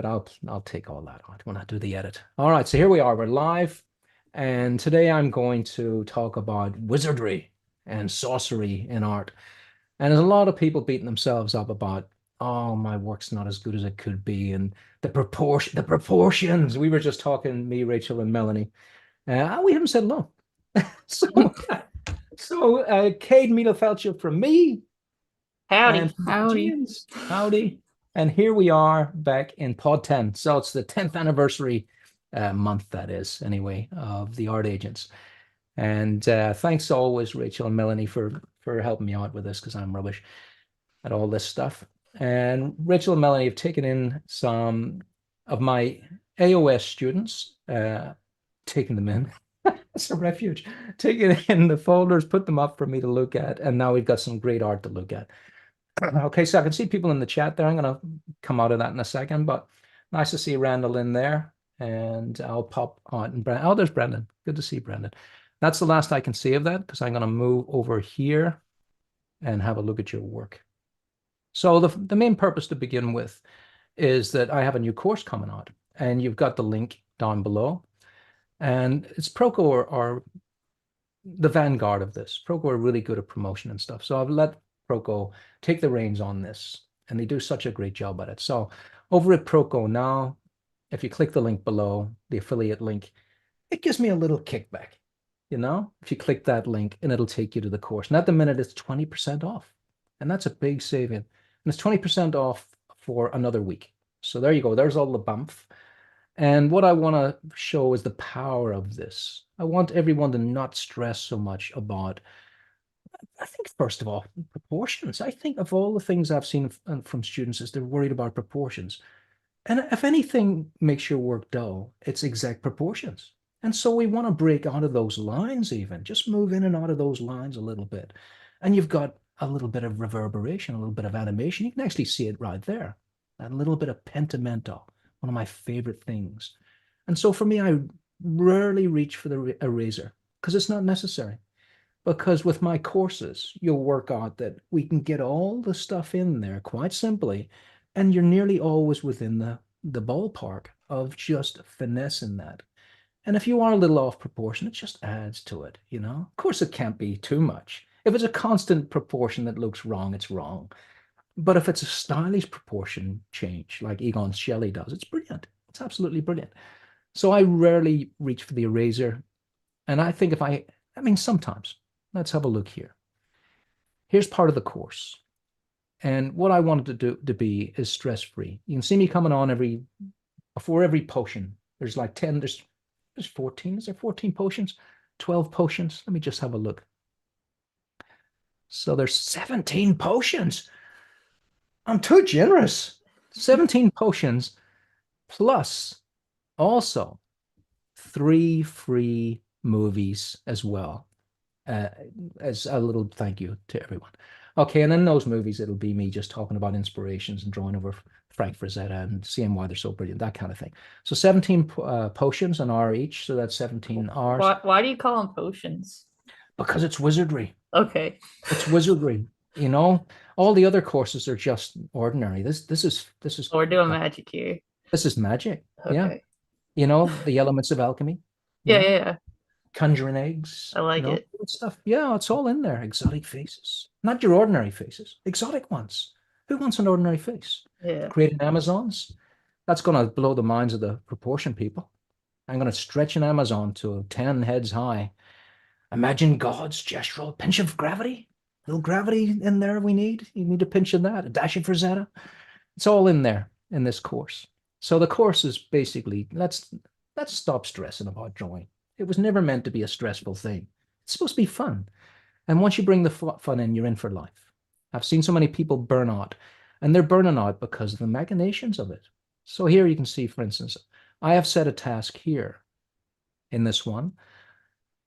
but I'll take all that out when I do the edit. All right, so here we are. We're live, and today I'm going to talk about wizardry and sorcery in art. And there's a lot of people beating themselves up about, oh, my work's not as good as it could be, and the proportions. We were just talking, me, Rachel, and Melanie. We haven't said hello. So, Cade Mielfeldje from me. Howdy. And James, howdy. And here we are back in pod 10. So it's the 10th anniversary month, that is, anyway, of the Art Agents. And thanks always, Rachel and Melanie, for helping me out with this, because I'm rubbish at all this stuff. And Rachel and Melanie have taken in some of my AOS students, taken them in. It's a refuge. Taken in the folders, put them up for me to look at, and now we've got some great art to look at. Okay, so I can see people in the chat there. I'm going to come out of that in a second, but nice to see Randall in there. And I'll pop out and Brandon. Oh, there's Brendan. Good to see Brendan. That's the last I can see of that, because I'm going to move over here and have a look at your work. So the main purpose to begin with is that I have a new course coming out, and you've got the link down below. And it's Proco are the vanguard of this. Proco are really good at promotion and stuff. So I've let Proco take the reins on this, and they do such a great job at it. So over at Proco now, if you click the link below, the affiliate link, it gives me a little kickback, if you click that link, and it'll take you to the course. And at the minute, it's 20% off. And that's a big saving. And it's 20% off for another week. So there you go. There's all the bump. And what I want to show is the power of this. I want everyone to not stress so much about, I think, first of all, proportions. I think of all the things I've seen from students is they're worried about proportions. And if anything makes your work dull, it's exact proportions. And so we want to break out of those lines even, just move in and out of those lines a little bit. And you've got a little bit of reverberation, a little bit of animation. You can actually see it right there. That little bit of pentimento, one of my favorite things. And so for me, I rarely reach for the eraser because it's not necessary. Because with my courses, you'll work out that we can get all the stuff in there quite simply, and you're nearly always within the ballpark of just finessing that. And if you are a little off proportion, it just adds to it, Of course, it can't be too much. If it's a constant proportion that looks wrong, it's wrong. But if it's a stylish proportion change, like Egon Shelley does, it's brilliant. It's absolutely brilliant. So I rarely reach for the eraser. And I think sometimes. Let's have a look here. Here's part of the course. And what I wanted to be is stress-free. You can see me coming on before every potion. There's like 10, there's 14. Is there 14 potions? 12 potions? Let me just have a look. So there's 17 potions. I'm too generous. 17 potions plus also 3 free movies as well, as a little thank you to everyone. Okay, and in those movies, it'll be me just talking about inspirations and drawing over Frank Frazetta and seeing why they're so brilliant, that kind of thing. So 17 potions, an hour each, so that's 17 hours. Why do you call them potions? Because it's wizardry. Okay. It's wizardry. All the other courses are just ordinary. This is We're doing magic here. This is magic. Okay. Yeah. The elements of alchemy. Yeah. Conjuring eggs. I like it. Stuff. Yeah, it's all in there. Exotic faces. Not your ordinary faces. Exotic ones. Who wants an ordinary face? Yeah. Creating Amazons. That's going to blow the minds of the proportion people. I'm going to stretch an Amazon to 10 heads high. Imagine God's gestural pinch of gravity. Little gravity in there we need. You need a pinch of that. A dash of Frazetta. It's all in there in this course. So the course is basically, let's stop stressing about drawing. It was never meant to be a stressful thing. It's supposed to be fun. And once you bring the fun in, you're in for life. I've seen so many people burn out, and they're burning out because of the machinations of it. So here you can see, for instance, I have set a task here in this one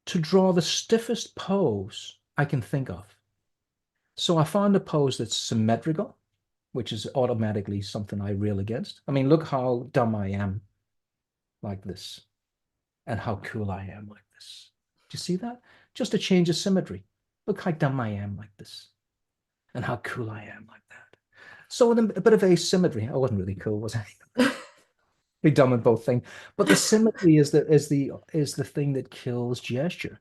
to draw the stiffest pose I can think of. So I found a pose that's symmetrical, which is automatically something I rail against. I mean, look how dumb I am like this, and how cool I am like this. Do you see that? Just a change of symmetry. Look how dumb I am like this, and how cool I am like that. So with a bit of asymmetry, I wasn't really cool, was I? be done with both things. But the symmetry is the thing that kills gesture.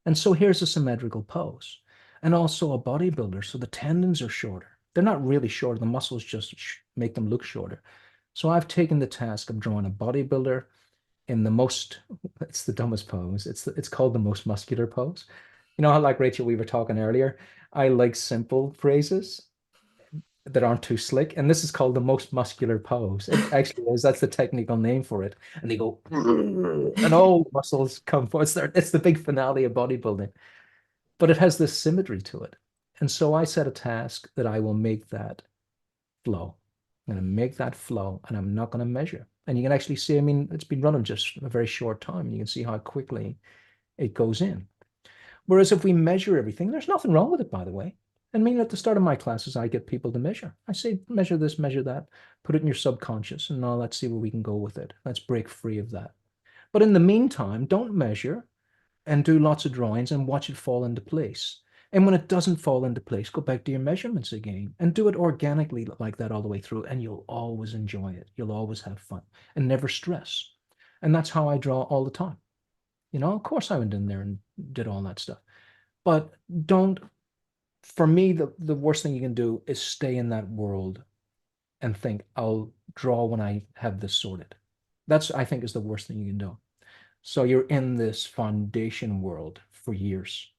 And so here's a symmetrical pose, and also a bodybuilder. So the tendons are shorter. They're not really shorter. The muscles just make them look shorter. So I've taken the task of drawing a bodybuilder in the most, it's the dumbest pose. It's called the most muscular pose. You know how, like Rachel, we were talking earlier, I like simple phrases that aren't too slick. And this is called the most muscular pose. It actually is. That's the technical name for it. And they go, and all the muscles come forward. It's the big finale of bodybuilding, but it has this symmetry to it. And so I set a task that I will make that flow. I'm going to make that flow, and I'm not going to measure. And you can actually see, I mean, it's been running just a very short time, and you can see how quickly it goes in. Whereas if we measure everything, there's nothing wrong with it, by the way. I mean, at the start of my classes, I get people to measure. I say, measure this, measure that, put it in your subconscious, and now let's see where we can go with it. Let's break free of that. But in the meantime, don't measure and do lots of drawings and watch it fall into place. And when it doesn't fall into place, go back to your measurements again and do it organically like that all the way through. And you'll always enjoy it. You'll always have fun and never stress. And that's how I draw all the time. You know, of course I went in there and did all that stuff. But don't, for me, the worst thing you can do is stay in that world and think, I'll draw when I have this sorted. That's, I think, is the worst thing you can do. So you're in this foundation world for years.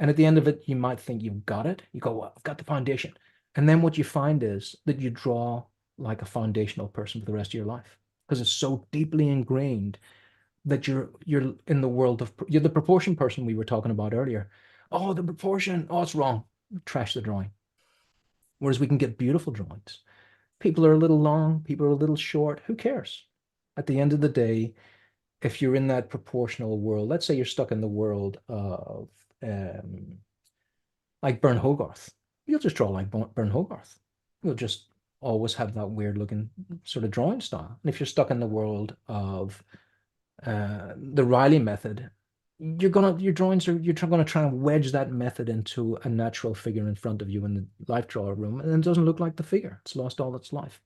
And at the end of it, you might think you've got it. You go, well, I've got the foundation. And then what you find is that you draw like a foundational person for the rest of your life because it's so deeply ingrained that you're in the world of, you're the proportion person we were talking about earlier. Oh, the proportion. Oh, it's wrong. Trash the drawing. Whereas we can get beautiful drawings. People are a little long, people are a little short. Who cares? At the end of the day, if you're in that proportional world, let's say you're stuck in the world of like Bern Hogarth, you'll just draw like Bern Hogarth. You'll just always have that weird looking sort of drawing style. And if you're stuck in the world of the Riley method, your drawings are, you're gonna try and wedge that method into a natural figure in front of you in the life drawer room, and it doesn't look like the figure. It's lost all its life.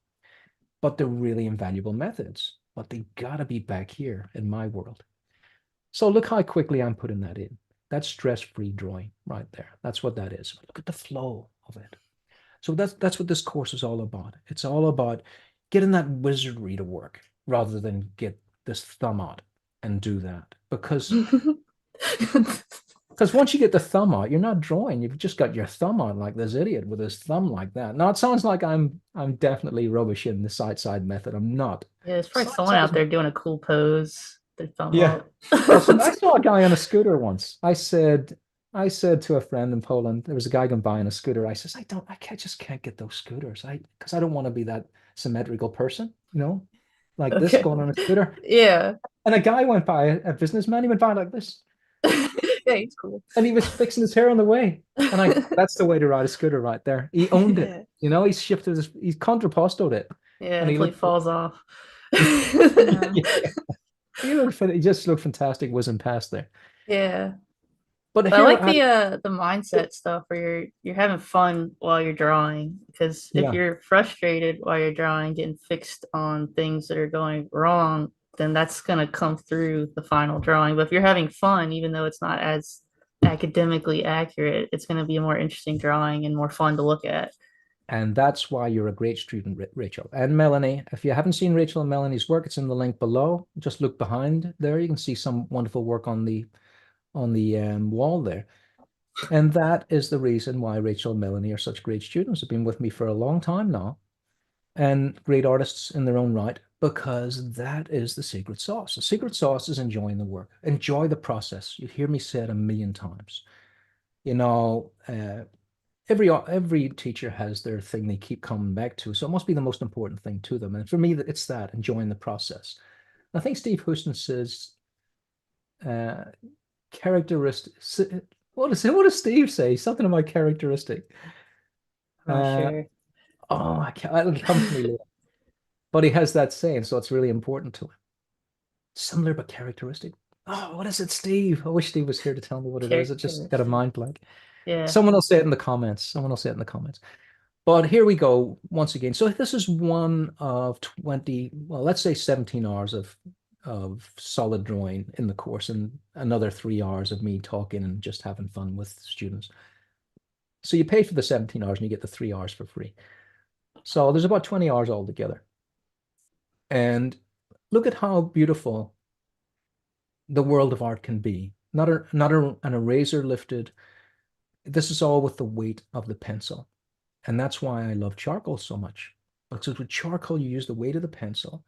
But they're really invaluable methods. But they gotta be back here in my world. So look how quickly I'm putting that in. That's stress-free drawing right there. That's what that is. Look at the flow of it. So that's what this course is all about. It's all about getting that wizardry to work rather than get this thumb out and do that. Because once you get the thumb out, you're not drawing. You've just got your thumb out like this idiot with his thumb like that. Now it sounds like I'm definitely rubbish in the side method. I'm not. Yeah, there's probably Side someone side out is there doing a cool pose. Their thumb yeah. up. Also, I saw a guy on a scooter once. I said to a friend in Poland, there was a guy going by on a scooter. I says, just can't get those scooters. Because I don't want to be that symmetrical person, like this Okay. going on a scooter. Yeah. And a guy went by, a businessman, he went by like this, Yeah, he's cool. and he was fixing his hair on the way. And that's the way to ride a scooter right there. He owned it. Yeah. He's shifted he's contrappostoed it. Yeah, And he until he looked, falls off. yeah, he just looked fantastic whizzing past there. Yeah. But But I here, like the mindset stuff where you're having fun while you're drawing. Because if yeah. you're frustrated while you're drawing, getting fixed on things that are going wrong, then that's gonna come through the final drawing. But if you're having fun, even though it's not as academically accurate, it's gonna be a more interesting drawing and more fun to look at. And that's why you're a great student, Rachel. And Melanie, if you haven't seen Rachel and Melanie's work, it's in the link below. Just look behind there. You can see some wonderful work on the wall there. And that is the reason why Rachel and Melanie are such great students. They've been with me for a long time now and great artists in their own right, because that is the secret sauce. The secret sauce is enjoying the work. Enjoy the process. You hear me say it a million times. You know, every teacher has their thing they keep coming back to, so it must be the most important thing to them. And for me, it's that enjoying the process. I think Steve Houston says characteristic. What does Steve say? Something about characteristic. I'm not Uh, sure. oh, I can't, it'll come to me later. But he has that saying, so it's really important to him. Similar but characteristic. Oh, what is it, Steve? I wish Steve was here to tell me what it is. It just got a Characteristic. mind blank. Yeah. Someone will say it in the comments. Someone will say it in the comments. But here we go once again. So this is one of 20, well, let's say 17 hours of solid drawing in the course and another 3 hours of me talking and just having fun with students. So you pay for the 17 hours and you get the 3 hours for free. So there's about 20 hours altogether. And look at how beautiful the world of art can be. An eraser lifted. This is all with the weight of the pencil. And that's why I love charcoal so much. Because with charcoal, you use the weight of the pencil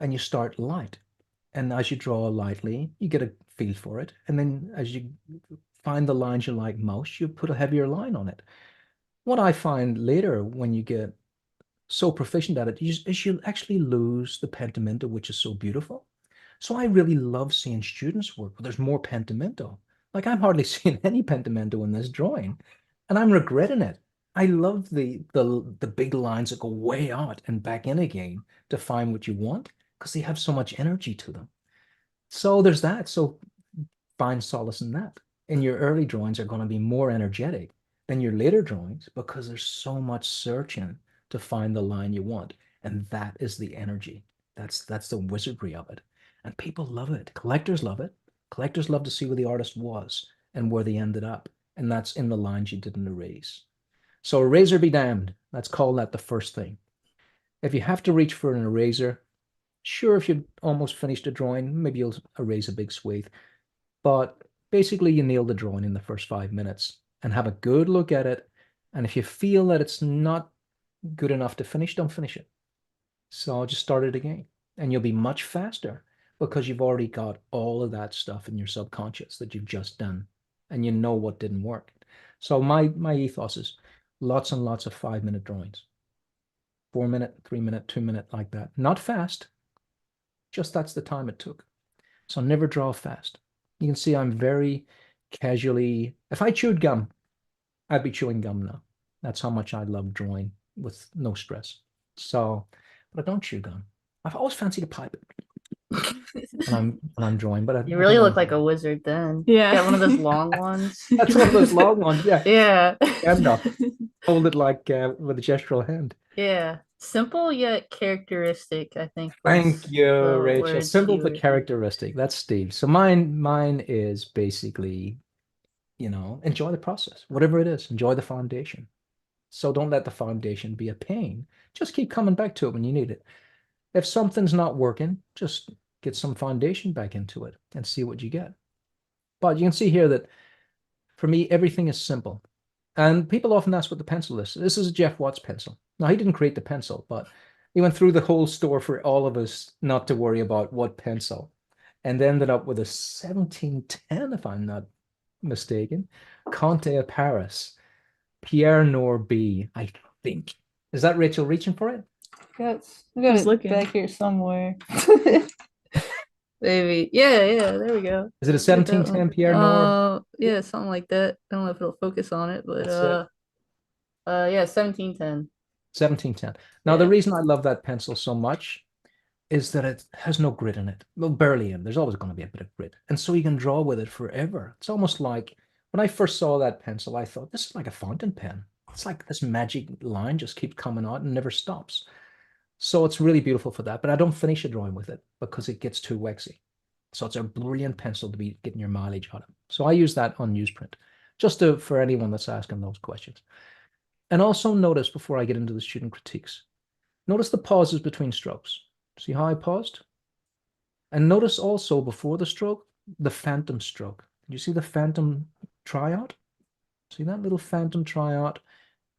and you start light. And as you draw lightly, you get a feel for it. And then as you find the lines you like most, you put a heavier line on it. What I find later when you get so proficient at it is you actually lose the pentimento, which is so beautiful. So I really love seeing students work, but there's more pentimento. Like I'm hardly seeing any pentimento in this drawing, and I'm regretting it. I love the big lines that go way out and back in again to find what you want because they have so much energy to them. So there's that. So find solace in that. And your early drawings are going to be more energetic than your later drawings because there's so much searching to find the line you want. And that is the energy. That's the wizardry of it. And people love it. Collectors love it. Collectors love to see where the artist was and where they ended up. And that's in the lines you didn't erase. So eraser be damned. Let's call that the first thing. If you have to reach for an eraser, sure, if you almost finished a drawing, maybe you'll erase a big swathe. But basically, you nail the drawing in the first 5 minutes and have a good look at it. And if you feel that it's not good enough to finish, don't finish it. So I'll just start it again. And you'll be much faster because you've already got all of that stuff in your subconscious that you've just done and you know what didn't work. So my ethos is lots and lots of 5 minute drawings. 4 minute, 3 minute, 2 minute, like that. Not fast, just that's the time it took. So never draw fast. You can see I'm very casually, if I chewed gum, I'd be chewing gum now. That's how much I love drawing with no stress. So, but I don't chew gum. I've always fancied a pipe when I'm drawing, but I You don't really know. look like a wizard then. Yeah. Got one of those long ones. That's one of those long ones, yeah. Yeah. Gandalf. Hold it like with a gestural hand. Yeah. Simple yet characteristic, I think Thank was you, the Rachel. words Simple you but were. characteristic. That's Steve. So mine is basically, enjoy the process, whatever it is, enjoy the foundation. So don't let the foundation be a pain. Just keep coming back to it when you need it. If something's not working, just get some foundation back into it and see what you get. But you can see here that for me, everything is simple. And people often ask what the pencil is. This is a Jeff Watts pencil. Now, he didn't create the pencil, but he went through the whole store for all of us not to worry about what pencil and ended up with a 1710, if I'm not mistaken, Conte of Paris. Pierre Nor B, I think. Is that Rachel reaching for it? I got Who's it looking? back here somewhere. Maybe. Yeah, there we go. Is it a Look at that 1710 one. Pierre Nor? Yeah, something like that. I don't know if it'll focus on it, but That's it. yeah, 1710. 1710. Now, the Yeah. reason I love that pencil so much is that it has no grit in it. Well, barely in. There's always going to be a bit of grit. And so you can draw with it forever. It's almost like when I first saw that pencil, I thought, this is like a fountain pen. It's like this magic line just keeps coming out and never stops. So it's really beautiful for that. But I don't finish a drawing with it because it gets too waxy. So it's a brilliant pencil to be getting your mileage out of. So I use that on newsprint, just for anyone that's asking those questions. And also notice before I get into the student critiques, notice the pauses between strokes. See how I paused? And notice also before the stroke, the phantom stroke. You see the phantom tryout? See that little phantom tryout?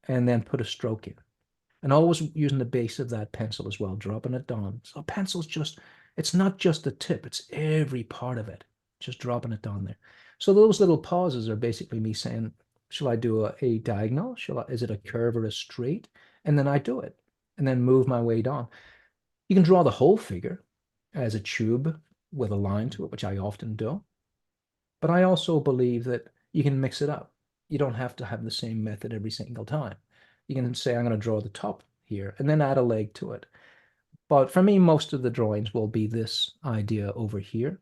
And then put a stroke in. And always using the base of that pencil as well, dropping it down. So a pencil's just, it's not just the tip, it's every part of it. Just dropping it down there. So those little pauses are basically me saying, shall I do a diagonal? Is it a curve or a straight? And then I do it and then move my way down. You can draw the whole figure as a tube with a line to it, which I often do. But I also believe that you can mix it up. You don't have to have the same method every single time. You can say, I'm going to draw the top here and then add a leg to it. But for me, most of the drawings will be this idea over here.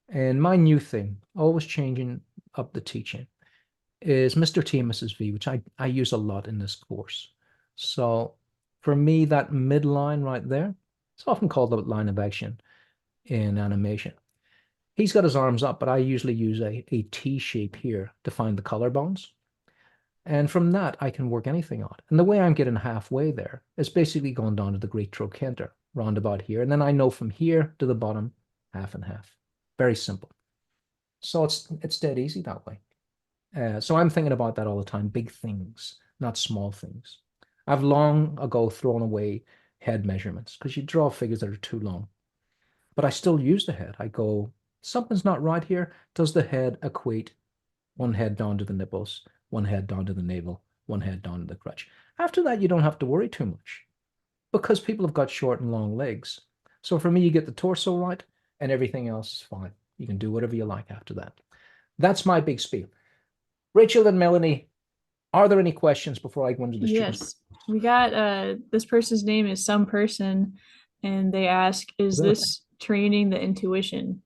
And my new thing, always changing up the teaching, is Mr. T and Mrs. V, which I use a lot in this course. So for me, that midline right there, it's often called the line of action in animation. He's got his arms up, but I usually use a T shape here to find the collarbones. And from that, I can work anything out. And the way I'm getting halfway there is basically going down to the great trochanter, roundabout here. And then I know from here to the bottom, half and half. Very simple. So it's dead easy that way. So I'm thinking about that all the time, big things, not small things. I've long ago thrown away head measurements because you draw figures that are too long. But I still use the head. I go, something's not right here. Does the head equate one head down to the nipples, one head down to the navel, one head down to the crutch? After that, you don't have to worry too much because people have got short and long legs. So for me, you get the torso right and everything else is fine. You can do whatever you like after that. That's my big spiel. Rachel and Melanie, are there any questions before I go into the students? Yes, we got this person's name is some person, and they ask, is Really? this training the intuition?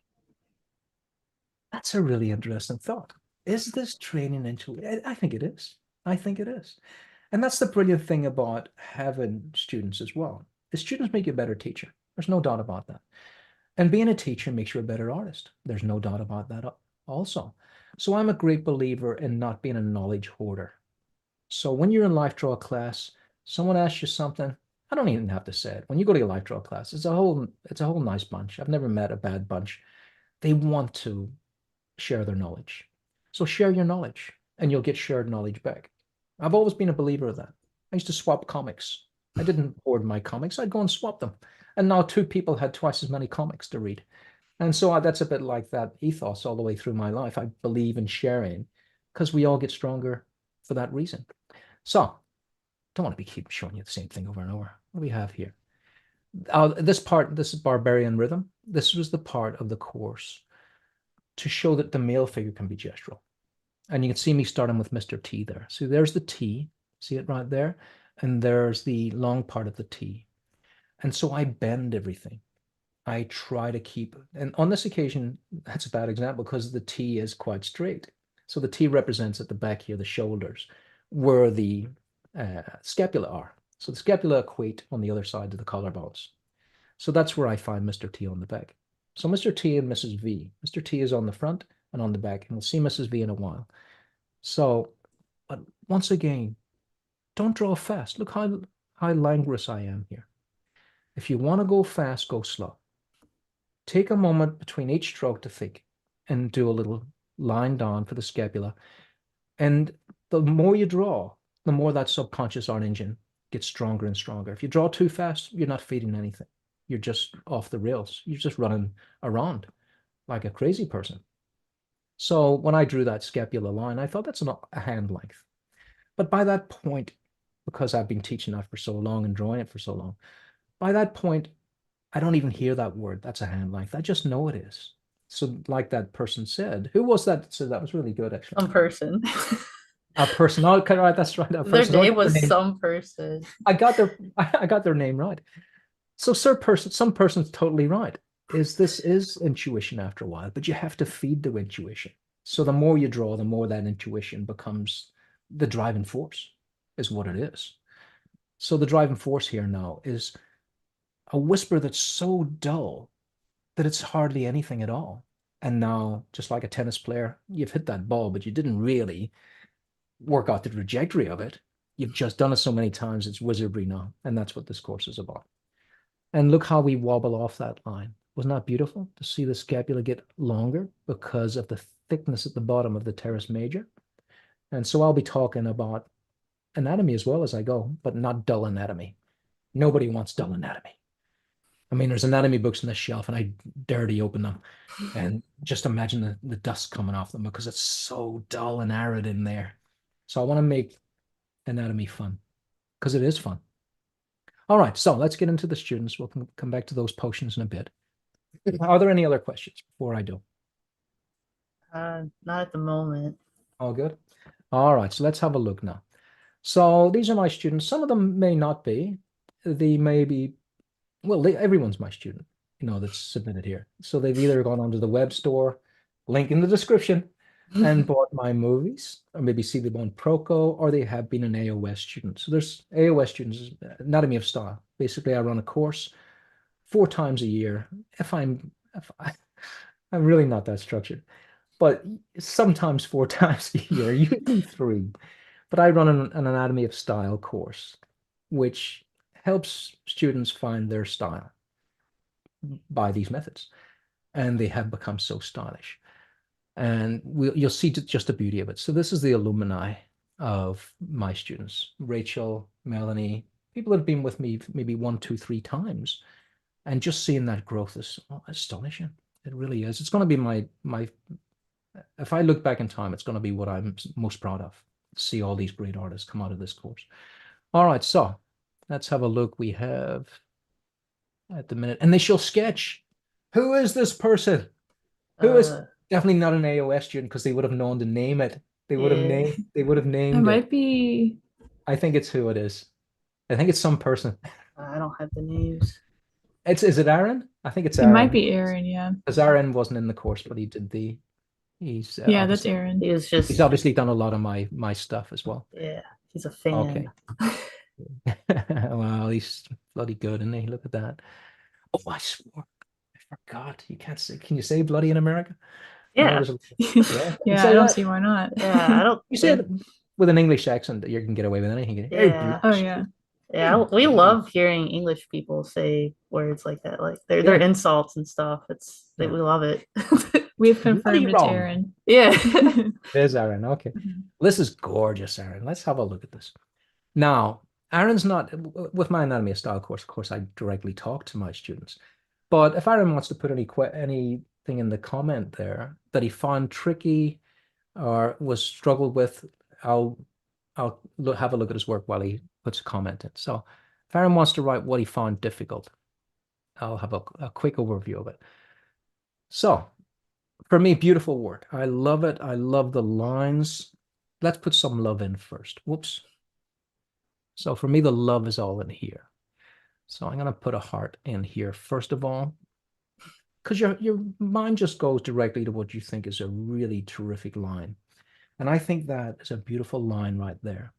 That's a really interesting thought. Is this training intuition? I think it is. I think it is. And that's the brilliant thing about having students as well. The students make you a better teacher. There's no doubt about that. And being a teacher makes you a better artist. There's no doubt about that also. So I'm a great believer in not being a knowledge hoarder. So when you're in life draw class, someone asks you something, I don't even have to say it. When you go to your life draw class, it's a whole nice bunch. I've never met a bad bunch. They want to share their knowledge. So share your knowledge and you'll get shared knowledge back. I've always been a believer of that. I used to swap comics. I didn't hoard my comics. I'd go and swap them. And now two people had twice as many comics to read. And so that's a bit like that ethos all the way through my life. I believe in sharing because we all get stronger for that reason. So don't want to keep showing you the same thing over and over. What do we have here? This is barbarian rhythm. This was the part of the course to show that the male figure can be gestural. And you can see me starting with Mr. T there. So there's the T, see it right there? And there's the long part of the T. And so I bend everything. I try to keep, and on this occasion, that's a bad example because the T is quite straight. So the T represents at the back here, the shoulders, where the scapula are. So the scapula equate on the other side to the collarbones. So that's where I find Mr. T on the back. So Mr. T and Mrs. V. Mr. T is on the front and on the back, and we'll see Mrs. V in a while. So, but once again, don't draw fast. Look how languorous I am here. If you want to go fast, go slow. Take a moment between each stroke to think and do a little line down for the scapula. And the more you draw, the more that subconscious art engine gets stronger and stronger. If you draw too fast, you're not feeding anything. You're just off the rails. You're just running around like a crazy person. So when I drew that scapular line, I thought that's a hand length. But by that point, because I've been teaching that for so long and drawing it for so long, by that point, I don't even hear that word. That's a hand length. I just know it is. So like that person said, who was that? So that was really good, actually. Some person. A person. Oh, okay, right, that's right. Their Person. name was some person. I got their name right. So some person's totally right. This is intuition after a while, but you have to feed the intuition. So the more you draw, the more that intuition becomes the driving force, is what it is. So the driving force here now is a whisper that's so dull that it's hardly anything at all. And now, just like a tennis player, you've hit that ball, but you didn't really work out the trajectory of it. You've just done it so many times, it's wizardry now. And that's what this course is about. And look how we wobble off that line. Wasn't that beautiful to see the scapula get longer because of the thickness at the bottom of the teres major? And so I'll be talking about anatomy as well as I go, but not dull anatomy. Nobody wants dull anatomy. I mean, there's anatomy books on the shelf, and I dare to open them and just imagine the dust coming off them because it's so dull and arid in there. So I want to make anatomy fun because it is fun. All right, so let's get into the students. We'll come back to those potions in a bit. Are there any other questions before I do? Not at the moment. All good? All right, so let's have a look now. So these are my students. Some of them may not be. They may be, well, everyone's my student, that's submitted here. So they've either gone onto the web store, link in the description, and bought my movies, or maybe see them on Proco, or they have been an AOS student. So there's AOS students, Anatomy of Style. Basically, I run a course 4 times a year. I'm really not that structured, but sometimes 4 times a year, usually 3. But I run an Anatomy of Style course, which helps students find their style by these methods. And they have become so stylish. And you'll see just the beauty of it. So this is the alumni of my students, Rachel, Melanie, people that have been with me maybe 1, 2, 3 times. And just seeing that growth is astonishing. It really is. It's going to be my if I look back in time, it's going to be what I'm most proud of. See all these great artists come out of this course. All right, so let's have a look. We have at the minute initial sketch. Who is this person? Who is definitely not an AOS student, because they would have known to name it. They would have named. They would have It named might it. be. I think it's who it is. I think it's some person. I don't have the names. Is it Aaron? I think it's It Aaron. might be Aaron. Yeah. Because Aaron wasn't in the course, but he did the. He's Yeah, that's Aaron. He was just. He's obviously done a lot of my stuff as well. Yeah, he's a fan. Okay. Well, he's bloody good, isn't he? Look at that. Oh, I swore. I forgot. You can't say. Can you say bloody in America? Yeah. No, yeah. Yeah, I don't see why not. Yeah, I don't. You say it with an English accent, you can get away with anything. Yeah. Oh yeah. Yeah, we love hearing English people say words like that. Like they're insults and stuff. We love it. We've confirmed it's wrong. Aaron. Yeah. There's Aaron. Okay. This is gorgeous, Aaron. Let's have a look at this. Now, Aaron's not with my Anatomy of Style course. Of course, I directly talk to my students. But if Aaron wants to put anything in the comment there that he found tricky or was struggled with, I'll have a look at his work while he puts a comment in. So if Aaron wants to write what he found difficult, I'll have a quick overview of it. So for me, beautiful work. I love it. I love the lines. Let's put some love in first. Whoops. So for me, the love is all in here. So I'm going to put a heart in here first of all, because your mind just goes directly to what you think is a really terrific line. And I think that is a beautiful line right there.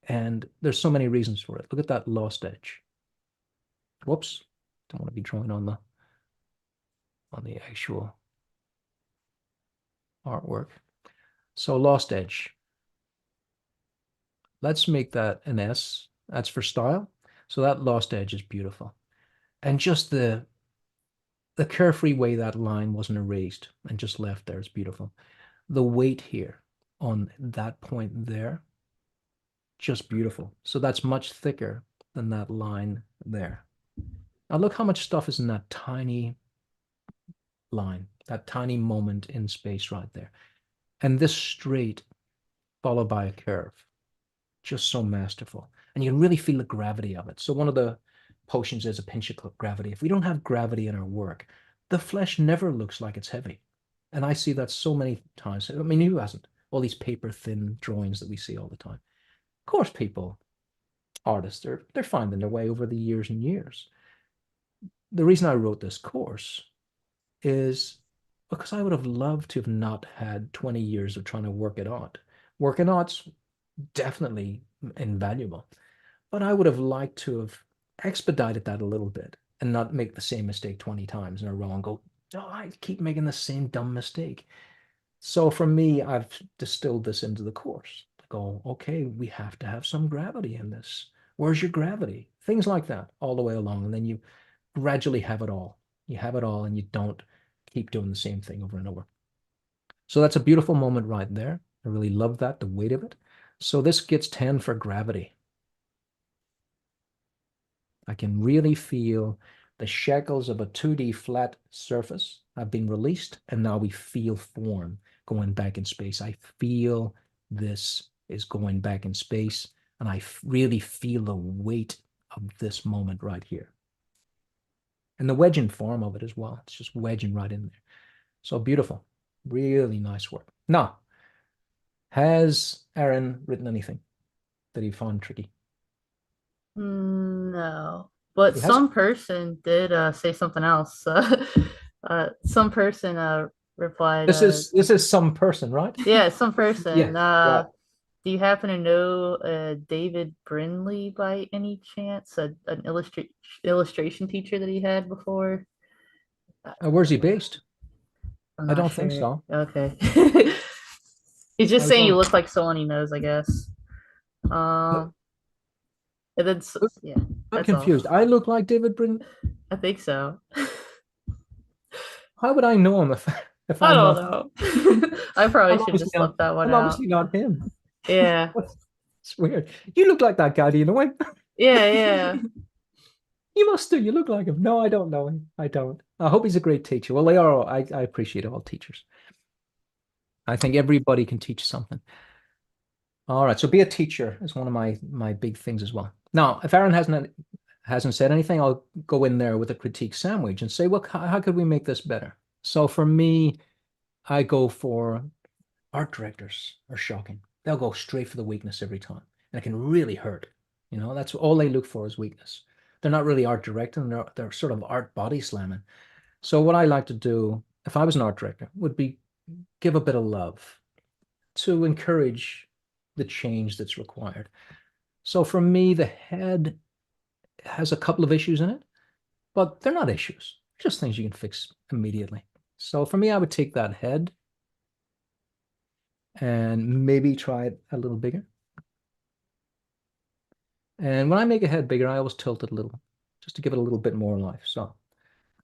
And there's so many reasons for it. Look at that lost edge. Whoops. Don't want to be drawing on the actual artwork. So lost edge. Let's make that an S. That's for style. So that lost edge is beautiful. And just the carefree way that line wasn't erased and just left there is beautiful. The weight here on that point there, just beautiful. So that's much thicker than that line there. Now look how much stuff is in that tiny line, that tiny moment in space right there. And this straight followed by a curve, just so masterful. And you can really feel the gravity of it. So one of the potions is a pinch of gravity. If we don't have gravity in our work, the flesh never looks like it's heavy. And I see that so many times. I mean, who hasn't? All these paper thin drawings that we see all the time. Of course, artists, they're finding their way over the years and years. The reason I wrote this course is because I would have loved to have not had 20 years of trying to work it out. Working out's definitely invaluable, but I would have liked to have expedited that a little bit and not make the same mistake 20 times in a row and go, oh, I keep making the same dumb mistake. So for me, I've distilled this into the course. I go, okay, we have to have some gravity in this. Where's your gravity? Things like that all the way along. And then you gradually have it all. You have it all and you don't keep doing the same thing over and over. So that's a beautiful moment right there. I really love that, the weight of it. So this gets 10 for gravity. I can really feel the shackles of a 2D flat surface have been released, and now we feel form going back in space. I feel this is going back in space, and I really feel the weight of this moment right here. And the wedging form of it as well. It's just wedging right in there. So beautiful. Really nice work. Now, has Aaron written anything that he found tricky? No, but some person did say something else. Some person replied, This is some person, right? yeah, some person. Yeah. Right. Do you happen to know David Brindley by any chance? An illustration teacher that he had before? Where's he based? I'm I not don't think sure. so. Okay. He's just I saying you don't. look like someone he knows, I guess. Look, And then, look, yeah, I'm that's all. confused. I look like David Brin. I think so. How would I know him if I I'm don't not? know. I probably I'm should obviously just not. left that one I'm out. obviously not him. Yeah. It's weird. You look like that guy. Do you know him? Yeah, yeah. You must do. You look like him. No, I don't know him. I don't. I hope he's a great teacher. Well, they are. I appreciate all teachers. I think everybody can teach something. All right. So be a teacher is one of my big things as well. Now, if Aaron hasn't said anything, I'll go in there with a critique sandwich and say, well, how could we make this better? So for me, I go for art directors are shocking. They'll go straight for the weakness every time. And it can really hurt. You know, that's all they look for is weakness. They're not really art directing, they're sort of art body slamming. So what I like to do, if I was an art director, would be give a bit of love to encourage the change that's required. So for me, the head has a couple of issues in it, but they're not issues, just things you can fix immediately. So for me, I would take that head and maybe try it a little bigger. And when I make a head bigger, I always tilt it a little, just to give it a little bit more life. So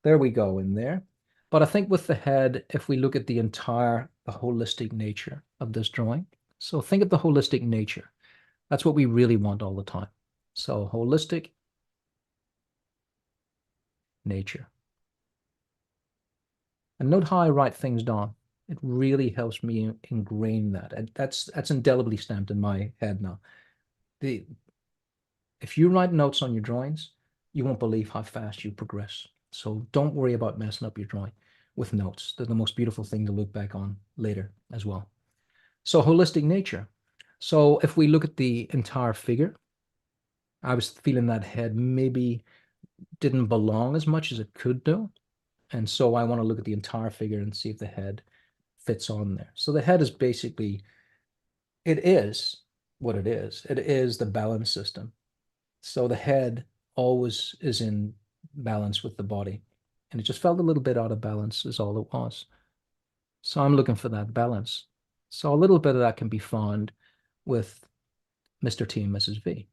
there we go in there. But I think with the head, if we look at the holistic nature of this drawing, so think of the holistic nature. That's what we really want all the time. So holistic nature. And note how I write things down. It really helps me ingrain that. And that's indelibly stamped in my head now. If you write notes on your drawings, you won't believe how fast you progress. So don't worry about messing up your drawing with notes. They're the most beautiful thing to look back on later as well. So holistic nature. So if we look at the entire figure, I was feeling that head maybe didn't belong as much as it could do. And so I want to look at the entire figure and see if the head fits on there. So the head is basically, it is what it is. It is the balance system. So the head always is in balance with the body. And it just felt a little bit out of balance is all it was. So I'm looking for that balance. So a little bit of that can be found with Mr. T and Mrs. V.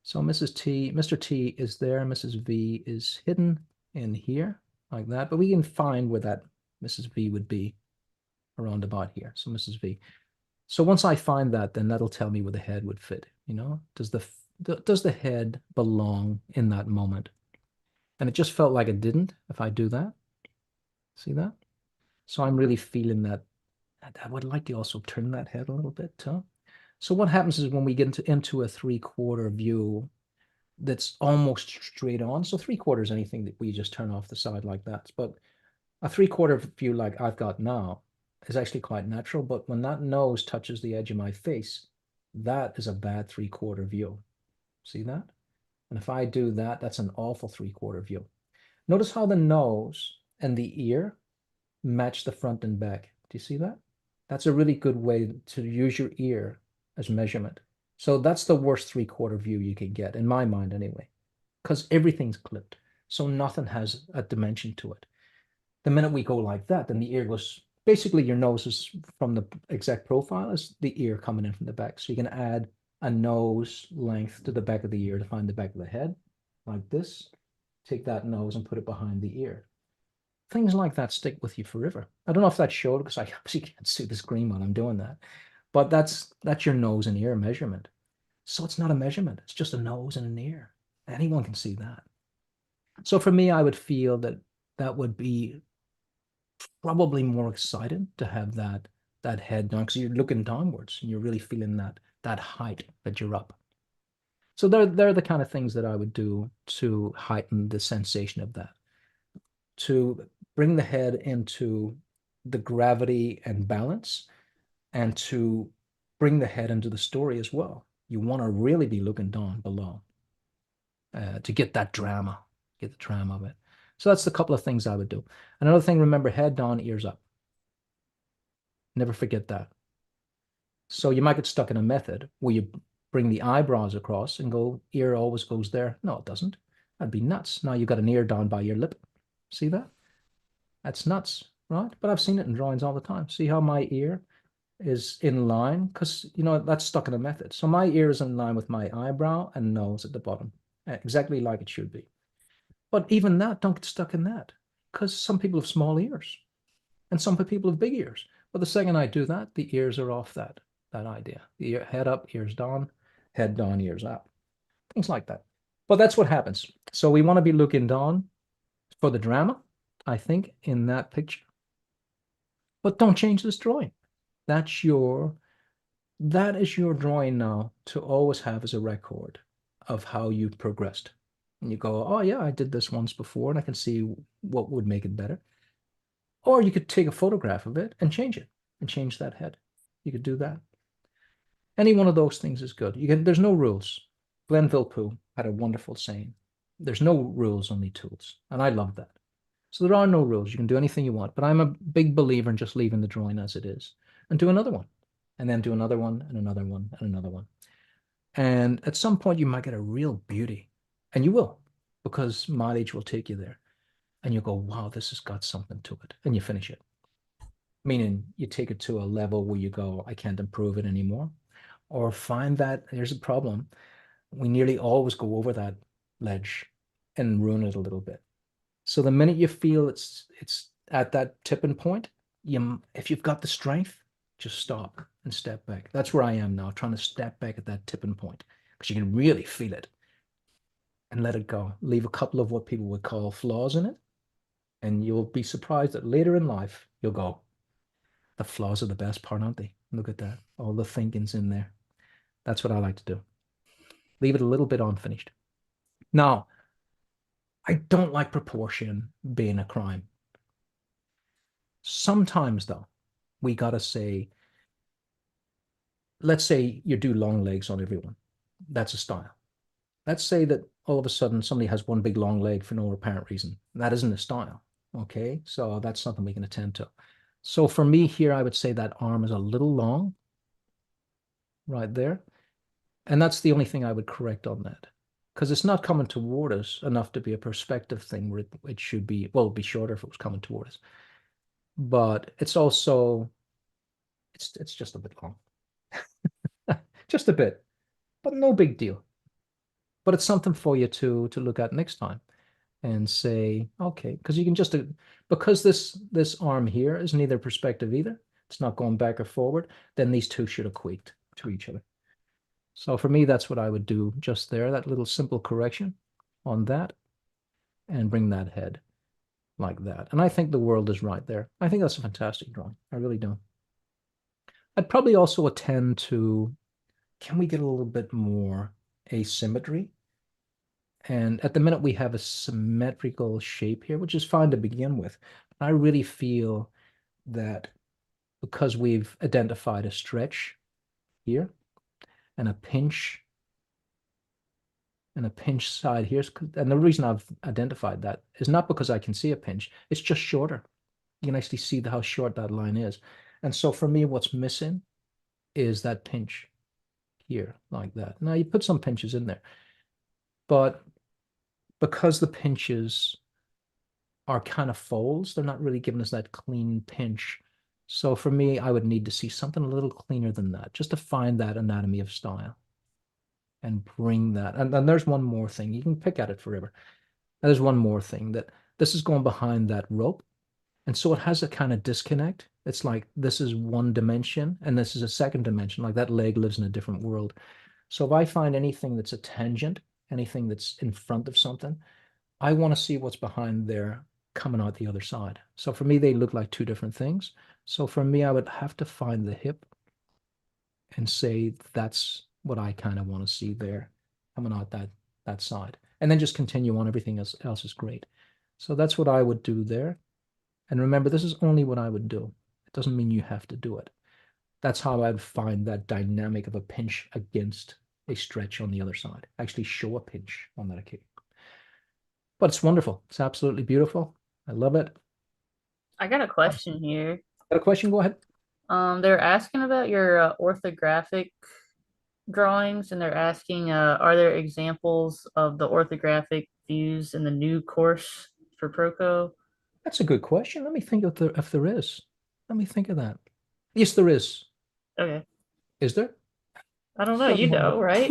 So Mr. T is there, Mrs. V is hidden in here, like that. But we can find where that Mrs. V would be around about here. So Mrs. V. So once I find that, then that'll tell me where the head would fit. You know, does the head belong in that moment? And it just felt like it didn't if I do that. See that? So I'm really feeling that. I would like to also turn that head a little bit too. So what happens is when we get into a 3/4 view that's almost straight on. So 3/4 is anything that we just turn off the side like that. But a 3/4 view like I've got now is actually quite natural. But when that nose touches the edge of my face, that is a bad 3/4 view. See that? And if I do that, that's an awful 3/4 view. Notice how the nose and the ear match the front and back. Do you see that? That's a really good way to use your ear as measurement. So that's the worst 3/4 view you can get, in my mind anyway, because everything's clipped. So nothing has a dimension to it. The minute we go like that, then the ear goes, basically your nose is from the exact profile as the ear coming in from the back. So you can add a nose length to the back of the ear to find the back of the head, like this. Take that nose and put it behind the ear. Things like that stick with you forever. I don't know if that showed because I obviously can't see the screen while I'm doing that, but that's your nose and ear measurement. So it's not a measurement, it's just a nose and an ear. Anyone can see that. So for me, I would feel that that would be probably more excited to have that head down because you're looking downwards and you're really feeling that height that you're up. So they're the kind of things that I would do to heighten the sensation of that, to bring the head into the gravity and balance, and to bring the head into the story as well. You want to really be looking down below to get that drama, get the drama of it. So that's the couple of things I would do. Another thing, remember, head down, ears up. Never forget that. So you might get stuck in a method where you bring the eyebrows across and go, ear always goes there. No, it doesn't. That'd be nuts. Now you've got an ear down by your lip. See that? That's nuts, right? But I've seen it in drawings all the time. See how my ear is in line? Because, you know, that's stuck in a method. So my ear is in line with my eyebrow and nose at the bottom, exactly like it should be. But even that, don't get stuck in that, because some people have small ears and some people have big ears. But the second I do that, the ears are off that idea. The ear, head up, ears down, head down, ears up. Things like that. But that's what happens. So we want to be looking down for the drama, I think, in that picture. But don't change this drawing. That is your drawing now to always have as a record of how you progressed. And you go, oh yeah, I did this once before and I can see what would make it better. Or you could take a photograph of it and change it and change that head. You could do that. Any one of those things is good. There's no rules. Glenville Pooh had a wonderful saying. There's no rules, only tools. And I love that. So there are no rules. You can do anything you want. But I'm a big believer in just leaving the drawing as it is and do another one. And then do another one and another one and another one. And at some point you might get a real beauty. And you will, because mileage will take you there. And you go, wow, this has got something to it. And you finish it. Meaning you take it to a level where you go, I can't improve it anymore. Or find that there's a problem. We nearly always go over that ledge and ruin it a little bit. So the minute you feel it's at that tipping point, if you've got the strength, just stop and step back. That's where I am now, trying to step back at that tipping point, because you can really feel it and let it go. Leave a couple of what people would call flaws in it. And you'll be surprised that later in life, you'll go, the flaws are the best part, aren't they? Look at that. All the thinking's in there. That's what I like to do. Leave it a little bit unfinished. Now, I don't like proportion being a crime. Sometimes, though, we got to say, let's say you do long legs on everyone. That's a style. Let's say that all of a sudden somebody has one big long leg for no apparent reason. That isn't a style. Okay, so that's something we can attend to. So for me here, I would say that arm is a little long right there. And that's the only thing I would correct on that, because it's not coming toward us enough to be a perspective thing where it should be, well, it'd be shorter if it was coming toward us. But it's also, it's just a bit long. Just a bit, but no big deal. But it's something for you to look at next time and say, okay, because you can just, because this arm here is neither perspective either, it's not going back or forward, then these two should equate to each other. So for me, that's what I would do just there, that little simple correction on that, and bring that head like that. And I think the world is right there. I think that's a fantastic drawing. I really do. I'd probably also attend to, can we get a little bit more asymmetry? And at the minute, we have a symmetrical shape here, which is fine to begin with. I really feel that because we've identified a stretch here and a pinch side here, and the reason I've identified that is not because I can see a pinch, it's just shorter. You can actually see how short that line is. And so for me, what's missing is that pinch here, like that. Now you put some pinches in there, but because the pinches are kind of folds, they're not really giving us that clean pinch. So for me, I would need to see something a little cleaner than that, just to find that anatomy of style and bring that. And then there's one more thing. You can pick at it forever. And there's one more thing, that this is going behind that rope. And so it has a kind of disconnect. It's like this is one dimension and this is a second dimension, like that leg lives in a different world. So if I find anything that's a tangent, anything that's in front of something, I want to see what's behind there coming out the other side. So for me, they look like two different things. So for me, I would have to find the hip and say that's what I kind of want to see there coming out that side. And then just continue on. Everything else is great. So that's what I would do there. And remember, this is only what I would do. It doesn't mean you have to do it. That's how I'd find that dynamic of a pinch against a stretch on the other side. Actually show a pinch on that occasion. But it's wonderful. It's absolutely beautiful. I love it. I got a question here. Got a question? Go ahead. They're asking about your orthographic drawings, and they're asking, are there examples of the orthographic views in the new course for Proco? That's a good question. Let me think if there is. Let me think of that. Yes, there is. Okay. Is there? I don't know, Don't you know. know, right?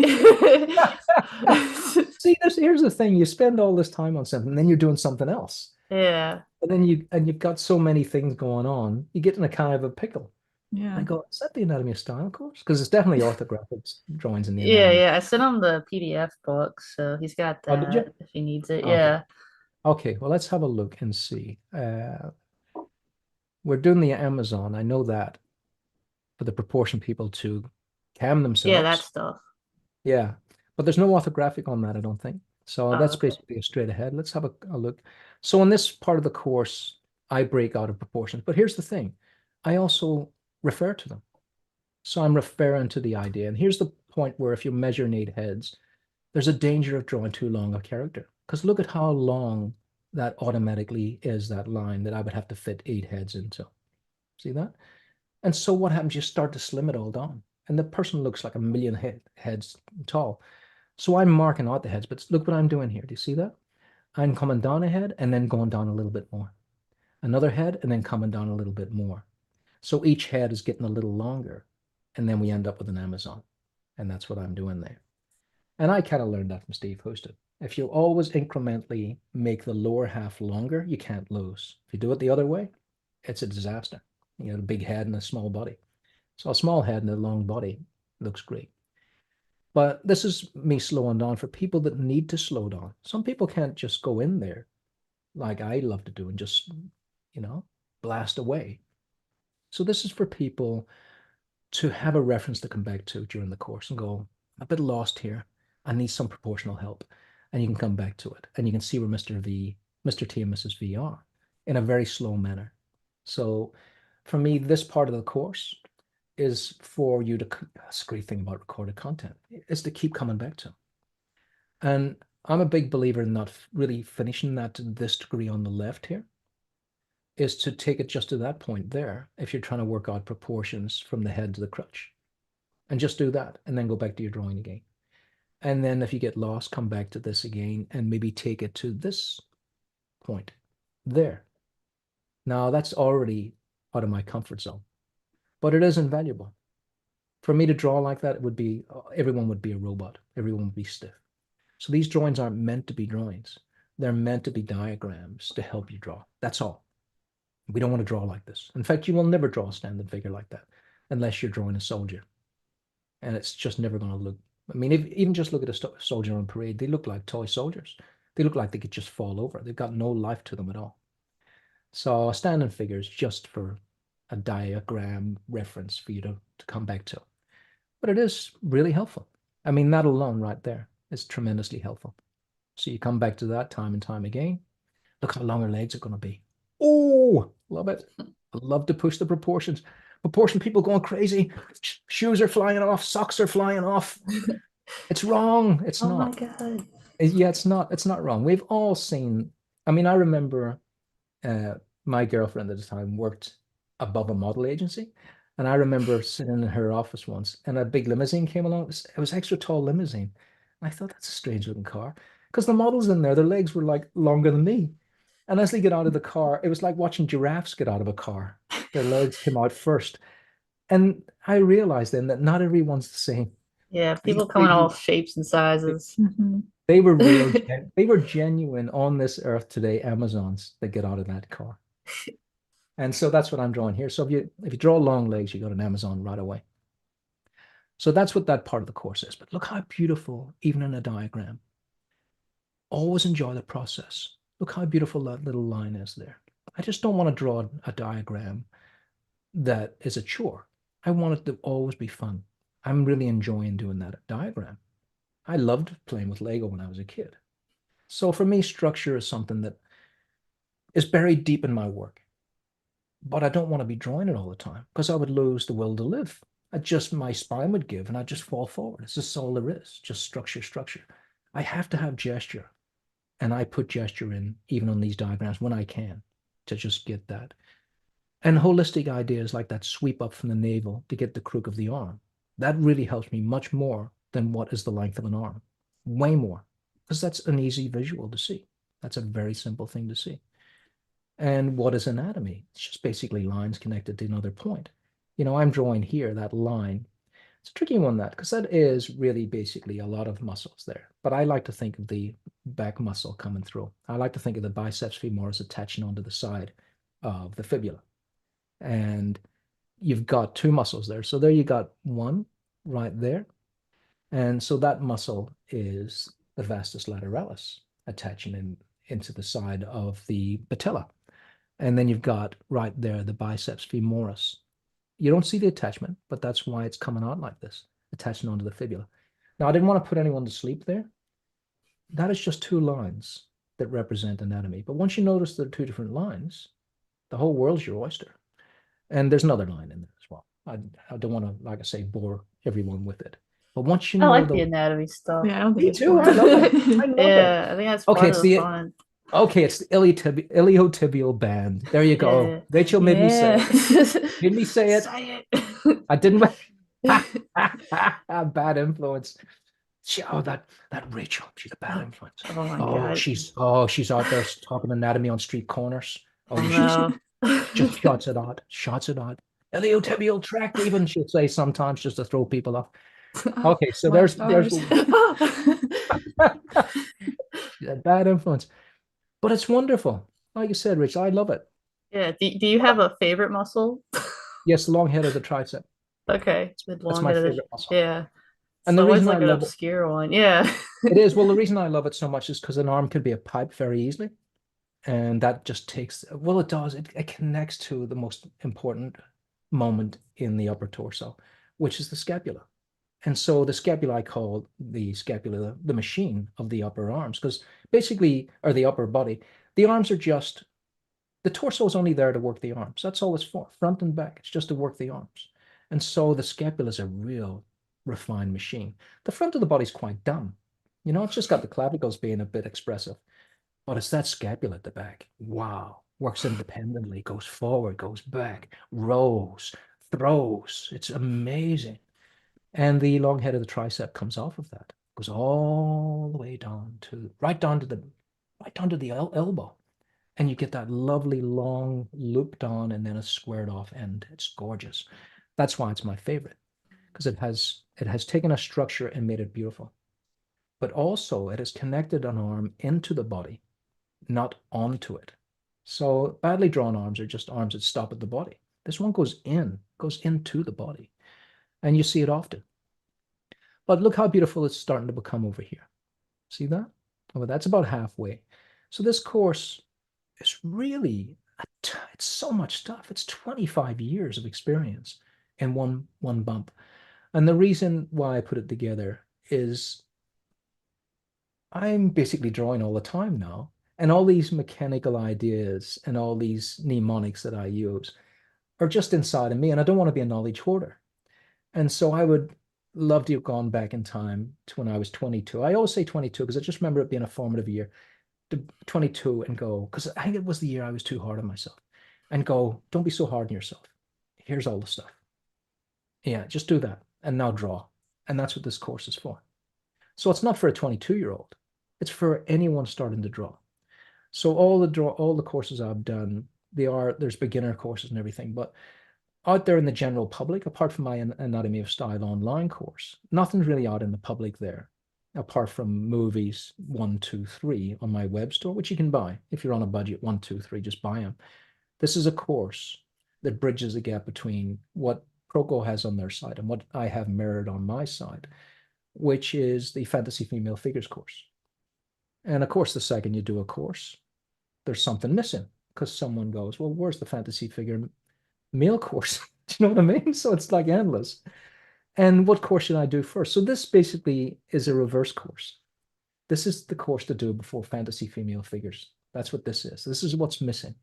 See, here's the thing. You spend all this time on something, then you're doing something else. Yeah. And then you've got so many things going on, you get in a kind of a pickle. Yeah. I go, is that the anatomy of style course? Because it's definitely orthographic drawings in the Yeah, anatomy. yeah. I sent him the PDF book, so he's got Oh, did you? that if he needs it. Okay. Yeah. Okay, well, let's have a look and see. We're doing the Amazon. I know that for the proportion people to cam Yeah, that themselves. stuff. Yeah, but there's no orthographic on that, I don't think. So Oh, that's okay. basically a straight ahead. Let's have a look. So in this part of the course, I break out of proportions. But here's the thing. I also refer to them. So I'm referring to the idea. And here's the point where if you measure in 8 heads, there's a danger of drawing too long a character. Because look at how long that automatically is, that line that I would have to fit 8 heads into. See that? And so what happens? You start to slim it all down. And the person looks like a million heads tall. So I'm marking out the heads, but look what I'm doing here. Do you see that? I'm coming down a head and then going down a little bit more. Another head and then coming down a little bit more. So each head is getting a little longer. And then we end up with an Amazon. And that's what I'm doing there. And I kind of learned that from Steve Houston. If you always incrementally make the lower half longer, you can't lose. If you do it the other way, it's a disaster. You got a big head and a small body. So a small head and a long body looks great. But this is me slowing down for people that need to slow down. Some people can't just go in there like I love to do and just, blast away. So this is for people to have a reference to come back to during the course and go, I'm a bit lost here. I need some proportional help. And you can come back to it. And you can see where Mr. T and Mrs. V are in a very slow manner. So for me, this part of the course is for you to, that's a great thing about recorded content, is to keep coming back to. And I'm a big believer in not really finishing that to this degree on the left here, is to take it just to that point there if you're trying to work out proportions from the head to the crutch. And just do that and then go back to your drawing again. And then if you get lost, come back to this again and maybe take it to this point there. Now that's already out of my comfort zone, but it is invaluable. For me to draw like that, it would be, everyone would be a robot. Everyone would be stiff. So these drawings aren't meant to be drawings. They're meant to be diagrams to help you draw. That's all. We don't want to draw like this. In fact, you will never draw a standard figure like that unless you're drawing a soldier. And it's just never going to look. I mean, even just look at a soldier on parade, they look like toy soldiers. They look like they could just fall over. They've got no life to them at all. So a standing figure is just for a diagram reference for you to come back to. But it is really helpful. I mean, that alone right there is tremendously helpful. So you come back to that time and time again. Look how long her legs are going to be. Oh, love it. I love to push the proportions. Proportion people going crazy. Shoes are flying off. Socks are flying off. It's wrong. It's Oh not. my God. Yeah, it's not. It's not wrong. We've all seen. I mean, I remember my girlfriend at the time worked above a model agency. And I remember sitting in her office once and a big limousine came along. It was extra tall limousine. And I thought that's a strange looking car because the models in there, their legs were like longer than me. And as they get out of the car, it was like watching giraffes get out of a car. Their legs came out first. And I realized then that not everyone's the same. Yeah, These people come in all crazy, shapes and sizes. Mhm. they were real, they were genuine on this earth today, Amazons that get out of that car. And so that's what I'm drawing here. So if you draw long legs, you got an Amazon right away. So that's what that part of the course is. But look how beautiful, even in a diagram. Always enjoy the process. Look how beautiful that little line is there. I just don't want to draw a diagram that is a chore. I want it to always be fun. I'm really enjoying doing that diagram. I loved playing with Lego when I was a kid. So for me, structure is something that is buried deep in my work. But I don't want to be drawing it all the time because I would lose the will to live. My spine would give and I'd just fall forward. It's just all there is, just structure, structure. I have to have gesture. And I put gesture in even on these diagrams when I can to just get that. And holistic ideas like that sweep up from the navel to get the crook of the arm. That really helps me much more than what is the length of an arm. Way more. Because that's an easy visual to see. That's a very simple thing to see. And what is anatomy? It's just basically lines connected to another point. I'm drawing here that line. It's a tricky one, that, because that is really basically a lot of muscles there. But I like to think of the back muscle coming through. I like to think of the biceps femoris attaching onto the side of the fibula. And you've got two muscles there. So there you got one right there. And so that muscle is the vastus lateralis attaching into the side of the patella. And then you've got right there the biceps femoris. You don't see the attachment, but that's why it's coming out like this, attaching onto the fibula. Now, I didn't want to put anyone to sleep there. That is just two lines that represent anatomy. But once you notice there are two different lines, the whole world's your oyster. And there's another line in there as well. I don't want to, like I say, bore everyone with it. But once you I know like the anatomy stuff. Yeah, I don't think Me it's too. I boring. love it. I love it. Yeah, I think that's Okay, part it's of the the fun. Okay, it's the iliotibial band. There you go. Yeah. Rachel made me say it. Yeah. Made me say it. Say it. I didn't. Bad influence. That Rachel, she's a bad influence. Oh my Oh, God. she's out there talking anatomy on street corners. Oh, Oh you should see. no. Just shots it out. Shots it out. Iliotibial tract, even she'll say sometimes just to throw people off. Okay, so My there's stars. bad influence, but it's wonderful. Like you said, Rich, I love it. Yeah. Do you have a favorite muscle? Yes, the long head of the tricep. Okay. The That's long my head of the favorite muscle. yeah. And It's the always reason I like an love it, obscure one. Yeah. it is, well, the reason I love it so much is because an arm could be a pipe very easily. And that just takes, well, it does. It connects to the most important moment in the upper torso, which is the scapula. And so the scapula, I call the scapula the machine of the upper arms, because basically, or the upper body, the arms are just, the torso is only there to work the arms. That's all it's for, front and back. It's just to work the arms. And so the scapula is a real refined machine. The front of the body's quite dumb. It's just got the clavicles being a bit expressive, but it's that scapula at the back. Wow. Works independently, goes forward, goes back, rows, throws. It's amazing. And the long head of the tricep comes off of that, goes all the way down to right down to the elbow. And you get that lovely long looped on and then a squared off end. It's gorgeous. That's why it's my favorite, because it has taken a structure and made it beautiful. But also it has connected an arm into the body, not onto it. So badly drawn arms are just arms that stop at the body. This one goes into the body. And you see it often. But look how beautiful it's starting to become over here. See that? Well, that's about halfway. So this course is really, it's so much stuff. It's 25 years of experience in one bump. And the reason why I put it together is I'm basically drawing all the time now. And all these mechanical ideas and all these mnemonics that I use are just inside of me. And I don't want to be a knowledge hoarder. And so I would love to have gone back in time to when I was 22. I always say 22 because I just remember it being a formative year. To 22 and go, because I think it was the year I was too hard on myself, and go, don't be so hard on yourself. Here's all the stuff. Yeah, just do that. And now draw. And that's what this course is for. So it's not for a 22-year-old. It's for anyone starting to draw. So all the courses I've done, there's beginner courses and everything, but out there in the general public, apart from my Anatomy of Style online course, nothing's really out in the public there, apart from movies 1, 2, 3 on my web store, which you can buy. If you're on a budget, 1, 2, 3, just buy them. This is a course that bridges the gap between what Proco has on their side and what I have mirrored on my side, which is the Fantasy Female Figures course. And of course, the second you do a course, there's something missing because someone goes, well, where's the Fantasy Figure Male course? Do you know what I mean? So it's like endless. And what course should I do first? So this basically is a reverse course. This is the course to do before Fantasy Female Figures. That's what this is. This is what's missing.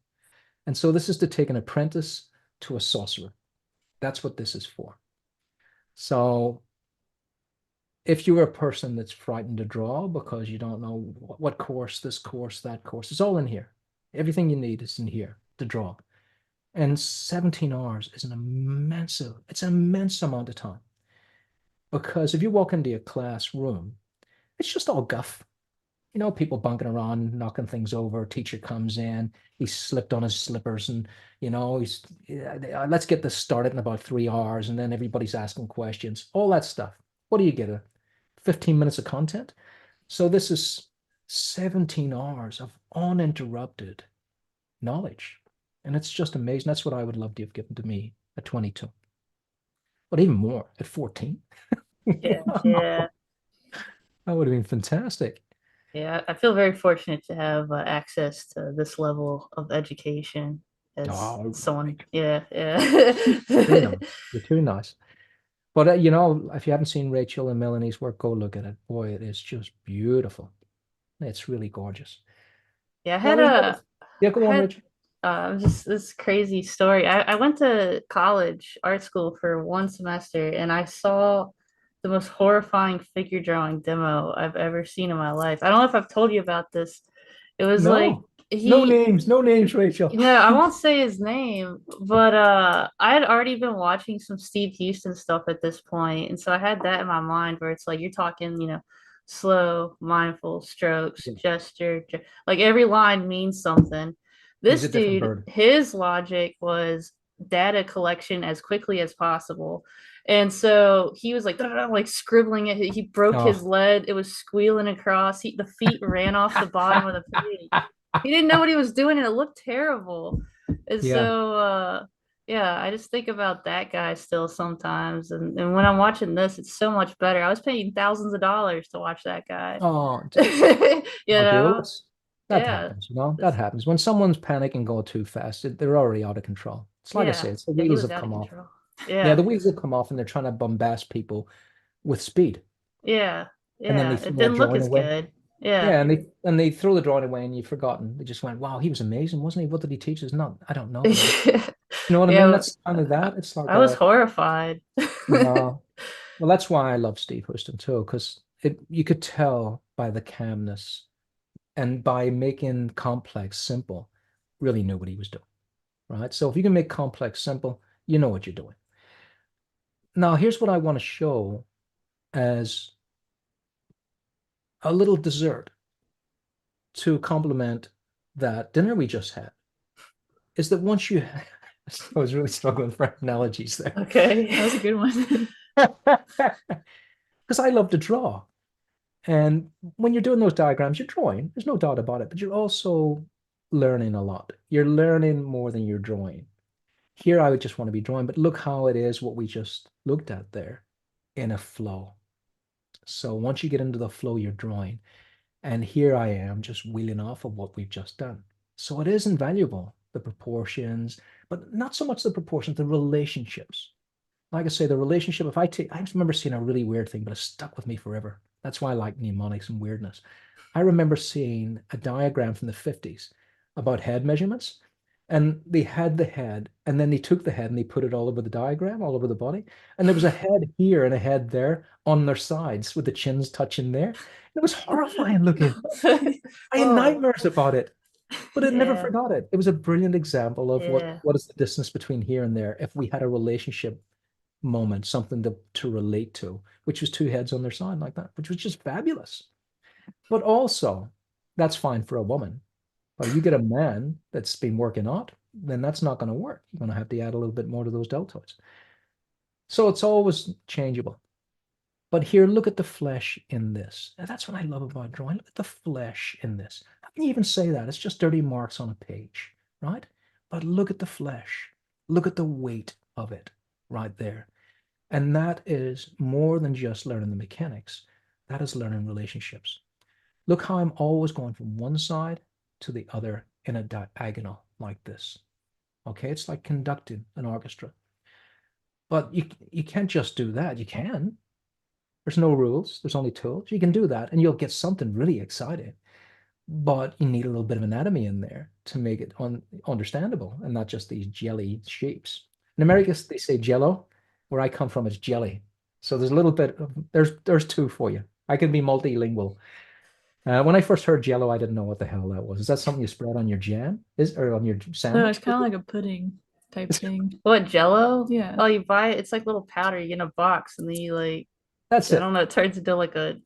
And so this is to take an apprentice to a sorcerer. That's what this is for. So if you're a person that's frightened to draw because you don't know what course, this course, that course, it's all in here. Everything you need is in here to draw. And 17 hours is it's an immense amount of time. Because if you walk into a classroom, it's just all guff. People bunking around, knocking things over. Teacher comes in, he slipped on his slippers, and let's get this started in about 3 hours, and then everybody's asking questions, all that stuff. What do you get? 15 minutes of content? So this is 17 hours of uninterrupted knowledge. And it's just amazing. That's what I would love to have given to me at 22, but even more at 14. Yeah, yeah, That would have been fantastic. yeah. I feel very fortunate to have access to this level of education as Oh, someone. Rachel, Yeah, yeah. too nice. You're too nice. But if you haven't seen Rachel and Melanie's work, go look at it. Boy, it is just beautiful. It's really gorgeous. Yeah, Well, yeah, I go on, had Rachel. just this crazy story. I went to college art school for 1 semester and I saw the most horrifying figure drawing demo I've ever seen in my life. I don't know if I've told you about this. It was like No, he no names, Rachel. I won't say his name, but I had already been watching some Steve Houston stuff at this point, and so I had that in my mind where it's like you're talking, slow, mindful strokes, Yeah, like every line means something. he's This a different dude, bird. his logic was data collection as quickly as possible. And so he was like, like scribbling it. He broke his Oh, lead. It was squealing across. The feet ran off the bottom of the page. He didn't know what he was doing and it looked terrible. And yeah. so yeah, I just think about that guy still sometimes. And when I'm watching this, it's so much better. I was paying thousands of dollars to watch that guy. Oh, You okay. Well, know? that Yeah. happens. That It's, happens when someone's panicking, go too fast. They're already out of control. It's like I yeah. say, it's the Yeah, he wheels was have out of come off. control. Yeah, Yeah. the wheels have come off, and they're trying to bombast people with speed, Yeah. and then they Yeah. It throw a didn't look drawing as away. good. Yeah. Yeah, and they throw the drawing away, and you've forgotten. They just went, "Wow, he was amazing, wasn't he? What did he teach us? Not, I don't know, but you know what I mean. Yeah. That's kind of that. It's like I was horrified. no. Well, that's why I love Steve Houston too, because you could tell by the calmness and by making complex simple, really knew what he was doing, right? So if you can make complex simple, you know what you're doing. Now, here's what I want to show as a little dessert to complement that dinner we just had, is that once you, I was really struggling for analogies there. Okay. That was a good one. Because I love to draw. And when you're doing those diagrams, you're drawing. There's no doubt about it, but you're also learning a lot. You're learning more than you're drawing. Here, I would just want to be drawing, but look how it is what we just looked at there in a flow. So once you get into the flow, you're drawing. And here I am just wheeling off of what we've just done. So it is invaluable, the proportions, but not so much the proportions, the relationships. Like I say, the relationship, if I take, I just remember seeing a really weird thing, but it stuck with me forever. That's why I like mnemonics and weirdness. I remember seeing a diagram from the 50s about head measurements, and they had the head, and then they took the head and they put it all over the diagram, all over the body. And there was a head here and a head there on their sides with the chins touching there. And it was horrifying looking. I had Whoa. nightmares about it, but I never Yeah. forgot it. It was a brilliant example of Yeah. what is the distance between here and there if we had a relationship moment, something to relate to, which was two heads on their side like that, which was just fabulous. But also, that's fine for a woman. But if you get a man that's been working out, then that's not going to work. You're going to have to add a little bit more to those deltoids. So it's always changeable. But here, look at the flesh in this. And that's what I love about drawing. Look at the flesh in this. How can you even say that? It's just dirty marks on a page, right? But look at the flesh. Look at the weight of it right there. And that is more than just learning the mechanics. That is learning relationships. Look how I'm always going from one side to the other in a diagonal like this. Okay, it's like conducting an orchestra. But you can't just do that. You can. There's no rules. There's only tools. You can do that and you'll get something really exciting. But you need a little bit of anatomy in there to make it understandable and not just these jelly shapes. In America, they say jello. Where I come from, it's jelly. So there's a little bit of, there's two for you. I can be multilingual. When I first heard jello, I didn't know what the hell that was. Is that something you spread on your jam? Or on your No, sandwich? it's kind of like a pudding. type thing. What, Jello? Yeah. Oh, you buy it. It's like little powder. You get in a box, and then you like, That's I it. don't know. It turns into like a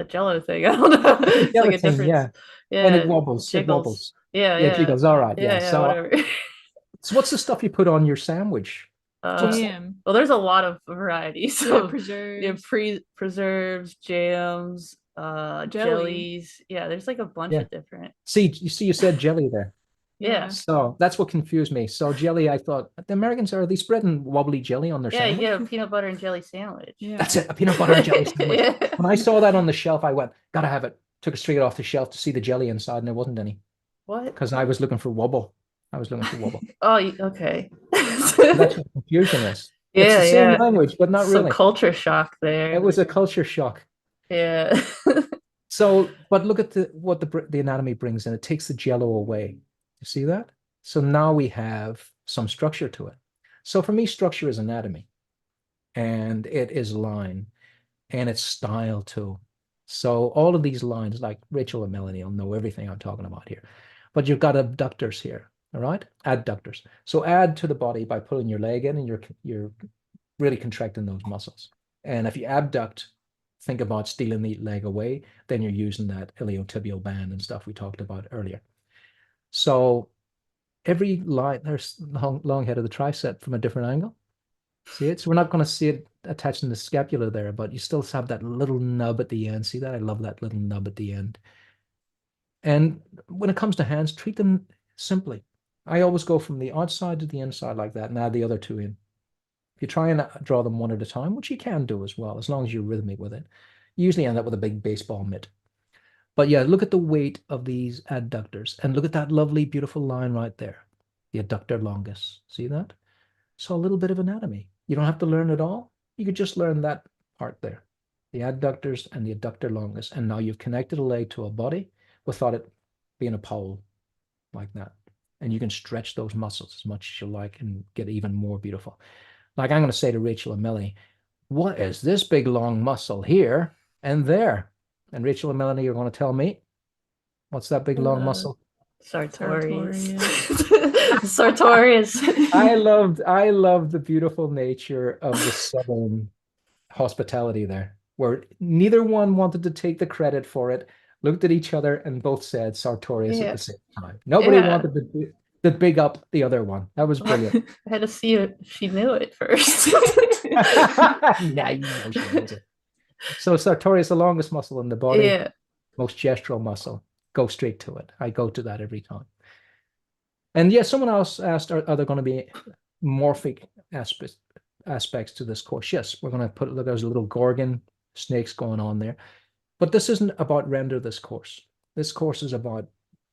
Jello thing. I don't know. It's like a Gelatin, different. yeah. And Yeah, it wobbles. It jiggles. wobbles. Yeah, Yeah, yeah, jiggles. All right. Yeah. yeah, whatever. So what's the stuff you put on your sandwich? What's Jam. Well, there's a lot of varieties. Yeah, So yeah, preserves. preserves, jams, Jelly. jellies. Yeah, there's like a bunch Yeah. of different. See, you said jelly there. Yeah. So that's what confused me. So jelly, I thought the Americans are they spreading wobbly jelly on their Yeah, you sandwich? get a peanut butter and jelly sandwich. Yeah. That's it, a peanut butter and jelly sandwich. Yeah. When I saw that on the shelf, I went, gotta have it. Took it straight off the shelf to see the jelly inside, and there wasn't any What? because I was looking for wobble. I was looking for wobble. Oh, okay. That's what confusion is. It's Yeah, the same yeah. language, but not Some really. culture shock there. It was a culture shock. Yeah. So, but look at what the anatomy brings in. It takes the jello away. You see that? So now we have some structure to it. So for me, structure is anatomy, and it is line, and it's style too. So all of these lines, like Rachel and Melanie, will know everything I'm talking about here. But you've got abductors here, all right? Adductors. So add to the body by pulling your leg in, and you're really contracting those muscles. And if you abduct, think about stealing the leg away, then you're using that iliotibial band and stuff we talked about earlier. So every line, there's long head of the tricep from a different angle. See it? So we're not going to see it attaching the scapula there, but you still have that little nub at the end. See that? I love that little nub at the end. And when it comes to hands, treat them simply. I always go from the outside to the inside like that and add the other two in. If you try and draw them one at a time, which you can do as well, as long as you're rhythmic with it, you usually end up with a big baseball mitt. But yeah, look at the weight of these adductors and look at that lovely, beautiful line right there. The adductor longus. See that? So a little bit of anatomy. You don't have to learn it all. You could just learn that part there. The adductors and the adductor longus. And now you've connected a leg to a body without it being a pole like that. And you can stretch those muscles as much as you like and get even more beautiful. Like I'm going to say to Rachel and Melanie, what is this big long muscle here and there? And Rachel and Melanie are going to tell me, what's that big long muscle? Sartorius. Sartorius. I loved the beautiful nature of the Southern hospitality there, where neither one wanted to take the credit for it, looked at each other and both said Sartorius at the same time. Nobody wanted to big up the other one. That was brilliant. I had to see if she knew it first. Now you know she knows it. So Sartorius, the longest muscle in the body, Yeah. most gestural muscle. Go straight to it. I go to that every time. And yeah, someone else asked, are there going to be morphic aspects to this course? Yes, we're going to put, look, there's a little Gorgon snakes going on there. But this isn't about render this course. This course is about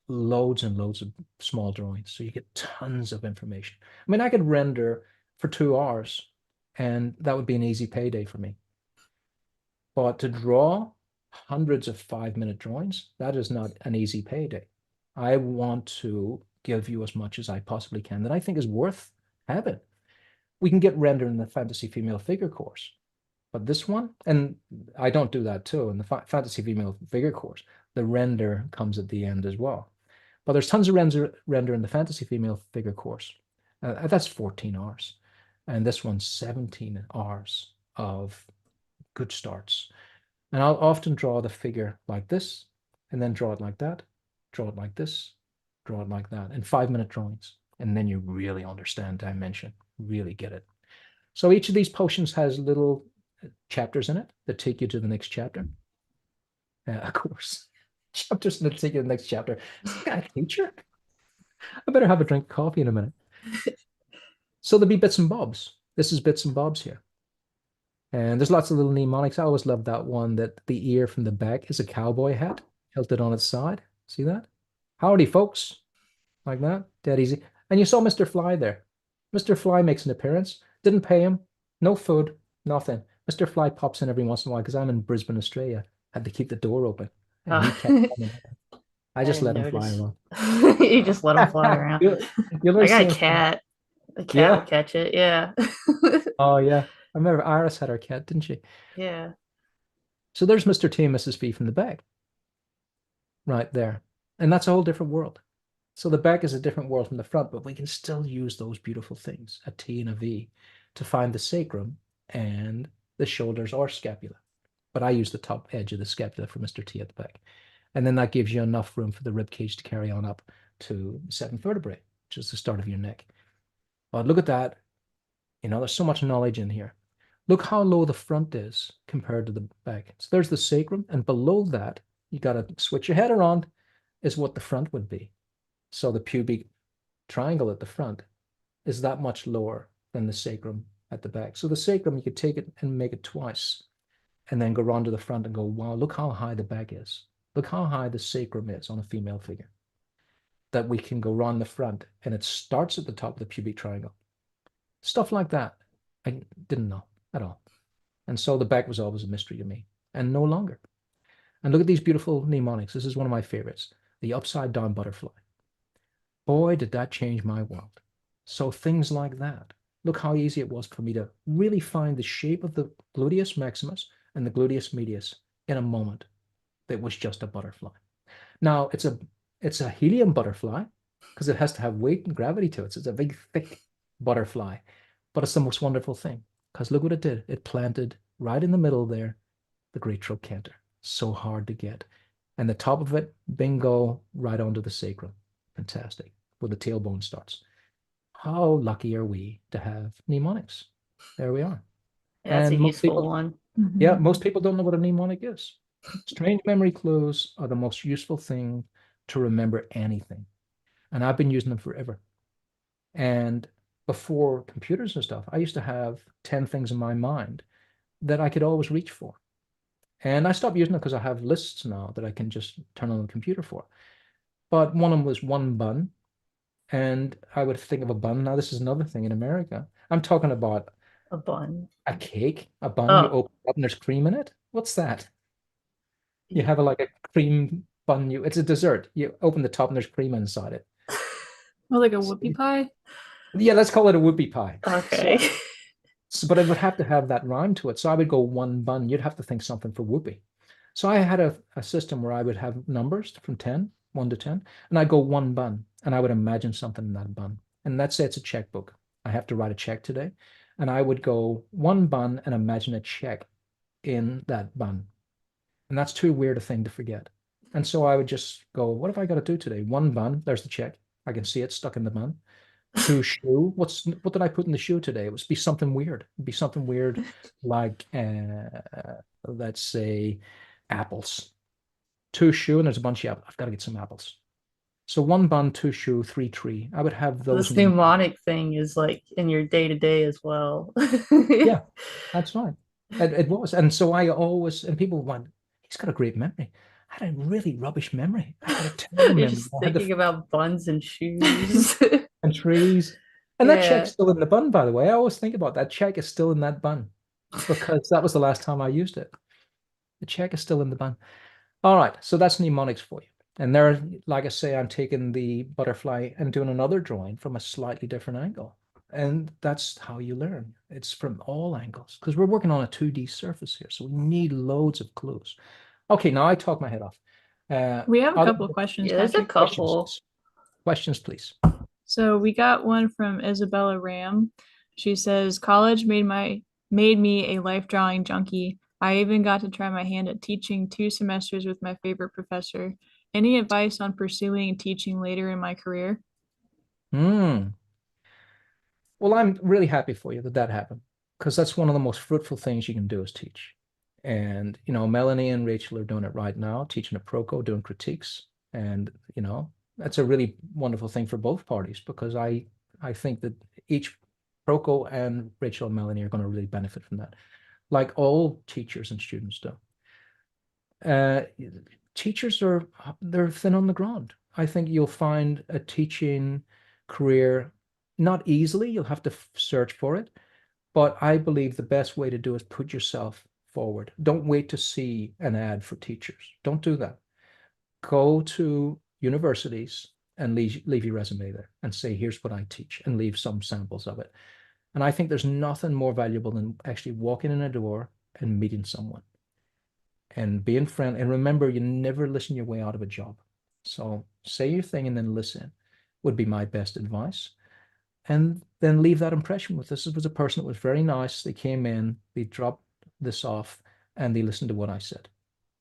loads and loads of small drawings. So you get tons of information. I mean, I could render for 2 hours and that would be an easy payday for me. But to draw hundreds of 5-minute drawings, that is not an easy payday. I want to give you as much as I possibly can that I think is worth having. We can get render in the fantasy female figure course, but this one, and I don't do that too, in the fantasy female figure course, the render comes at the end as well. But there's tons of render in the fantasy female figure course. That's 14 hours. And this one's 17 hours of good starts. And I'll often draw the figure like this, and then draw it like that, draw it like this, draw it like that, in 5-minute drawings. And then you really understand dimension, really get it. So each of these potions has little chapters in it that take you to the next chapter. Of course, chapters that take you to the next chapter. Is that guy a teacher? I better have a drink of coffee in a minute. So there'll be bits and bobs. This is bits and bobs here. And there's lots of little mnemonics. I always love that one that the ear from the back is a cowboy hat tilted on its side. See that? Howdy, folks. Like that. Dead easy. And you saw Mr. Fly there. Mr. Fly makes an appearance. Didn't pay him. No food. Nothing. Mr. Fly pops in every once in a while because I'm in Brisbane, Australia. Had to keep the door open. And he kept coming in. I just let him fly around. You just let him fly around. I got a cat. The cat will catch it. Yeah. Oh, yeah. I remember Iris had her cat, didn't she? Yeah. So there's Mr. T and Mrs. V from the back. Right there. And that's a whole different world. So the back is a different world from the front, but we can still use those beautiful things, a T and a V, to find the sacrum and the shoulders or scapula. But I use the top edge of the scapula for Mr. T at the back. And then that gives you enough room for the rib cage to carry on up to the seventh vertebrae, which is the start of your neck. But look at that. You know, there's so much knowledge in here. Look how low the front is compared to the back. So there's the sacrum, and below that, you got to switch your head around, is what the front would be. So the pubic triangle at the front is that much lower than the sacrum at the back. So the sacrum, you could take it and make it twice, and then go around to the front and go, wow, look how high the back is. Look how high the sacrum is on a female figure. That we can go around the front, and it starts at the top of the pubic triangle. Stuff like that, I didn't know at all. And so the back was always a mystery to me, and no longer. And look at these beautiful mnemonics. This is one of my favorites, the upside down butterfly. Boy, did that change my world. So things like that. Look how easy it was for me to really find the shape of the gluteus maximus and the gluteus medius in a moment that was just a butterfly. Now, it's a helium butterfly because it has to have weight and gravity to it. So it's a big, thick butterfly. But it's the most wonderful thing because look what it did. It planted right in the middle there the great trochanter. So hard to get. And the top of it, bingo, right onto the sacrum. Fantastic. Where the tailbone starts. How lucky are we to have mnemonics? There we are. Yeah, that's And a most useful people, one. yeah, most people don't know what a mnemonic is. Strange memory clues are the most useful thing to remember anything. And I've been using them forever. And before computers and stuff, I used to have 10 things in my mind that I could always reach for. And I stopped using it because I have lists now that I can just turn on the computer for. But one of them was one bun. And I would think of a bun. Now, this is another thing in America. I'm talking about A bun. a cake, a bun you Oh, open up and there's cream in it. What's that? You have like a cream bun. It's a dessert. You open the top and there's cream inside it. Oh, like a whoopie pie? Yeah, let's call it a whoopie pie. okay. But it would have to have that rhyme to it. So I would go one bun. You'd have to think something for whoopie. So I had a system where I would have numbers from 10, 1 to 10, and I'd go one bun, and I would imagine something in that bun. And let's say it's a checkbook. I have to write a check today, and I would go one bun and imagine a check in that bun. And that's too weird a thing to forget. And so I would just go, what have I got to do today? One bun, there's the check. I can see it stuck in the bun. Two shoe. What did I put in the shoe today? It would be something weird. It'd be something weird like let's say apples. Two shoe, and there's a bunch of apples. I've got to get some apples. So one bun, two shoe, three tree. I would have those. This mnemonic thing is like in your day to day as well. Yeah, that's right. It was. And so I always, and people went, he's got a great memory. I had a really rubbish memory. I had a terrible You're memory. just I had thinking about buns and shoes. and trees. And that Yeah. check's still in the bun, by the way. I always think about that check is still in that bun because that was the last time I used it. The check is still in the bun. All right, so that's mnemonics for you. And there, like I say, I'm taking the butterfly and doing another drawing from a slightly different angle. And that's how you learn. It's from all angles because we're working on a 2D surface here. So we need loads of clues. Okay, now I talk my head off. We have a other couple of questions, Yeah, there's a Patrick. couple. Questions, please. So we got one from Isabella Ram. She says, college made me a life drawing junkie. I even got to try my hand at teaching 2 semesters with my favorite professor. Any advice on pursuing teaching later in my career? Hmm. Well, I'm really happy for you that that happened because that's one of the most fruitful things you can do is teach. And, Melanie and Rachel are doing it right now, teaching at Proco, doing critiques. And, that's a really wonderful thing for both parties because I think that each Proco and Rachel and Melanie are going to really benefit from that, like all teachers and students do. Uh, Teachers they're thin on the ground. I think you'll find a teaching career not easily. You'll have to search for it, but I believe the best way to do is put yourself forward. Don't wait to see an ad for teachers. Don't do that. Go to universities and leave your resume there and say, here's what I teach, and leave some samples of it. And I think there's nothing more valuable than actually walking in a door and meeting someone and being friendly. And remember, you never listen your way out of a job. So say your thing and then listen. would be my best advice. And then leave that impression with this. It was a person that was very nice. They came in, they dropped this off, and they listened to what I said.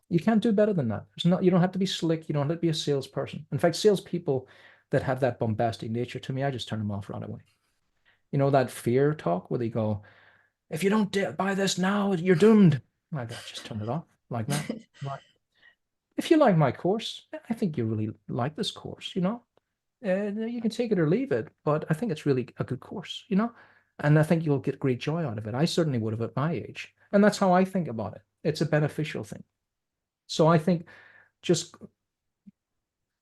You can't do better than that. You don't have to be slick. You don't have to be a salesperson. In fact, salespeople that have that bombastic nature, to me, I just turn them off right away. You know, that fear talk where they go, if you don't buy this now, you're doomed. Like that, just turn it off like that. Right. If you like my course, I think you really like this course, you know. You can take it or leave it, but I think it's really a good course, you know, and I think you'll get great joy out of it. I certainly would have at my age, and that's how I think about it. It's a beneficial thing. So I think just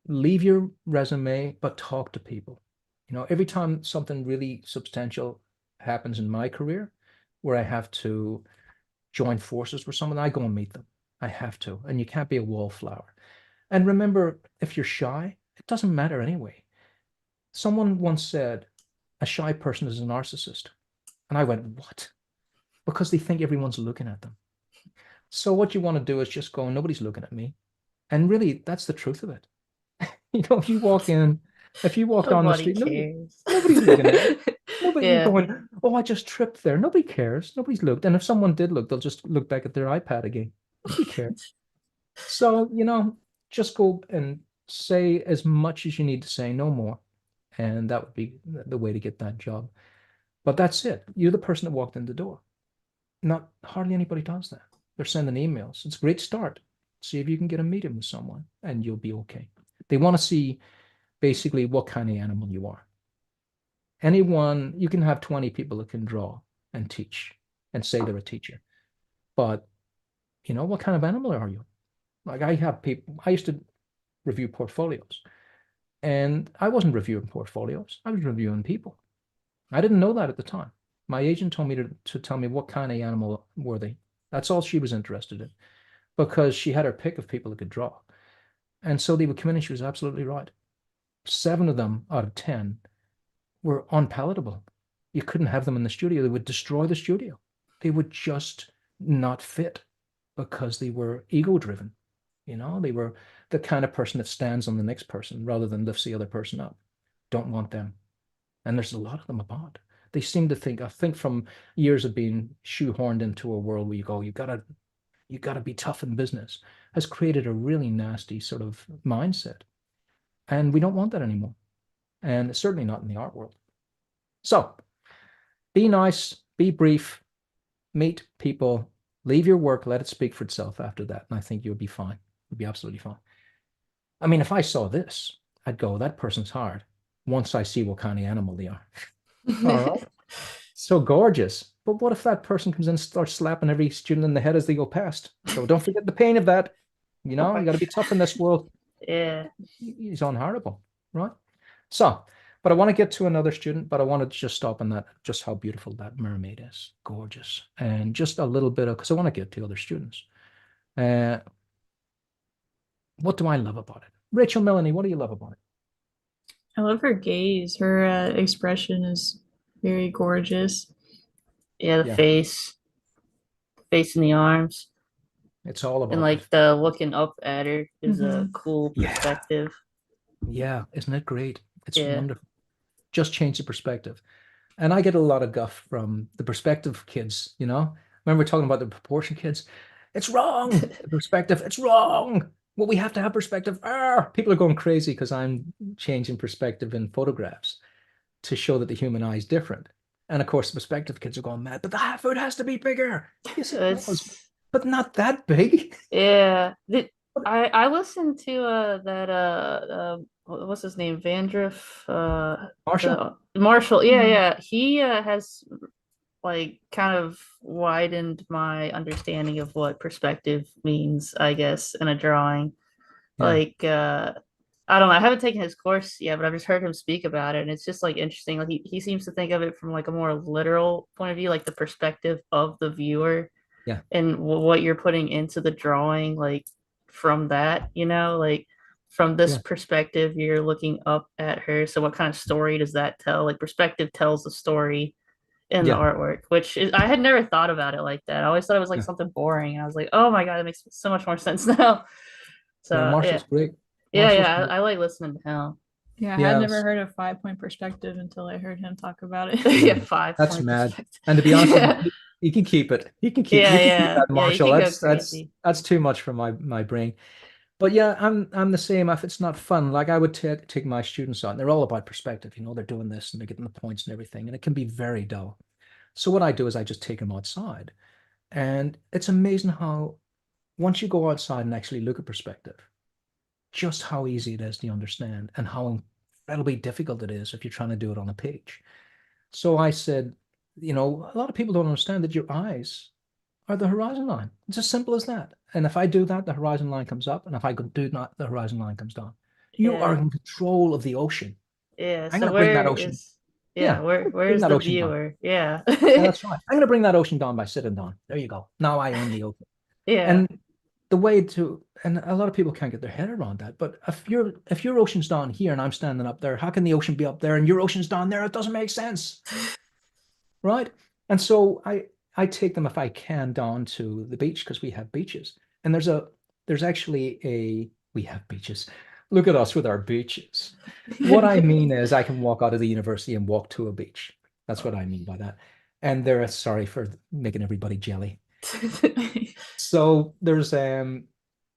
leave your resume, but talk to people. You know, every time something really substantial happens in my career where I have to join forces with someone, I go and meet them. I have to, and you can't be a wallflower. And remember, if you're shy, it doesn't matter anyway. Someone once said, a shy person is a narcissist. And I went, what? Because they think everyone's looking at them. So what you want to do is just go, nobody's looking at me. And really, that's the truth of it. You know, if you walk down the street, nobody's looking at you. Nobody's going, oh, I just tripped there. Nobody cares. Nobody's looked. And if someone did look, they'll just look back at their iPad again. Nobody cares. So, you know, just go and say as much as you need to say, no more. And that would be the way to get that job. But that's it. You're the person that walked in the door. Not hardly anybody does that. They're sending emails. It's a great start. See if you can get a meeting with someone and you'll be okay. They want to see basically what kind of animal you are. Anyone, you can have 20 people that can draw and teach and say they're a teacher. But, you know, what kind of animal are you? Like I have people, I used to review portfolios. And I wasn't reviewing portfolios. I was reviewing people. I didn't know that at the time. My agent told me to tell me what kind of animal were they. That's all she was interested in because she had her pick of people that could draw. And so they would come in and she was absolutely right. 7 of them out of 10 were unpalatable. You couldn't have them in the studio. They would destroy the studio. They would just not fit because they were ego-driven. You know, they were the kind of person that stands on the next person rather than lifts the other person up. Don't want them. And there's a lot of them about. They seem to think, I think from years of being shoehorned into a world where you go, you gotta be tough in business, has created a really nasty sort of mindset. And we don't want that anymore. And certainly not in the art world. So be nice, be brief, meet people, leave your work, let it speak for itself after that. And I think you'll be fine. You'll be absolutely fine. I mean, if I saw this, I'd go, that person's hard once I see what kind of animal they are. All right. So gorgeous. But what if that person comes in and starts slapping every student in the head as they go past? So don't forget the pain of that. You know, you got to be tough in this world. Yeah. He's unhurtable, right? So, but I want to get to another student, but I want to just stop on that, just how beautiful that mermaid is. Gorgeous. And just a little bit of, because I want to get to other students. What do I love about it? Rachel Melanie, what do you love about it? I love her gaze. Her expression is very gorgeous. Yeah, the Yeah. face and the arms. It's all about And like the looking up at her is a cool Yeah. perspective. Yeah, isn't it great? It's Yeah. wonderful. Just change the perspective. And I get a lot of guff from the perspective kids, you know? Remember talking about the proportion kids? It's wrong. The perspective, it's wrong. Well, we have to have perspective. People are going crazy because I'm changing perspective in photographs to show that the human eye is different. And of course, the perspective kids are going mad, but the foot has to be bigger. Yes, it does, but not that big. Yeah. I listened to that what's his name? Vandriff Marshall. Yeah. He has like kind of widened my understanding of what perspective means, I guess, in a drawing. Yeah. Like I don't know, I haven't taken his course yet, but I've just heard him speak about it, and it's just like interesting. Like he seems to think of it from like a more literal point of view, like the perspective of the viewer. Yeah. And what you're putting into the drawing, like from that, you know, like from this perspective, you're looking up at her. So what kind of story does that tell? Like perspective tells the story in the artwork, which is, I had never thought about it like that. I always thought it was like something boring. And I was like, oh my God, it makes so much more sense now. So Marshall's great. I like listening to him. Yeah, I Yeah, had never heard of 5-point perspective until I heard him talk about it. Yeah, yeah, 5 that's point mad. perspective. And to be honest with you, Yeah. you can keep it. Yeah, You can keep yeah. that, Yeah, you Marshall. can go That's crazy. that's too much for my brain. But yeah, I'm the same. If it's not fun, like I would take my students out, and they're all about perspective. You know, they're doing this and they're getting the points and everything, and it can be very dull. So what I do is I just take them outside, and it's amazing how once you go outside and actually look at perspective, just how easy it is to understand and how incredibly difficult it is if you're trying to do it on a page. So I said, you know, a lot of people don't understand that your eyes are the horizon line. It's as simple as that. And if I do that, the horizon line comes up. And if I do not, the horizon line comes down. You are Yeah. in control of the ocean. Yeah. I'm So going to bring where that ocean. is Yeah, yeah, I'm gonna bring where's that the ocean down. viewer? Yeah. Yeah, that's right. I'm going to bring that ocean down by sitting down. There you go. Now I own the ocean. Yeah. And the way to, and a lot of people can't get their head around that. But if your ocean's down here and I'm standing up there, how can the ocean be up there and your ocean's down there? It doesn't make sense, right? And so I take them if I can down to the beach because we have beaches. And there's actually we have beaches. Look at us with our beaches. What I mean is I can walk out of the university and walk to a beach. That's what I mean by that. And they're sorry for making everybody jelly. So there's a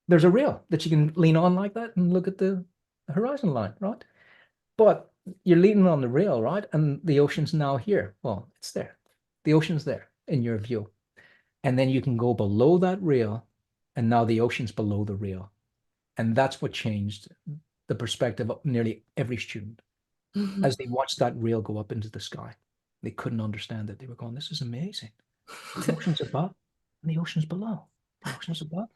rail that you can lean on like that and look at the horizon line, right? But you're leaning on the rail, right? And the ocean's now here. Well, it's there. The ocean's there in your view. And then you can go below that rail, and now the ocean's below the rail. And that's what changed the perspective of nearly every student as they watched that rail go up into the sky. They couldn't understand it. They were going, this is amazing. The ocean's above and the ocean's below. The ocean's above.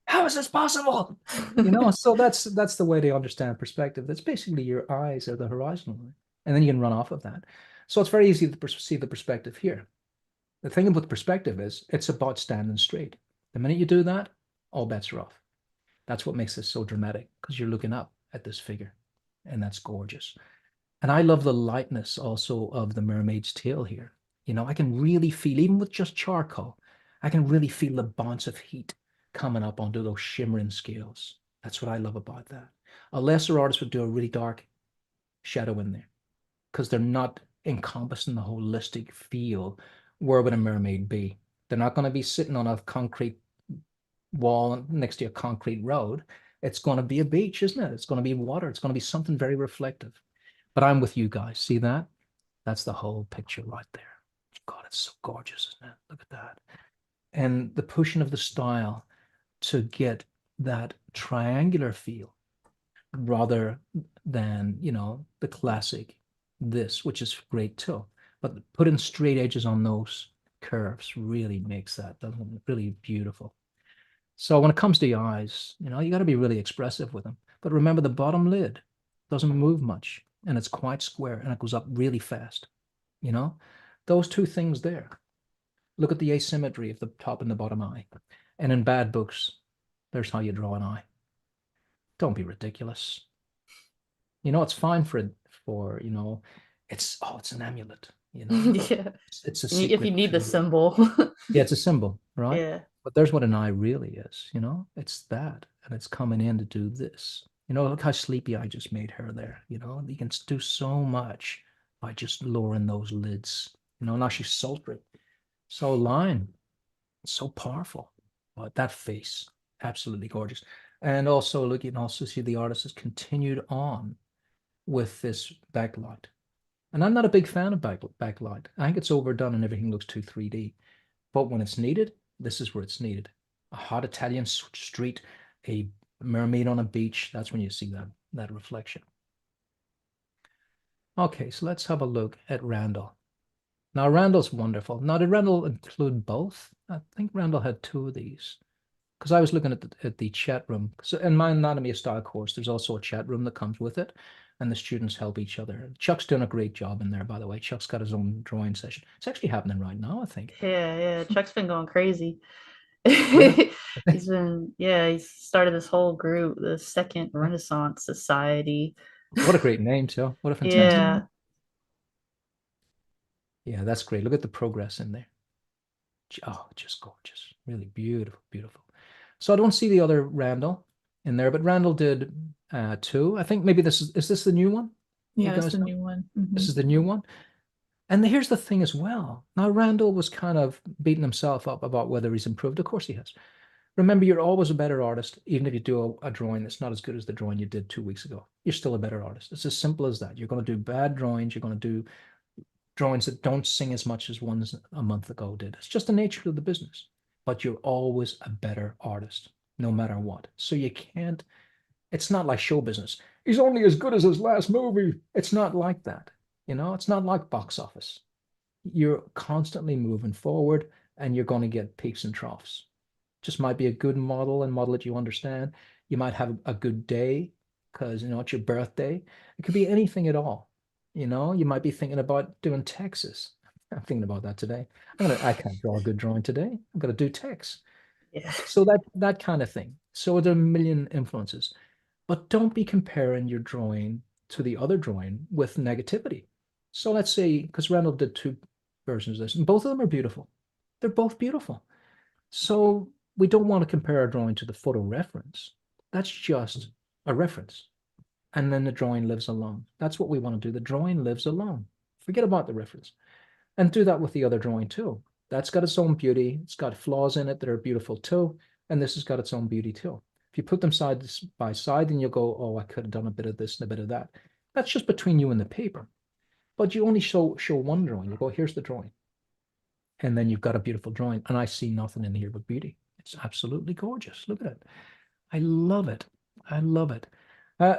How is this possible? You know, so that's the way they understand perspective. That's basically your eyes are the horizon line, and then you can run off of that. So it's very easy to see the perspective here. The thing about perspective is it's about standing straight. The minute you do that, all bets are off. That's what makes this so dramatic because you're looking up at this figure, and that's gorgeous. And I love the lightness also of the mermaid's tail here. You know, I can really feel, even with just charcoal, I can really feel the bounce of heat coming up onto those shimmering scales. That's what I love about that. A lesser artist would do a really dark shadow in there because they're not encompassing the holistic feel. Where would a mermaid be? They're not going to be sitting on a concrete wall next to a concrete road. It's going to be a beach, isn't it? It's going to be water. It's going to be something very reflective. But I'm with you guys. See that? That's the whole picture right there. God, it's so gorgeous, isn't it? Look at that. And the pushing of the style to get that triangular feel rather than, you know, the classic this, which is great too. But putting straight edges on those curves really makes that really beautiful. So when it comes to the eyes, you know, you got to be really expressive with them. But remember, the bottom lid doesn't move much and it's quite square and it goes up really fast. You know, those two things there. Look at the asymmetry of the top and the bottom eye. And in bad books, there's how you draw an eye. Don't be ridiculous. You know, it's fine for, you know, it's an amulet, you know. Yeah. It's a If you secret need the to, symbol. yeah, it's a symbol, right? Yeah. But there's what an eye really is, you know? It's that, and it's coming in to do this. You know, look how sleepy I just made her there, you know? You can do so much by just lowering those lids. You know, now she's sultry. So line, so powerful. But that face, absolutely gorgeous. And also, look, you can also see the artist has continued on with this backlight. And I'm not a big fan of backlight. I think it's overdone and everything looks too 3D. But when it's needed, this is where it's needed. A hot Italian street, a mermaid on a beach, that's when you see that reflection. Okay, so let's have a look at Randall. Now, Randall's wonderful. Now, did Randall include both? I think Randall had two of these. Because I was looking at the chat room. So in my Anatomy of Style course, there's also a chat room that comes with it, and the students help each other. Chuck's doing a great job in there, by the way. Chuck's got his own drawing session. It's actually happening right now, I think. Yeah. Chuck's been going crazy. Yeah. He started this whole group, the Second Renaissance Society. What a great name, too. What a fantastic Yeah. name. Yeah, that's great. Look at the progress in there. Oh, just gorgeous. Really beautiful, beautiful. So I don't see the other Randall. in there, but Randall did 2. I think maybe this is this the new one? You Yeah, that's guys the know? new one. This Mhm. is the new one. And here's the thing as well. Now, Randall was kind of beating himself up about whether he's improved. Of course he has. Remember, you're always a better artist, even if you do a drawing that's not as good as the drawing you did 2 weeks ago. You're still a better artist. It's as simple as that. You're going to do bad drawings. You're going to do drawings that don't sing as much as ones a month ago did. It's just the nature of the business. But you're always a better artist, no matter what. So you can't, it's not like show business. He's only as good as his last movie. It's not like that. It's not like box office. You're constantly moving forward and you're going to get peaks and troughs. Just might be a good model and model that you understand. You might have a good day because it's your birthday. It could be anything at all. You might be thinking about doing Texas. I'm thinking about that today. I can't draw a good drawing today. I'm gonna do text. Yeah. So that kind of thing. So there are a million influences. But don't be comparing your drawing to the other drawing with negativity. So let's say, because Randall did 2 versions of this, and both of them are beautiful. They're both beautiful. So we don't want to compare our drawing to the photo reference. That's just a reference. And then the drawing lives alone. That's what we want to do. The drawing lives alone. Forget about the reference. And do that with the other drawing too. That's got its own beauty. It's got flaws in it that are beautiful too. And this has got its own beauty too. If you put them side by side, then you'll go, oh, I could have done a bit of this and a bit of that. That's just between you and the paper. But you only show one drawing. You go, here's the drawing. And then you've got a beautiful drawing. And I see nothing in here but beauty. It's absolutely gorgeous. Look at it. I love it. I love it. I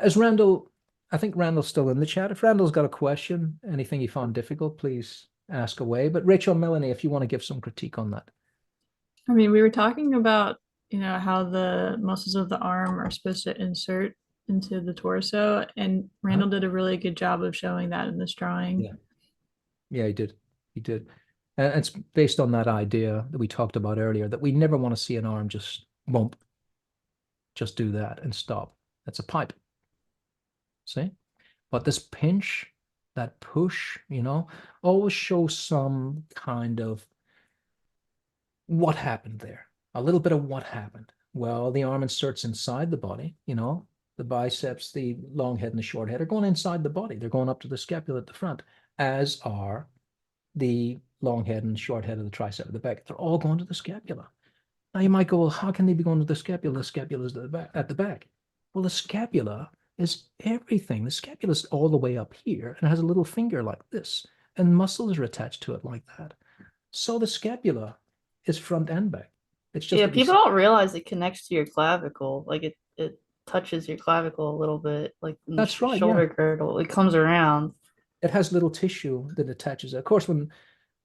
think Randall's still in the chat. If Randall's got a question, anything he found difficult, please ask away. But Rachel, Melanie, if you want to give some critique on that. I mean, we were talking about, how the muscles of the arm are supposed to insert into the torso, and Randall did a really good job of showing that in this drawing. Yeah. Yeah, he did. He did. And it's based on that idea that we talked about earlier, that we never want to see an arm just won't just do that and stop. That's a pipe. See? But this pinch, that push, always shows some kind of what happened there. A little bit of what happened. Well, the arm inserts inside the body, the biceps, the long head and the short head are going inside the body. They're going up to the scapula at the front, as are the long head and short head of the tricep at the back. They're all going to the scapula. Now you might go, well, how can they be going to the scapula? The scapula is at the back. Well, the scapula is everything. The scapula is all the way up here and has a little finger like this, and muscles are attached to it like that. So the scapula is front and back. It's just Yeah, people don't realize it connects to your clavicle. Like it touches your clavicle a little bit, like in the That's right, shoulder yeah. girdle. It comes around. It has little tissue that attaches it. Of course, when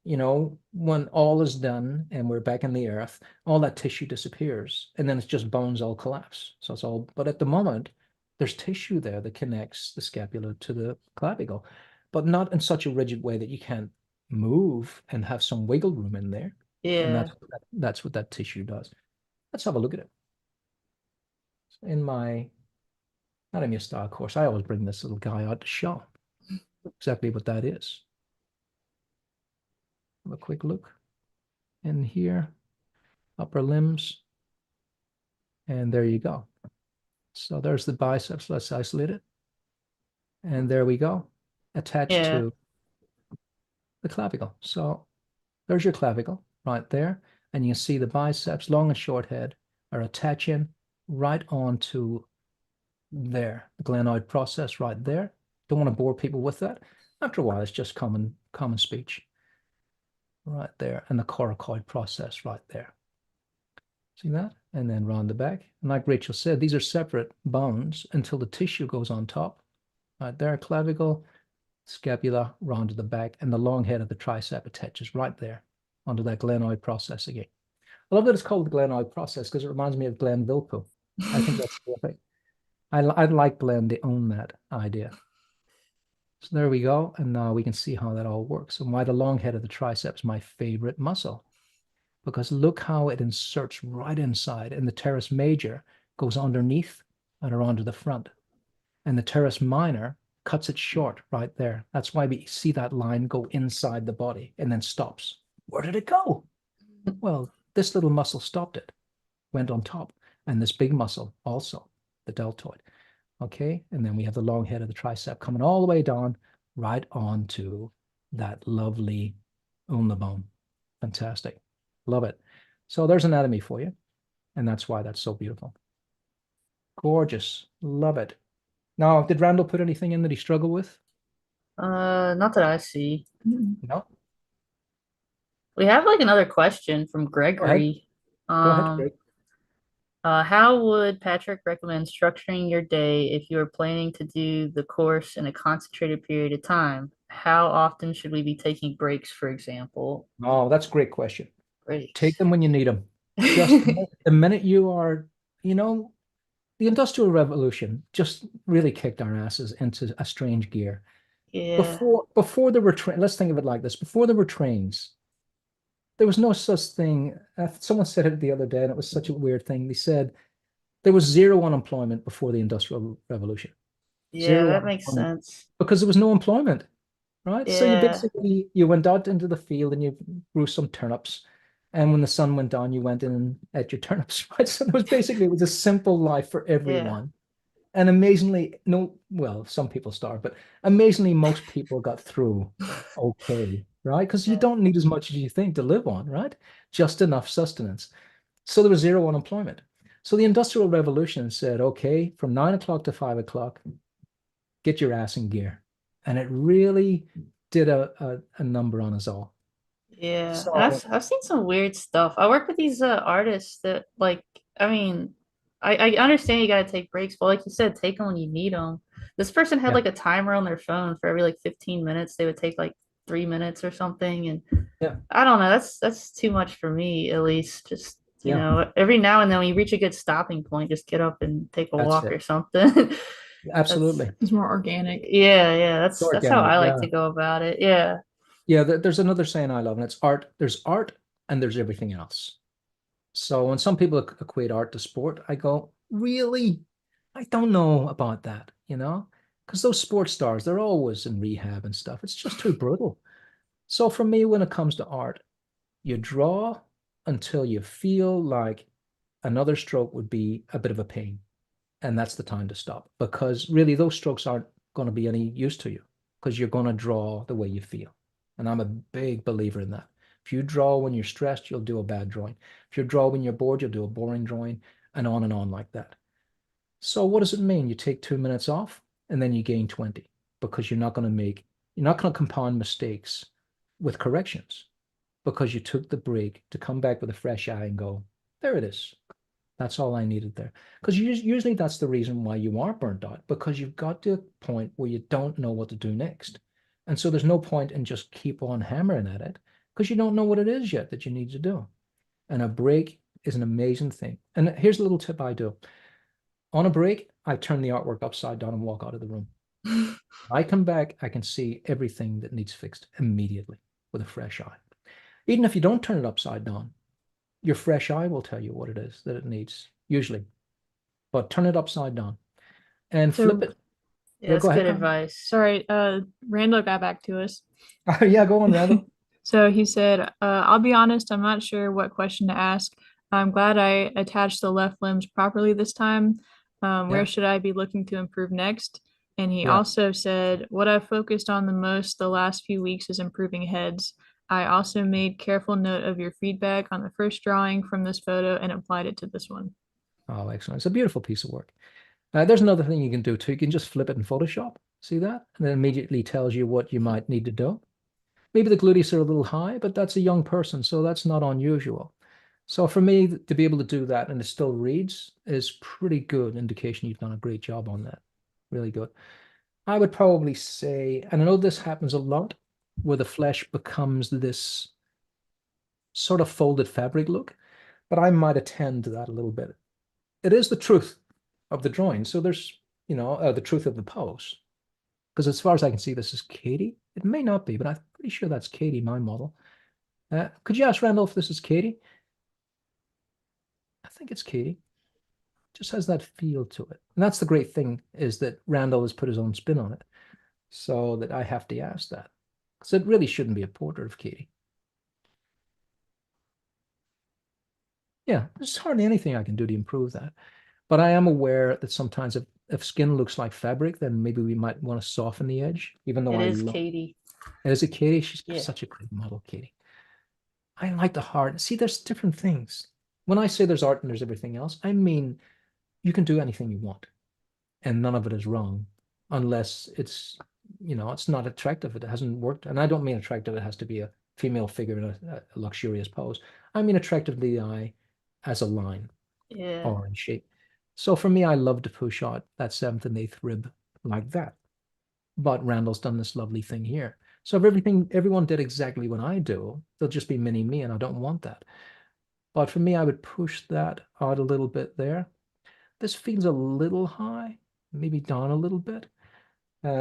all is done and we're back in the earth, all that tissue disappears, and then it's just bones all collapse. So it's all, but at the moment, there's tissue there that connects the scapula to the clavicle, but not in such a rigid way that you can't move and have some wiggle room in there. And Yeah. that's what that tissue does. Let's have a look at it. In my anatomy of style course, I always bring this little guy out to show exactly what that is. Have a quick look in here, upper limbs, and there you go. So there's the biceps. Let's isolate it. And there we go, attached to the clavicle. So there's your clavicle right there. And you can see the biceps, long and short head, are attaching right onto there. The glenoid process right there. Don't want to bore people with that. After a while, it's just common speech. Right there. And the coracoid process right there. See that? And then round the back. And like Rachel said, these are separate bones until the tissue goes on top. Right there, clavicle, scapula, round to the back, and the long head of the tricep attaches right there onto that glenoid process again. I love that it's called the glenoid process because it reminds me of Glenn Vilppu. I think that's perfect. I'd like Glenn to own that idea. So there we go. And now we can see how that all works and why the long head of the tricep is my favorite muscle. Because look how it inserts right inside, and the teres major goes underneath and around to the front. And the teres minor cuts it short right there. That's why we see that line go inside the body and then stops. Where did it go? Well, this little muscle stopped it, went on top, and this big muscle also. the deltoid. Okay, and then we have the long head of the tricep coming all the way down, right onto that lovely ulna bone. Fantastic. Love it. So there's anatomy for you. And that's why that's so beautiful. Gorgeous. Love it. Now, did Randall put anything in that he struggled with? Not that I see. No. We have like another question from Go ahead. Gregory. Go ahead, Greg. How would Patrick recommend structuring your day if you are planning to do the course in a concentrated period of time? How often should we be taking breaks, for example? Oh, that's a great question. Breaks. Take them when you need them. Just the minute you are, you know, the Industrial Revolution just really kicked our asses into a strange gear. Yeah. Before there were let's think of it like this. Before there were trains, there was no such thing. Someone said it the other day, and it was such a weird thing. They said there was zero unemployment before the Industrial Revolution. Yeah, Zero that makes unemployment sense. because there was no employment, right? So you Yeah. basically you went out into the field and you grew some turnips, and when the sun went down, you went in and ate your turnips, right? So it was a simple life for Yeah. everyone. And amazingly, no, well, some people starved, but amazingly, most people got through okay, right? Because you Yeah. don't need as much as you think to live on, right? Just enough sustenance. So there was zero unemployment. So the Industrial Revolution said, okay, from 9 o'clock to 5 o'clock, get your ass in gear. And it really did a number on us all. Yeah, and So I've seen some weird stuff. I work with these artists that like, I mean, I understand you gotta take breaks, but like you said, take them when you need them. This person had yeah, like a timer on their phone for every like 15 minutes. They would take like 3 minutes or something, and yeah, I don't know. That's too much for me, at least. Just yeah, every now and then when you reach a good stopping point, just get up and take a that's walk it. or something. That's Absolutely. It's more organic. yeah. It's That's how organic. I like Yeah. to go about it. Yeah, Yeah, there's another saying I love, and it's art. There's art and there's everything else. So when some people equate art to sport, I go, really? I don't know about that, because those sports stars, they're always in rehab and stuff. It's just too brutal. So for me, when it comes to art, you draw until you feel like another stroke would be a bit of a pain. And that's the time to stop because really those strokes aren't going to be any use to you because you're going to draw the way you feel. And I'm a big believer in that. If you draw when you're stressed, you'll do a bad drawing. If you draw when you're bored, you'll do a boring drawing and on like that. So what does it mean? You take 2 minutes off and then you gain 20 because you're not going to compound mistakes with corrections because you took the break to come back with a fresh eye and go, there it is. That's all I needed there. Because usually that's the reason why you are burnt out, because you've got to a point where you don't know what to do next. And so there's no point in just keep on hammering at it because you don't know what it is yet that you need to do. And a break is an amazing thing. And here's a little tip I do. On a break, I turn the artwork upside down and walk out of the room. I come back, I can see everything that needs fixed immediately with a fresh eye. Even if you don't turn it upside down, your fresh eye will tell you what it is that it needs, usually. But turn it upside down and flip So it. yeah, Yeah, that's go good ahead. advice. sorry, Randall got back to us. Yeah, go on, Randall. So he said, I'll be honest, I'm not sure what question to ask. I'm glad I attached the left limbs properly this time. Where Yeah, should I be looking to improve next? And he yeah. also said, what I've focused on the most the last few weeks is improving heads. I also made careful note of your feedback on the first drawing from this photo and applied it to this one. Oh, excellent. It's a beautiful piece of work. There's another thing you can do too. You can just flip it in Photoshop. See that? And it immediately tells you what you might need to do. Maybe the gluteus are a little high, but that's a young person, so that's not unusual. So for me to be able to do that and it still reads is pretty good indication you've done a great job on that. Really good. I would probably say, and I know this happens a lot, where the flesh becomes this sort of folded fabric look, but I might attend to that a little bit. It is the truth of the drawing. So there's, the truth of the pose. Because as far as I can see, this is Katie. It may not be, but I'm pretty sure that's Katie, my model. Could you ask Randall if this is Katie? I think it's Katie. Just has that feel to it. And that's the great thing is that Randall has put his own spin on it. So that I have to ask that. Because it really shouldn't be a portrait of Katie. Yeah, there's hardly anything I can do to improve that. But I am aware that sometimes if skin looks like fabric, then maybe we might want to soften the edge, even though It I is love Katie. it. Is it Katie? She's Yeah. such a great model, Katie. I like the heart. See, there's different things. When I say there's art and there's everything else, I mean you can do anything you want, and none of it is wrong, unless it's, it's not attractive. It hasn't worked. And I don't mean attractive. It has to be a female figure in a luxurious pose. I mean attractive to the eye as a line Yeah. or in shape. So for me, I love to push out that seventh and eighth rib like that. But Randall's done this lovely thing here. So if everyone did exactly what I do, they'll just be mini me, and I don't want that. But for me, I would push that out a little bit there. This feels a little high, maybe down a little bit.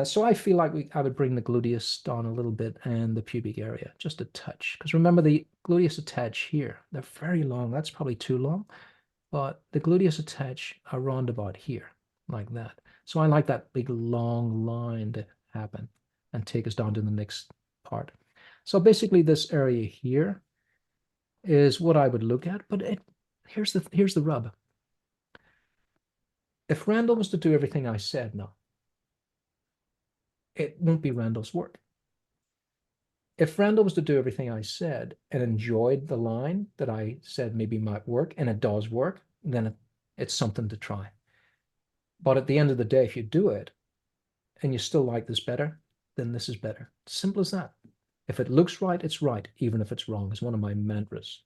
So I feel like I would bring the gluteus down a little bit and the pubic area, just a touch. Because remember, the gluteus attach here, they're very long. That's probably too long. But the gluteus attach around about here, like that. So I like that big long line to happen and take us down to the next part. So basically this area here is what I would look at, but here's the rub. If Randall was to do everything I said now, it won't be Randall's work. If Randall was to do everything I said and enjoyed the line that I said maybe might work, and it does work, then it's something to try. But at the end of the day, if you do it and you still like this better, then this is better. Simple as that. If it looks right, it's right, even if it's wrong. It's one of my mantras.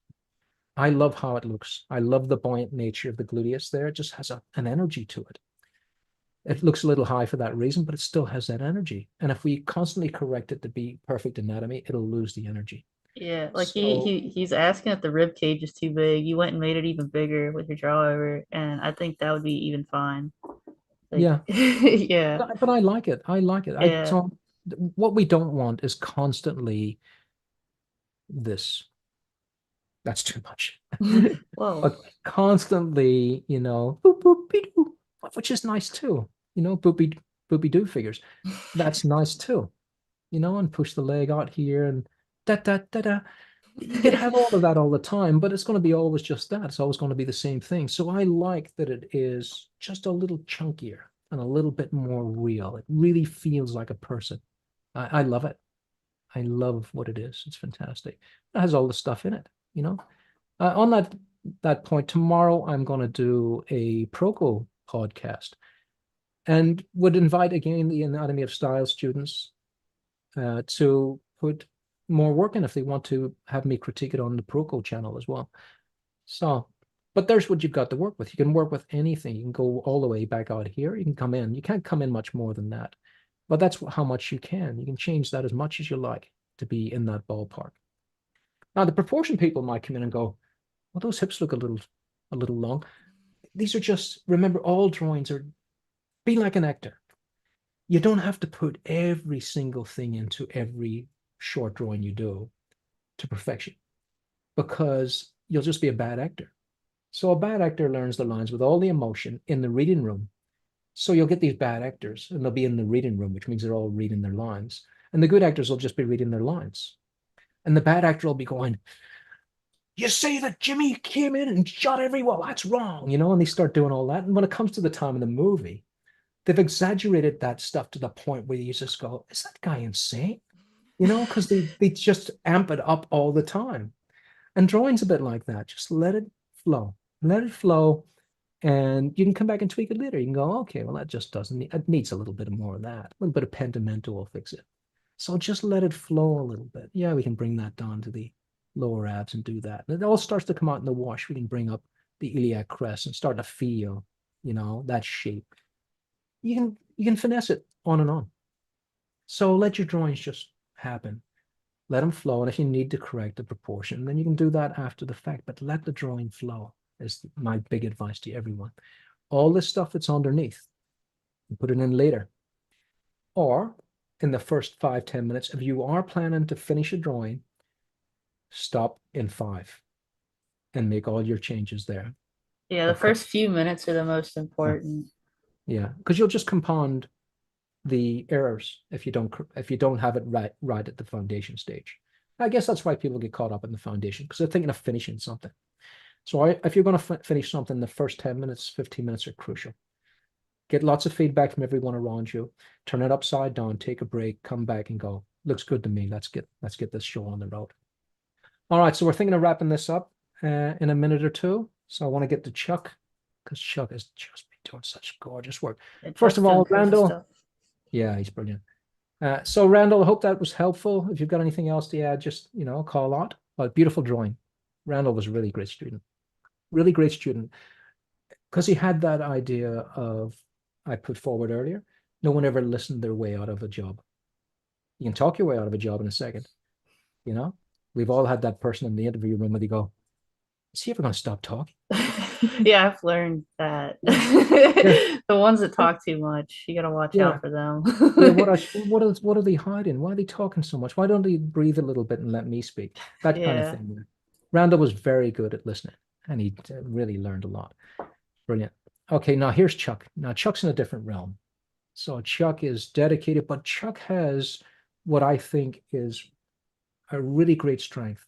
I love how it looks. I love the buoyant nature of the gluteus there. It just has an energy to it. It looks a little high for that reason, but it still has that energy. And if we constantly correct it to be perfect anatomy, it'll lose the energy. Yeah, like So- he's asking if the rib cage is too big. You went and made it even bigger with your draw over, and I think that would be even fine. Like, Yeah. yeah, But I like it. I like it. Yeah. What we don't want is constantly this. That's too much. Whoa. But constantly, boop, boop, beep, boop, which is nice too. Boopy boopy doo figures. That's nice too. And push the leg out here and da da da da. You can have all of that all the time, but it's going to be always just that. It's always going to be the same thing. So I like that it is just a little chunkier and a little bit more real. It really feels like a person. I love it. I love what it is. It's fantastic. It has all the stuff in it, on that point, tomorrow I'm going to do a Proco podcast and would invite again the Anatomy of Style students to put more work in if they want to have me critique it on the Proco channel as well. So, but there's what you've got to work with. You can work with anything. You can go all the way back out here. You can come in. You can't come in much more than that, but that's how much you can. You can change that as much as you like to be in that ballpark. Now, the proportion people might come in and go, well, those hips look a little long. These are just, remember, all drawings are, be like an actor. You don't have to put every single thing into every short drawing you do to perfection, because you'll just be a bad actor. So a bad actor learns the lines with all the emotion in the reading room. So you'll get these bad actors and they'll be in the reading room, which means they're all reading their lines. And the good actors will just be reading their lines. And the bad actor will be going, you say that Jimmy came in and shot everyone. That's wrong, and they start doing all that. And when it comes to the time of the movie, they've exaggerated that stuff to the point where you just go, is that guy insane? Because they just amp it up all the time. And drawing's a bit like that. Just let it flow. Let it flow. And you can come back and tweak it later. You can go, okay, well, that just doesn't it needs a little bit more of that. A little bit of pentimento will fix it. So just let it flow a little bit. Yeah, we can bring that down to the lower abs and do that. And it all starts to come out in the wash. We can bring up the iliac crest and start to feel, that shape. You can finesse it on and on. So let your drawings just happen. Let them flow. And if you need to correct the proportion, then you can do that after the fact. But let the drawing flow is my big advice to everyone. All this stuff that's underneath, you put it in later. Or in the first 5-10 minutes, if you are planning to finish a drawing, stop in 5 and make all your changes there. Yeah, the Okay. first few minutes are the most important. Yeah, because you'll just compound the errors if you don't have it right at the foundation stage. I guess that's why people get caught up in the foundation, because they're thinking of finishing something. So if you're going to finish something, the first 10 minutes, 15 minutes are crucial. Get lots of feedback from everyone around you. Turn it upside down, take a break, come back and go, looks good to me. Let's get this show on the road. All right, so we're thinking of wrapping this up in a minute or two. So I want to get to Chuck, because Chuck has just been doing such gorgeous work. First of all, Randall. Yeah, he's brilliant. So Randall, I hope that was helpful. If you've got anything else to add, just, call out. But beautiful drawing. Randall was a really great student. Really great student. Because he had that idea of, I put forward earlier, no one ever listened their way out of a job. You can talk your way out of a job in a second. We've all had that person in the interview room where they go, is he ever going to stop talking? Yeah, I've learned that. The ones that talk too much, you got to watch out for them. What are they hiding? Why are they talking so much? Why don't they breathe a little bit and let me speak? That kind of thing. Randall was very good at listening, and he really learned a lot. Brilliant. Okay, now here's Chuck. Now Chuck's in a different realm. So Chuck is dedicated, but Chuck has what I think is a really great strength,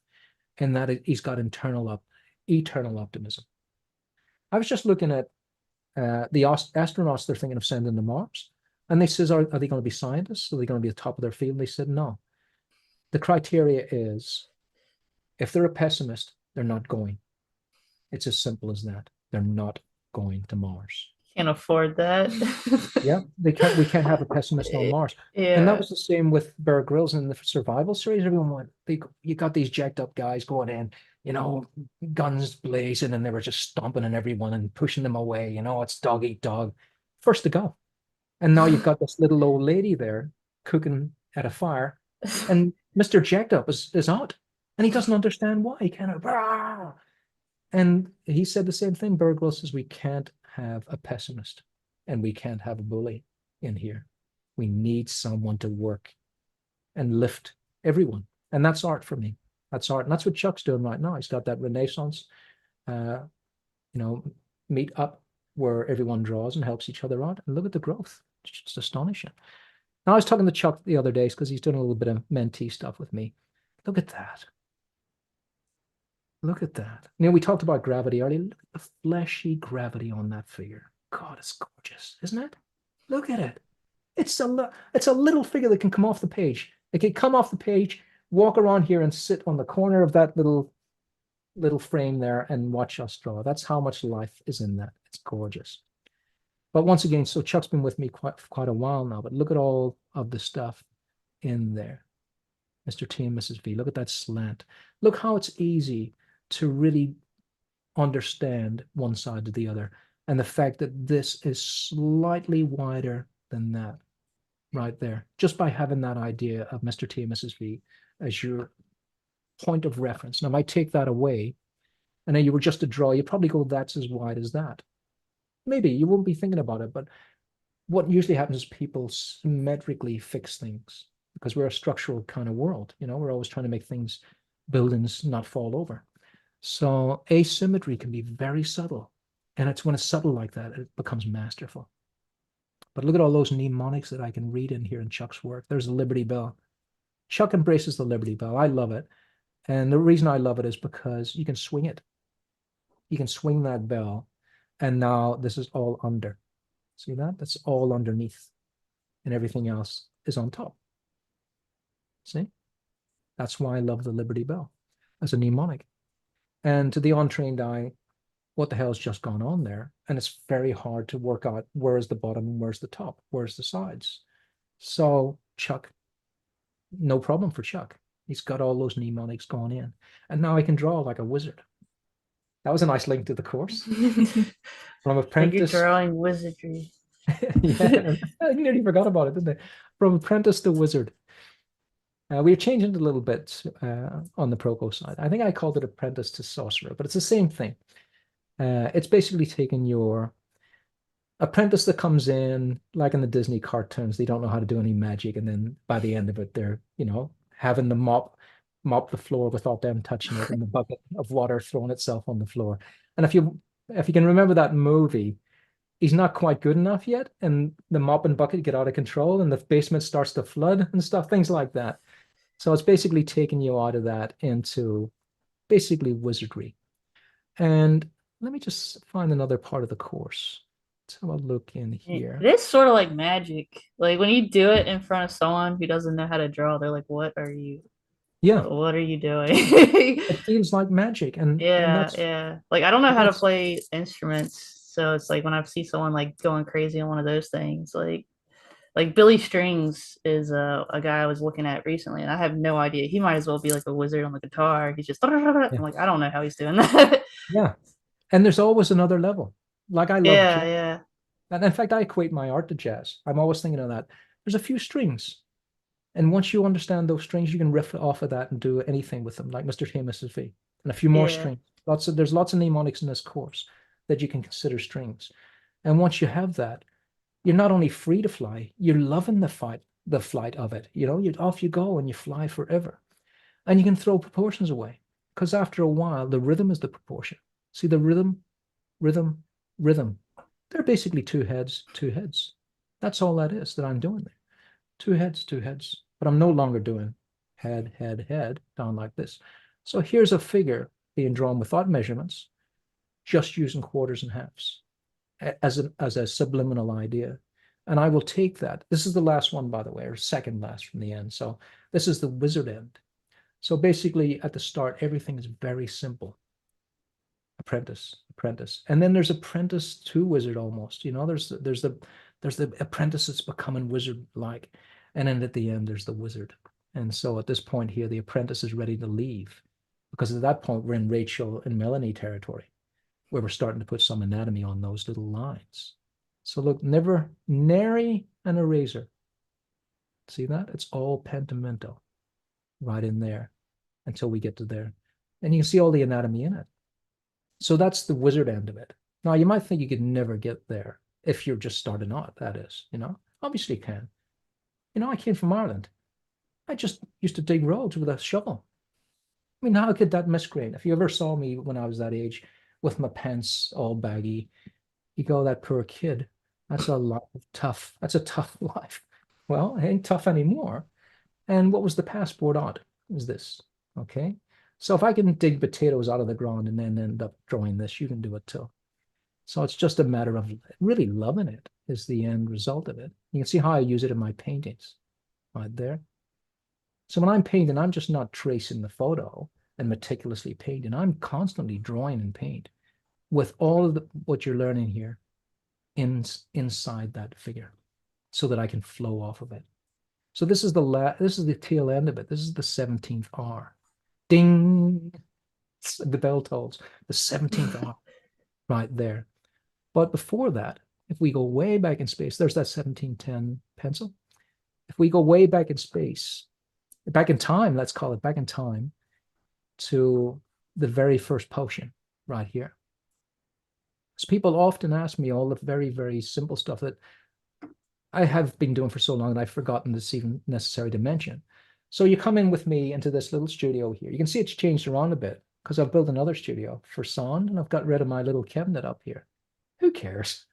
in that he's got eternal optimism. I was just looking at the astronauts they're thinking of sending to Mars, and they says, are they going to be scientists? Are they going to be at the top of their field? And they said, no. The criteria is, if they're a pessimist, they're not going. It's as simple as that. They're not going to Mars. Can't afford that. Yeah, we can't have a pessimist on Mars. Yeah. And that was the same with Bear Grylls in the survival series. Everyone went, you got these jacked up guys going in, guns blazing, and they were just stomping on everyone and pushing them away. It's dog eat dog. First to go. And now you've got this little old lady there cooking at a fire, and Mr. Jacked Up is out, and he doesn't understand why. He kind of, and he said the same thing. Bear Grylls says, we can't have a pessimist, and we can't have a bully in here. We need someone to work and lift everyone. And that's art for me. That's art. And that's what Chuck's doing right now. He's got that Renaissance, meet up where everyone draws and helps each other out. And look at the growth. It's just astonishing. Now, I was talking to Chuck the other day because he's doing a little bit of mentee stuff with me. Look at that. Look at that. We talked about gravity earlier. Look at the fleshy gravity on that figure. God, it's gorgeous, isn't it? Look at it. It's a little figure that can come off the page. It can come off the page, walk around here and sit on the corner of that little frame there and watch us draw. That's how much life is in that. It's gorgeous. But once again, so Chuck's been with me quite a while now, but look at all of the stuff in there. Mr. T and Mrs. V, look at that slant. Look how it's easy to really understand one side to the other. And the fact that this is slightly wider than that right there, just by having that idea of Mr. T and Mrs. V as your point of reference. Now, I might take that away, and then you were just to draw, you probably go, that's as wide as that. Maybe you won't be thinking about it, but what usually happens is people symmetrically fix things, because we're a structural kind of world. We're always trying to make buildings not fall over. So asymmetry can be very subtle. And it's when it's subtle like that, it becomes masterful. But look at all those mnemonics that I can read in here in Chuck's work. There's the Liberty Bell. Chuck embraces the Liberty Bell. I love it. And the reason I love it is because you can swing it. You can swing that bell. And now this is all under. See that? That's all underneath. And everything else is on top. See? That's why I love the Liberty Bell as a mnemonic. And to the untrained eye, what the hell's just gone on there? And it's very hard to work out where's the bottom and where's the top, where's the sides. So Chuck, no problem for Chuck. He's got all those mnemonics going in. And now I can draw like a wizard. That was a nice link to the course. From apprentice. You're drawing wizardry. Yeah, I nearly forgot about it, didn't I? From apprentice to wizard. We're changing it a little bit on the Proco side. I think I called it apprentice to sorcerer, but it's the same thing. It's basically taking your apprentice that comes in, like in the Disney cartoons, they don't know how to do any magic, and then by the end of it, they're, having the mop the floor without them touching it, and the bucket of water throwing itself on the floor. And if you can remember that movie, he's not quite good enough yet, and the mop and bucket get out of control, and the basement starts to flood and stuff, things like that. So it's basically taking you out of that into basically wizardry. And let me just find another part of the course. Let's have a look in here. It is sort of like magic. Like when you do it in front of someone who doesn't know how to draw, they're like, "What are you? Yeah, What are you doing?" it feels like magic, and Yeah, that's yeah. Like I don't know how to that's play instruments, so it's like when I see someone like going crazy on one of those things, like Billy Strings is a guy I was looking at recently, and I have no idea. He might as well be like a wizard on the guitar. He's just I'm yeah, like, I don't know how he's doing that. yeah. And there's always another level. Like I love Yeah, jazz, yeah, and in fact, I equate my art to jazz. I'm always thinking of that. There's a few strings, and once you understand those strings, you can riff off of that and do anything with them, like Mr. T and Mrs. V, and a few more yeah. strings. There's lots of mnemonics in this course that you can consider strings. And once you have that, you're not only free to fly, you're loving the flight of it. You know, you off you go and you fly forever. And you can throw proportions away because after a while, the rhythm is the proportion. See the rhythm, rhythm, rhythm. They're basically two heads, two heads. That's all that is that I'm doing there. Two heads, two heads. But I'm no longer doing head, head, head down like this. So here's a figure being drawn without measurements, just using quarters and halves as a subliminal idea. And I will take that. This is the last one, by the way, or second last from the end. So this is the wizard end. So basically, at the start, everything is very simple. Apprentice, apprentice, and then there's apprentice to wizard almost. You know, there's the apprentice that's becoming wizard like, and then at the end there's the wizard. And so at this point here, the apprentice is ready to leave because at that point we're in Rachel and Melanie territory, where we're starting to put some anatomy on those little lines. So look, never nary an eraser. See that? It's all pentimento right in there until we get to there. And you can see all the anatomy in it. So that's the wizard end of it. Now, you might think you could never get there if you're just starting out, that is, you know? Obviously you can. You know, I came from Ireland. I just used to dig roads with a shovel. I mean, how could that misgrade? If you ever saw me when I was that age with my pants all baggy, you go, that poor kid. That's a lot of tough. That's a tough life. Well, it ain't tough anymore. And what was the passport on? Is this, okay? So if I can dig potatoes out of the ground and then end up drawing this, you can do it too. So it's just a matter of really loving it is the end result of it. You can see how I use it in my paintings right there. So when I'm painting, I'm just not tracing the photo and meticulously painting. I'm constantly drawing in paint with all of what you're learning here inside that figure so that I can flow off of it. So this is the tail end of it. This is the 17th R. Ding! The bell tolls. The 17th R right there. But before that, if we go way back in space, there's that 1710 pencil. If we go way back in space, back in time, let's call it back in time to the very first potion right here. So people often ask me all the very, very simple stuff that I have been doing for so long that I've forgotten it's even necessary to mention. So you come in with me into this little studio here. You can see it's changed around a bit because I've built another studio for sound and I've got rid of my little cabinet up here. Who cares?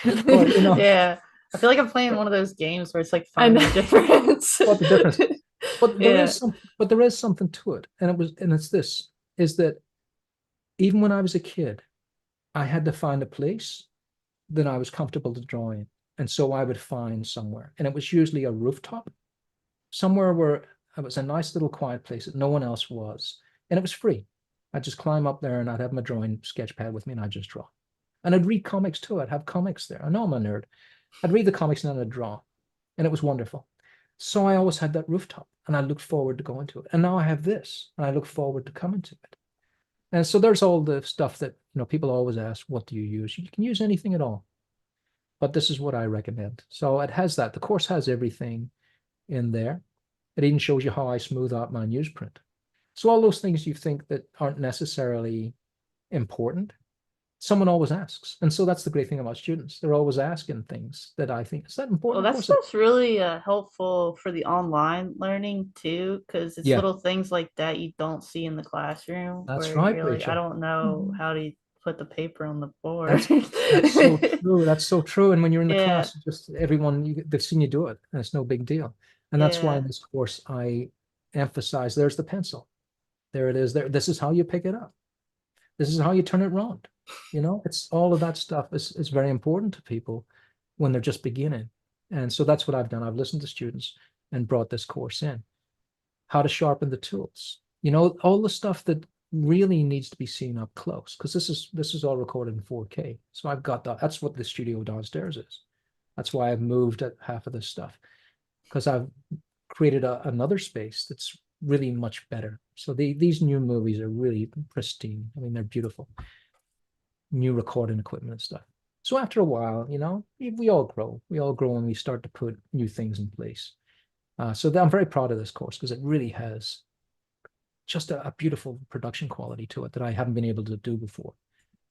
But you know, Yeah. I feel like I'm playing one of those games where it's like I finding know. the difference. what the difference? But there Yeah. is something to it. And it's this, is that even when I was a kid, I had to find a place that I was comfortable to draw in. And so I would find somewhere. And it was usually a rooftop, somewhere where it was a nice little quiet place that no one else was. And it was free. I'd just climb up there and I'd have my drawing sketch pad with me and I'd just draw. And I'd read comics too. I'd have comics there. I know I'm a nerd. I'd read the comics and then I'd draw. And it was wonderful. So I always had that rooftop and I looked forward to going to it. And now I have this and I look forward to coming to it. And so there's all the stuff that, you know, people always ask, what do you use? You can use anything at all. But this is what I recommend. So it has that. The course has everything in there. It even shows you how I smooth out my newsprint. So all those things you think that aren't necessarily important, someone always asks. And so that's the great thing about students. They're always asking things that I think, is that Well, important? that Of course it is. stuff's really helpful for the online learning too, because it's Yeah, little things like that you don't see in the classroom that's where right, you're like, I Rachel. don't know Mhm. how to put the paper on the board. That's so true. That's so true. And when you're in the Yeah, class, just everyone, they've seen you do it, and it's no big deal. And that's why yeah. in this course I emphasize there's the pencil. There it is. There. This is how you pick it up. This is how you turn it around. You know, it's all of that stuff is very important to people when they're just beginning. And so that's what I've done. I've listened to students and brought this course in. How to sharpen the tools. You know, all the stuff that really needs to be seen up close, because this is all recorded in 4K. So I've got that. That's what the studio downstairs is. That's why I've moved half of this stuff, because I've created another space that's really much better. So these new movies are really pristine. I mean, they're beautiful. New recording equipment and stuff. So after a while, you know, we all grow. We all grow when we start to put new things in place. So I'm very proud of this course because it really has just a beautiful production quality to it that I haven't been able to do before.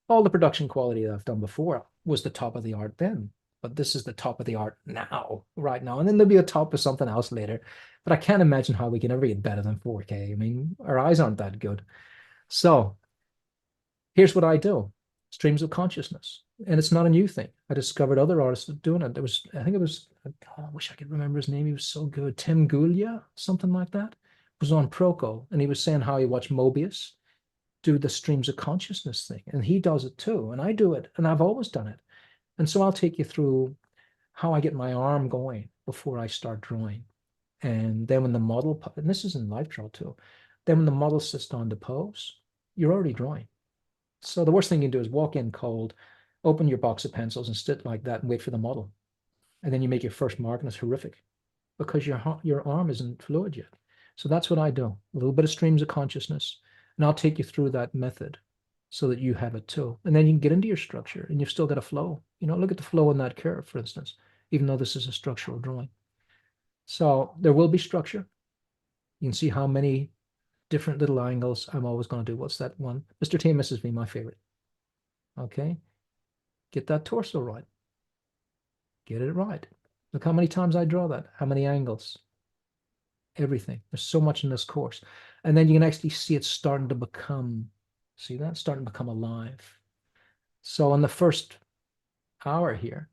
All the production quality that I've done before was the top of the art then, but this is the top of the art now, right now. And then there'll be a top of something else later. But I can't imagine how we can ever get better than 4K. I mean, our eyes aren't that good. So here's what I do. Streams of consciousness. And it's not a new thing. I discovered other artists doing it. There was, I think it was, oh, I wish I could remember his name. He was so good. Tim Gulia, something like that. Was on Proco, and he was saying how he watched Mobius do the streams of consciousness thing. And he does it too. And I do it. And I've always done it. And so I'll take you through how I get my arm going before I start drawing. And then when the model, and this is in live draw too, then when the model sits down to pose, you're already drawing. So the worst thing you can do is walk in cold, open your box of pencils and sit like that and wait for the model. And then you make your first mark and it's horrific because your arm isn't fluid yet. So that's what I do, a little bit of streams of consciousness. And I'll take you through that method so that you have it too. And then you can get into your structure and you've still got a flow. You know, look at the flow in that curve, for instance, even though this is a structural drawing. So there will be structure. You can see how many different little angles I'm always going to do. What's that one? Mr. T and Mrs. V, my favorite. Okay. Get that torso right. Get it right. Look how many times I draw that. How many angles. Everything. There's so much in this course. And then you can actually see it starting to become, see that? Starting to become alive. So in the first hour here,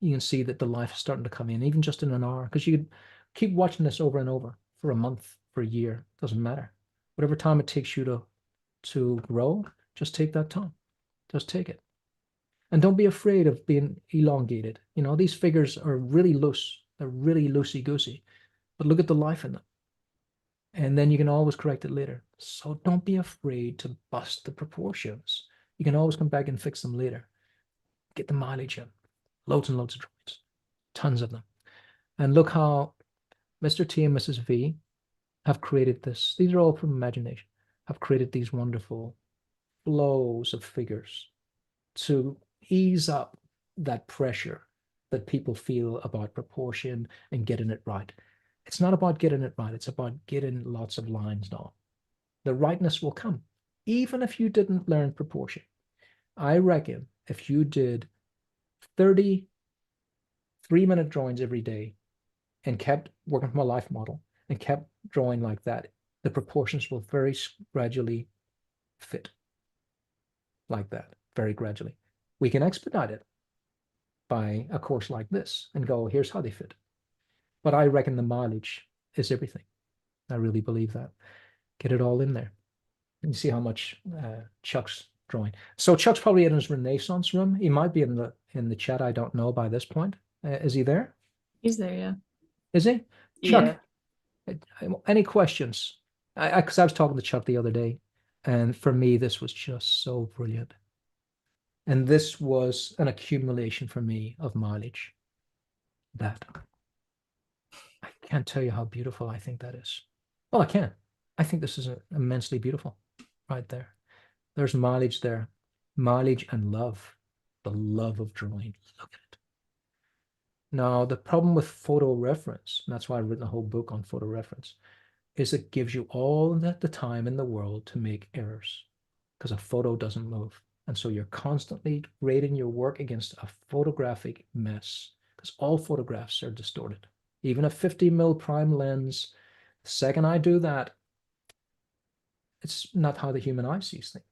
you can see that the life is starting to come in, even just in an hour, because you could keep watching this over and over for a month, for a year, doesn't matter. Whatever time it takes you to grow, just take that time. Just take it. And don't be afraid of being elongated. You know, these figures are really loose. They're really loosey-goosey. But look at the life in them. And then you can always correct it later. So don't be afraid to bust the proportions. You can always come back and fix them later. Get the mileage in. Loads and loads of drawings. Tons of them. And look how Mr. T and Mrs. V have created this. These are all from imagination. Have created these wonderful flows of figures to ease up that pressure that people feel about proportion and getting it right. It's not about getting it right. It's about getting lots of lines down. The rightness will come, even if you didn't learn proportion. I reckon if you did 30 3-minute drawings every day and kept working from a life model and kept drawing like that, the proportions will very gradually fit like that, very gradually. We can expedite it by a course like this and go, here's how they fit. But I reckon the mileage is everything. I really believe that. Get it all in there. And you see how much Chuck's drawing. So Chuck's probably in his Renaissance room. He might be in the chat. I don't know by this point. Is he there? He's there, yeah. Is he? Chuck, Yeah. any questions? Because I was talking to Chuck the other day, and for me, this was just so brilliant. And this was an accumulation for me of mileage. That. I can't tell you how beautiful I think that is. Well, I can. I think this is immensely beautiful right there. There's mileage there. Mileage and love. The love of drawing. Look at it. Now, the problem with photo reference, and that's why I've written a whole book on photo reference, is it gives you all the time in the world to make errors because a photo doesn't move. And so you're constantly grading your work against a photographic mess because all photographs are distorted. Even a 50mm prime lens, the second I do that, it's not how the human eye sees things.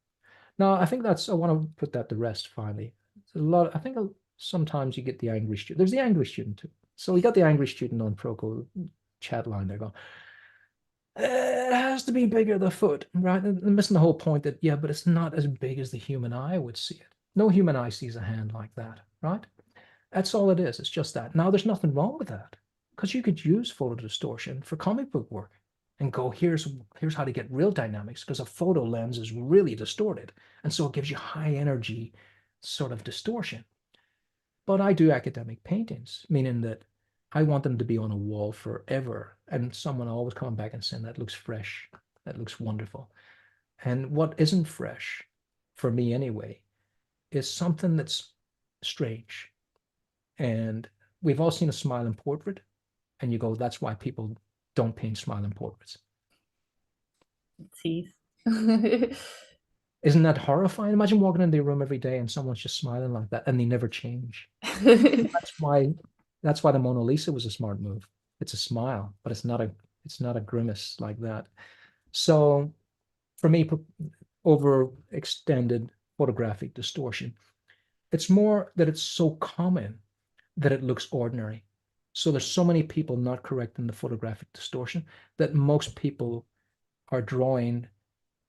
Now, I think I want to put that to rest finally. I think sometimes you get the angry student. There's the angry student too. So we got the angry student on Proco chat line there going, It has to be bigger, the foot, right? And missing the whole point that, yeah, but it's not as big as the human eye would see it. No human eye sees a hand like that, right? That's all it is. It's just that. Now, there's nothing wrong with that because you could use photo distortion for comic book work and go, here's how to get real dynamics because a photo lens is really distorted. And so it gives you high energy sort of distortion. But I do academic paintings, meaning that I want them to be on a wall forever. And someone always coming back and saying, that looks fresh. That looks wonderful. And what isn't fresh, for me anyway, is something that's strange. And we've all seen a smiling portrait, and you go, that's why people don't paint smiling portraits. Teeth. Isn't that horrifying? Imagine walking into a room every day and someone's just smiling like that and they never change. That's why the Mona Lisa was a smart move. It's a smile, but it's not a grimace like that. So for me, overextended photographic distortion, it's more that it's so common that it looks ordinary. So there's so many people not correcting the photographic distortion that most people are drawing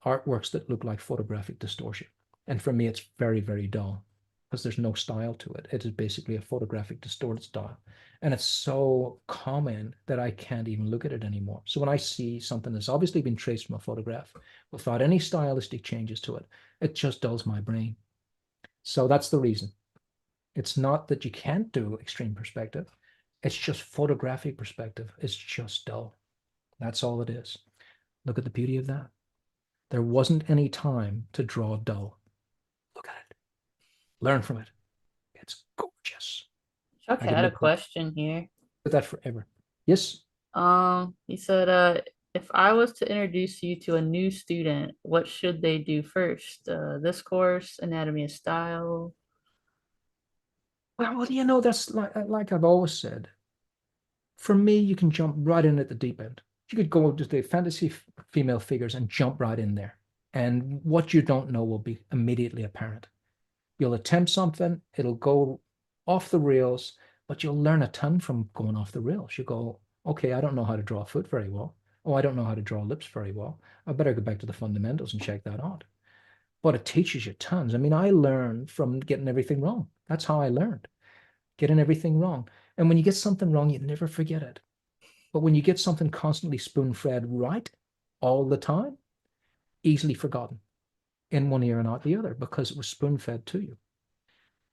artworks that look like photographic distortion. And for me, it's very, very dull because there's no style to it. It is basically a photographic distorted style. And it's so common that I can't even look at it anymore. So when I see something that's obviously been traced from a photograph without any stylistic changes to it, it just dulls my brain. So that's the reason. It's not that you can't do extreme perspective. It's just photographic perspective. It's just dull. That's all it is. Look at the beauty of that. There wasn't any time to draw dull. Look at it. Learn from it. It's gorgeous. Chuck I could had a live question here. with that forever. Yes. He said, if I was to introduce you to a new student, what should they do first? This course, anatomy of style. Well, you know, that's like I've always said. For me, you can jump right in at the deep end. You could go to the fantasy female figures and jump right in there. And what you don't know will be immediately apparent. You'll attempt something, it'll go off the rails, but you'll learn a ton from going off the rails. You go, okay, I don't know how to draw a foot very well. Oh, I don't know how to draw lips very well. I better go back to the fundamentals and check that out. But it teaches you tons. I mean, I learned from getting everything wrong. That's how I learned, getting everything wrong. And when you get something wrong, you never forget it. But when you get something constantly spoon-fed right all the time, easily forgotten in one ear and out the other because it was spoon-fed to you.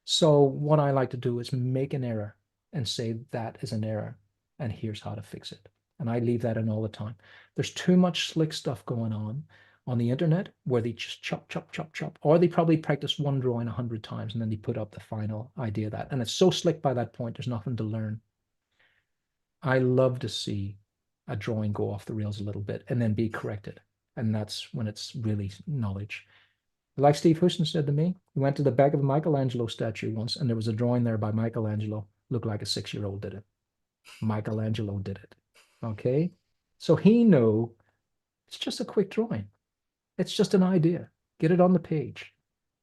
So what I like to do is make an error and say that is an error and here's how to fix it. And I leave that in all the time. There's too much slick stuff going on the internet where they just chop, chop, chop, chop, or they probably practice one drawing 100 times and then they put up the final idea of that. And it's so slick by that point, there's nothing to learn. I love to see a drawing go off the rails a little bit and then be corrected. And that's when it's really knowledge. Like Steve Houston said to me, we went to the back of a Michelangelo statue once, and there was a drawing there by Michelangelo. Looked like a 6-year-old did it. Michelangelo did it. Okay? So he knew it's just a quick drawing. It's just an idea. Get it on the page.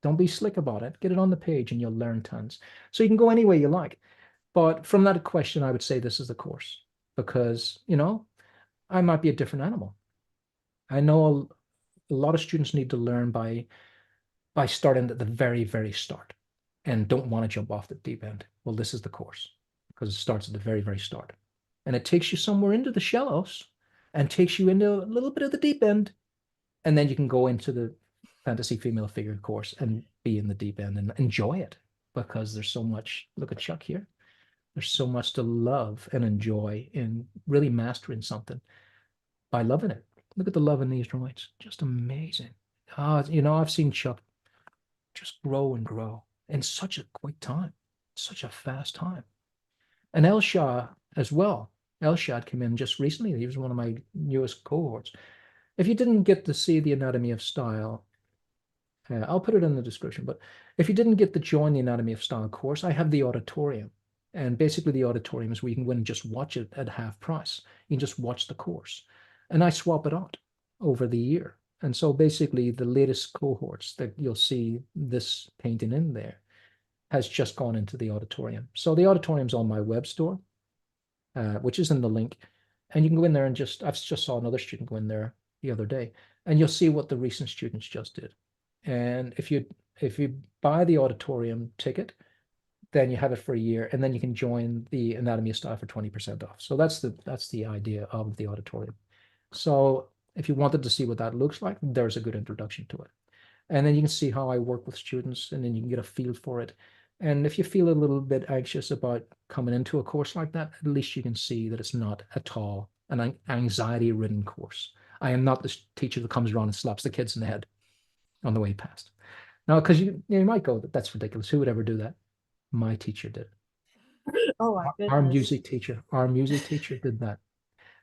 Don't be slick about it. Get it on the page and you'll learn tons. So you can go any way you like. But from that question, I would say this is the course because, you know, I might be a different animal. I know a lot of students need to learn by starting at the very, very start and don't want to jump off the deep end. Well, this is the course because it starts at the very, very start. And it takes you somewhere into the shallows and takes you into a little bit of the deep end. And then you can go into the fantasy female figure course and be in the deep end and enjoy it because there's so much. Look at Chuck here. There's so much to love and enjoy in really mastering something by loving it. Look at the love in these drawings. Just amazing. You know, I've seen Chuck just grow and grow in such a quick time, such a fast time. And Elshad as well. Elshad came in just recently. He was one of my newest cohorts. If you didn't get to see the Anatomy of Style, I'll put it in the description, but if you didn't get to join the Anatomy of Style course, I have the auditorium. And basically the auditorium is where you can go and just watch it at half price. You can just watch the course. And I swap it out over the year. And so basically the latest cohorts that you'll see this painting in there has just gone into the auditorium. So the auditorium's on my web store, which is in the link. And you can go in there and I just saw another student go in there the other day, and you'll see what the recent students just did. And if you buy the auditorium ticket, then you have it for a year, and then you can join the Anatomy of Style for 20% off. So that's the idea of the auditorium. So if you wanted to see what that looks like, there's a good introduction to it. And then you can see how I work with students, and then you can get a feel for it. And if you feel a little bit anxious about coming into a course like that, at least you can see that it's not at all an anxiety-ridden course. I am not the teacher that comes around and slaps the kids in the head on the way past. Now, because you might go, that's ridiculous. Who would ever do that? My teacher did. Oh my Our goodness. music teacher did that.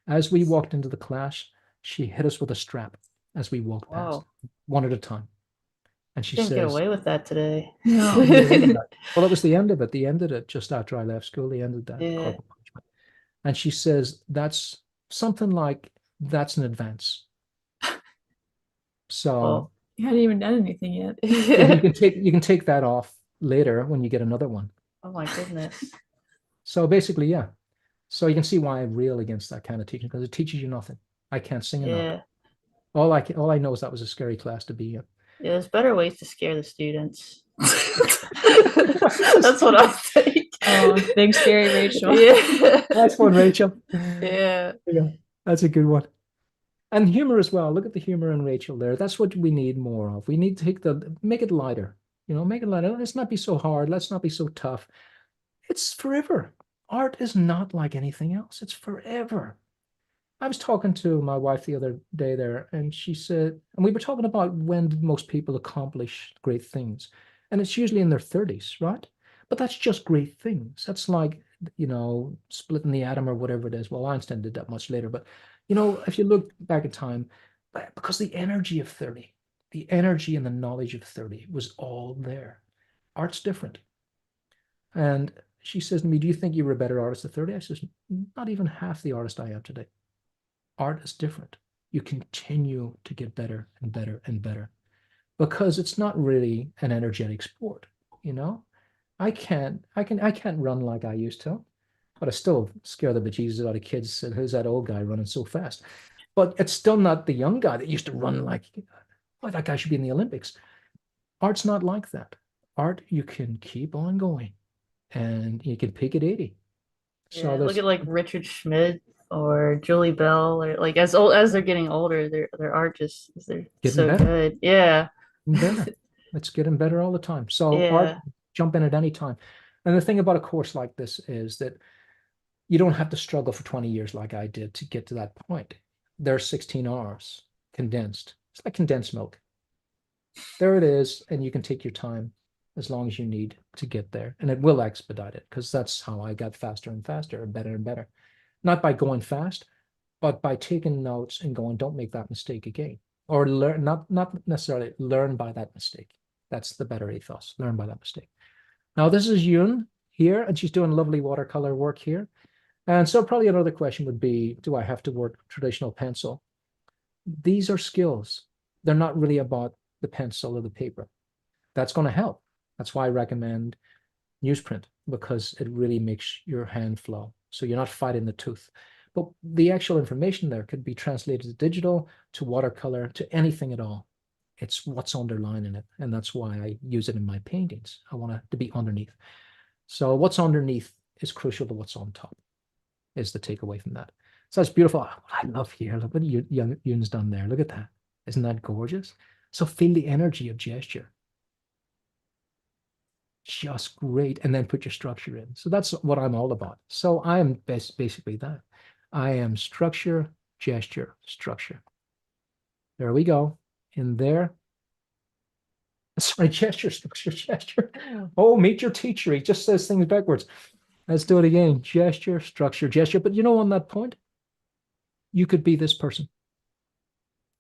As we walked into the class, she hit us with a strap as we walked past, Wow. one at a time. And she Can't get says, away with that today. No. well, it was the end of it. They ended it just after I left school. They ended that Yeah. corporal punishment. And she says, that's something like, that's an advance. So Well, You hadn't even done anything yet. you can take that off later when you get another one. oh my goodness. So basically, yeah. So you can see why I rail against that kind of teaching, because it teaches you nothing. I can't sing a note. Yeah. All I know is that was a scary class to be in. Yeah, there's better ways to scare the students. That's what I think. Oh, big scary Rachel. Yeah. That's one, Rachel. Yeah. Yeah, that's a good one. And humor as well. Look at the humor in Rachel there. That's what we need more of. We need to make it lighter. Make it lighter. Let's not be so hard. Let's not be so tough. It's forever. Art is not like anything else. It's forever. I was talking to my wife the other day there, and she said, and we were talking about when did most people accomplish great things. And it's usually in their 30s, right? But that's just great things. That's like, splitting the atom or whatever it is. Well, Einstein did that much later. But, if you look back in time, because the energy of 30, the energy and the knowledge of 30 was all there. Art's different. And she says to me, do you think you were a better artist at 30? I says, not even half the artist I am today. Art is different. You continue to get better and better and better, because it's not really an energetic sport. I can't run like I used to, but I still scare the bejesus out of kids. And who's that old guy running so fast? But it's still not the young guy that used to run like, oh, that guy should be in the Olympics. Art's not like that. Art, you can keep on going, and you can peak at 80. Yeah, look at like Richard Schmidt or Julie Bell, or like as they're getting older, their art just they're Getting so better. good. Yeah. Better. It's getting better all the time. So Yeah. art, jump in at any time. And the thing about a course like this is that you don't have to struggle for 20 years like I did to get to that point. There's 16 hours condensed. It's like condensed milk. There it is, and you can take your time as long as you need to get there. And it will expedite it, because that's how I got faster and faster and better. Not by going fast, but by taking notes and going, don't make that mistake again. Or learn, not necessarily learn by that mistake. That's the better ethos, learn by that mistake. Now, this is Yoon here, and she's doing lovely watercolor work here. And so probably another question would be, do I have to work traditional pencil? These are skills. They're not really about the pencil or the paper. That's going to help. That's why I recommend newsprint, because it really makes your hand flow. So you're not fighting the tooth. But the actual information there could be translated to digital, to watercolor, to anything at all. It's what's underlying it. And that's why I use it in my paintings. I want it to be underneath. So what's underneath is crucial to what's on top, is the takeaway from that. So that's beautiful. I love here. Look what Yoon's done there. Look at that. Isn't that gorgeous? So feel the energy of gesture. Just great. And then put your structure in. So that's what I'm all about. So I am basically that. I am structure, gesture, structure. There we go. In there. Sorry, gesture, structure, gesture. Oh, meet your teacher. He just says things backwards. Let's do it again. Gesture, structure, gesture. But on that point, you could be this person.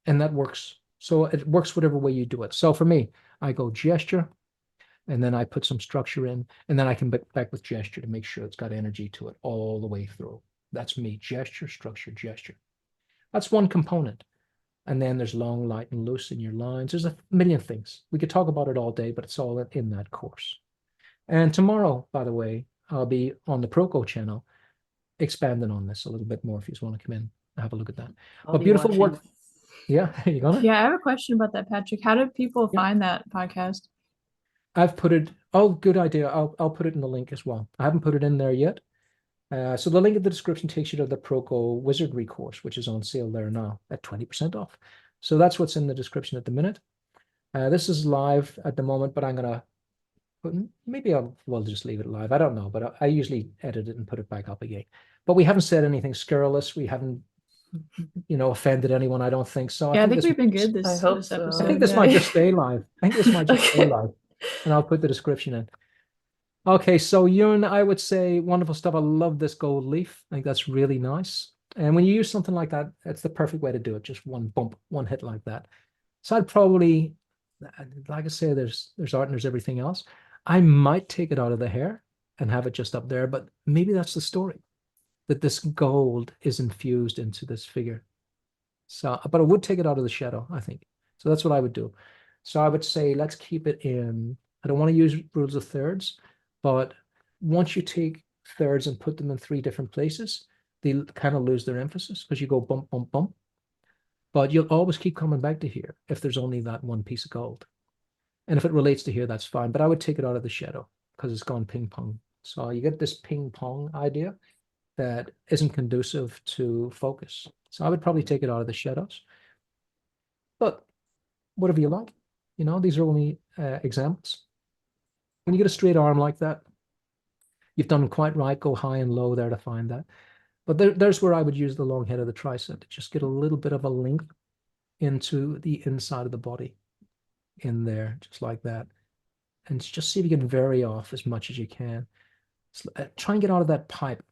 And that works. So it works whatever way you do it. So for me, I go gesture, and then I put some structure in, and then I can back with gesture to make sure it's got energy to it all the way through. That's me, gesture, structure, gesture. That's one component. And then there's long, light, and loose in your lines. There's a million things. We could talk about it all day, but it's all in that course. And tomorrow, by the way, I'll be on the Proco channel expanding on this a little bit more if you just want to come in and have a look at that. I'll But be beautiful watching. work. Yeah, you gonna? Yeah, I have a question about that, Patrick. How do people Yeah. find that podcast? I've put it. Oh, good idea. I'll put it in the link as well. I haven't put it in there yet. So the link in the description takes you to the Proco Wizardry course, which is on sale there now at 20% off. So that's what's in the description at the minute. This is live at the moment, but I'm gonna put, maybe we'll just leave it live. I don't know, but I usually edit it and put it back up again. But we haven't said anything scurrilous. We haven't, offended anyone. I don't think so. Yeah, I think this we've been might good just- this, I hope this so. episode. I think this yeah. might just stay live. I think this might just stay Okay. live, and I'll put the description in. Okay, so Ewan, I would say wonderful stuff. I love this gold leaf. I think that's really nice. And when you use something like that, that's the perfect way to do it. Just one bump, one hit like that. So I'd probably, like I say, there's art and there's everything else. I might take it out of the hair and have it just up there, but maybe that's the story, that this gold is infused into this figure. So, but I would take it out of the shadow, I think. So that's what I would do. So I would say, let's keep it in. I don't want to use rules of thirds, but once you take thirds and put them in 3 different places, they kind of lose their emphasis because you go bump, bump, bump. But you'll always keep coming back to here if there's only that one piece of gold. And if it relates to here, that's fine. But I would take it out of the shadow because it's gone ping pong. So you get this ping pong idea that isn't conducive to focus. So I would probably take it out of the shadows. But whatever you like, these are only examples. When you get a straight arm like that, you've done quite right. Go high and low there to find that. But there's where I would use the long head of the tricep to just get a little bit of a length into the inside of the body in there, just like that. And just see if you can vary off as much as you can. Try and get out of that pipe.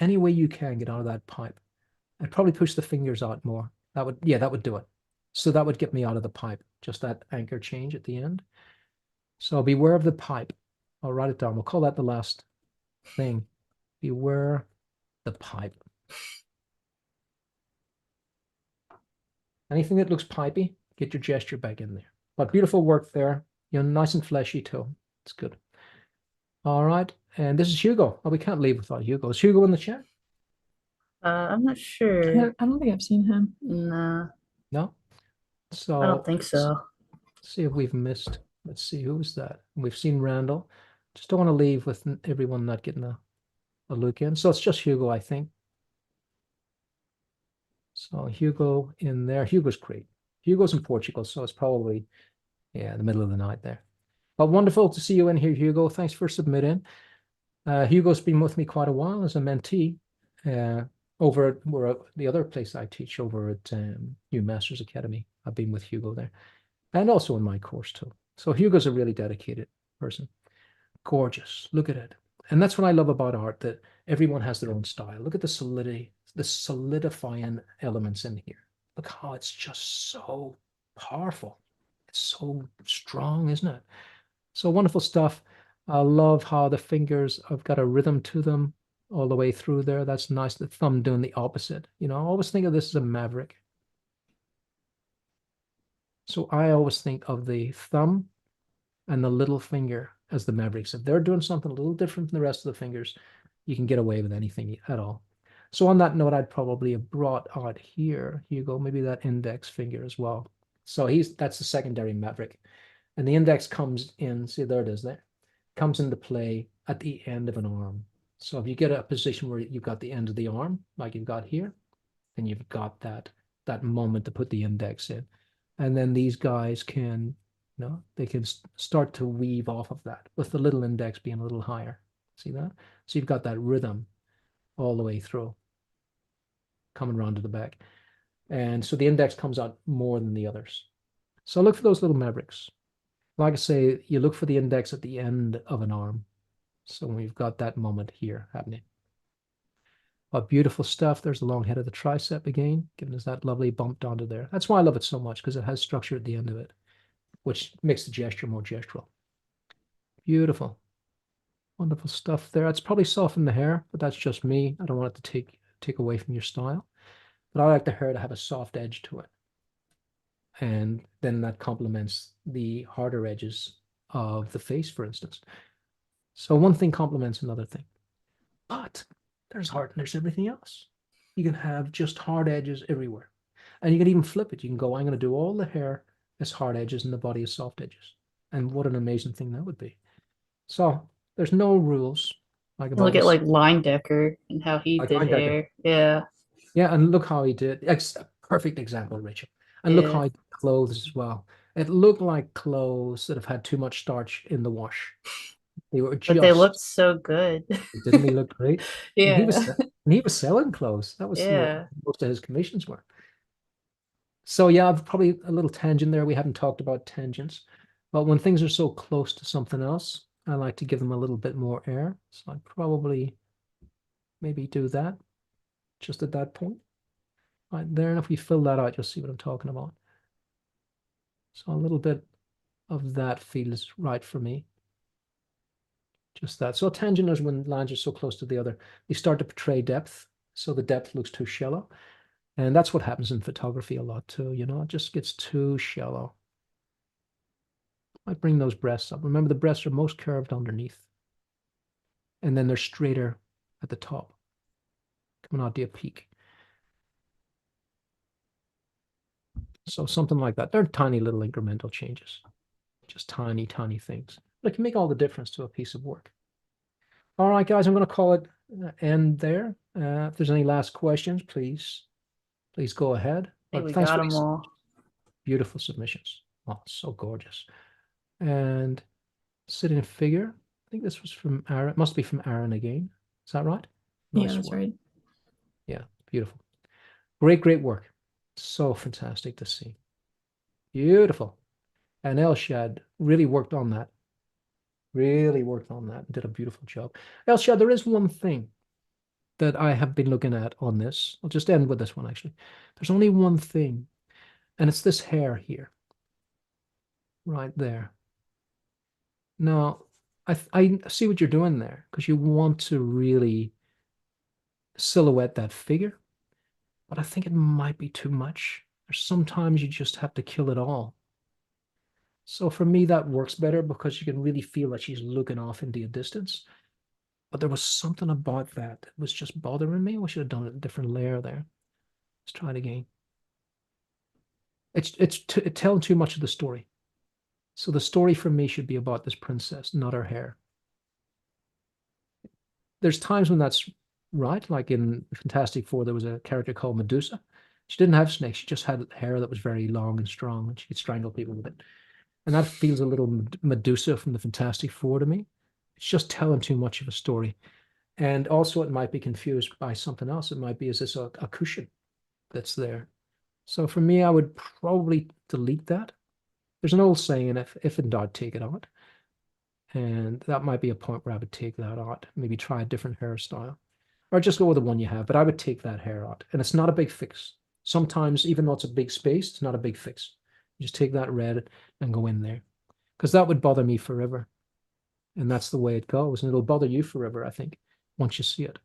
Any way you can get out of that pipe. I'd probably push the fingers out more. That would do it. So that would get me out of the pipe, just that anchor change at the end. So beware of the pipe. I'll write it down. We'll call that the last thing. Beware the pipe. Anything that looks pipey, get your gesture back in there. But beautiful work there. Nice and fleshy too. It's good. All right. And this is Hugo. Oh, we can't leave without Hugo. Is Hugo in the chat? I'm not I sure. don't think I've seen him. Nah, No. So I don't think so. see if we've missed. Let's see, who is that? We've seen Randall. Just don't want to leave with everyone not getting a look in. So it's just Hugo, I think. So Hugo in there. Hugo's great. Hugo's in Portugal, so it's probably, the middle of the night there. But wonderful to see you in here, Hugo. Thanks for submitting. Hugo's been with me quite a while as a mentee over at the other place I teach over at New Masters Academy. I've been with Hugo there and also in my course too. So Hugo's a really dedicated person. Gorgeous. Look at it. And that's what I love about art, that everyone has their own style. Look at the solidity, the solidifying elements in here. Look how it's just so powerful. It's so strong, isn't it? So wonderful stuff. I love how the fingers have got a rhythm to them all the way through there. That's nice. The thumb doing the opposite. I always think of this as a maverick. So I always think of the thumb and the little finger as the mavericks. If they're doing something a little different from the rest of the fingers, you can get away with anything at all. So on that note, I'd probably have brought out here, Hugo, maybe that index finger as well. So that's the secondary maverick. And the index comes in, see, there it is there, comes into play at the end of an arm. So if you get a position where you've got the end of the arm, like you've got here, then you've got that moment to put the index in. And then these guys can, they can start to weave off of that with the little index being a little higher. See that? So you've got that rhythm all the way through, coming around to the back. And so the index comes out more than the others. So look for those little mavericks. Like I say, you look for the index at the end of an arm. So we've got that moment here happening. But beautiful stuff. There's the long head of the tricep again, giving us that lovely bump down to there. That's why I love it so much, because it has structure at the end of it, which makes the gesture more gestural. Beautiful. Wonderful stuff there. It's probably softened the hair, but that's just me. I don't want it to take away from your style. But I like the hair to have a soft edge to it. And then that complements the harder edges of the face, for instance. So one thing complements another thing. But there's hard and there's everything else. You can have just hard edges everywhere. And you can even flip it. You can go, I'm going to do all the hair as hard edges and the body as soft edges. And what an amazing thing that would be. So there's no rules. Like I've Look at always like Line Decker and how he like did Linedecker. hair. Yeah. Yeah, and look how he did. Perfect example, Rachel. And look Yeah. how he did clothes as well. It looked like clothes that have had too much starch in the wash. They were But they looked just, so good. didn't they look great? And Yeah. he was selling clothes. That was what Yeah. most of his commissions were. So yeah, I've probably a little tangent there. We haven't talked about tangents, but when things are so close to something else, I like to give them a little bit more air. So I'd probably maybe do that just at that point. Right there, and if we fill that out, you'll see what I'm talking about. So a little bit of that feels right for me. Just that. So a tangent is when lines are so close to the other, they start to portray depth. So the depth looks too shallow. And that's what happens in photography a lot too, you know, it just gets too shallow. I bring those breasts up. Remember, the breasts are most curved underneath. And then they're straighter at the top, coming out to a peak. So something like that. They're tiny little incremental changes, just tiny, tiny things. But it can make all the difference to a piece of work. All right, guys, I'm going to call it end there. If there's any last questions, please go ahead. I think But we thanks got for them these all. beautiful submissions. Oh, so gorgeous. And sitting figure. I think this was from Aaron. It must be from Aaron again. Is that right? Yeah, Nice that's work. right. Yeah, beautiful. Great work. So fantastic to see. Beautiful. And Elshad really worked on that. Really worked on that and did a beautiful job. Elshad, there is one thing that I have been looking at on this. I'll just end with this one, actually. There's only one thing, and it's this hair here, right there. Now, I see what you're doing there because you want to really silhouette that figure, but I think it might be too much. There's sometimes you just have to kill it all. So for me, that works better because you can really feel that she's looking off into the distance. But there was something about that was just bothering me. We should have done a different layer there. Let's try it again. It's telling too much of the story. So the story for me should be about this princess, not her hair. There's times when that's right, like in Fantastic Four, there was a character called Medusa. She didn't have snakes, she just had hair that was very long and strong, and she could strangle people with it. And that feels a little Medusa from the Fantastic Four to me. It's just telling too much of a story. And also, it might be confused by something else. It might be, is this a cushion that's there? So for me, I would probably delete that. There's an old saying, if in doubt, take it out. And that might be a point where I would take that out, maybe try a different hairstyle, or just go with the one you have. But I would take that hair out. And it's not a big fix. Sometimes, even though it's a big space, it's not a big fix. You just take that red and go in there, because that would bother me forever. And that's the way it goes. And it'll bother you forever, I think, once you see it.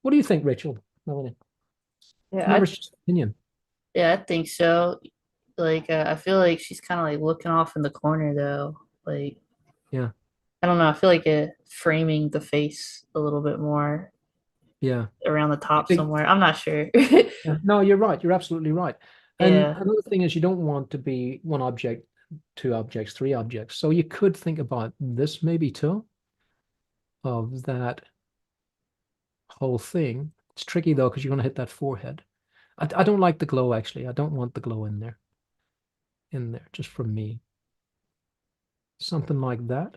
What do you think, Rachel? Melanie? Yeah, Remember, it's just opinion. I think so. Like I feel like she's kind of like looking off in the corner though. Like Yeah. I don't know. I feel like framing the face a little bit more Yeah. around the You top think, somewhere. I'm not sure. yeah. No, you're right. You're absolutely right. And Yeah. another thing is you don't want to be one object, two objects, three objects. So you could think about this maybe too, of that whole thing. It's tricky though, because you're going to hit that forehead. I don't like the glow, actually. I don't want the glow in there, just from me. Something like that.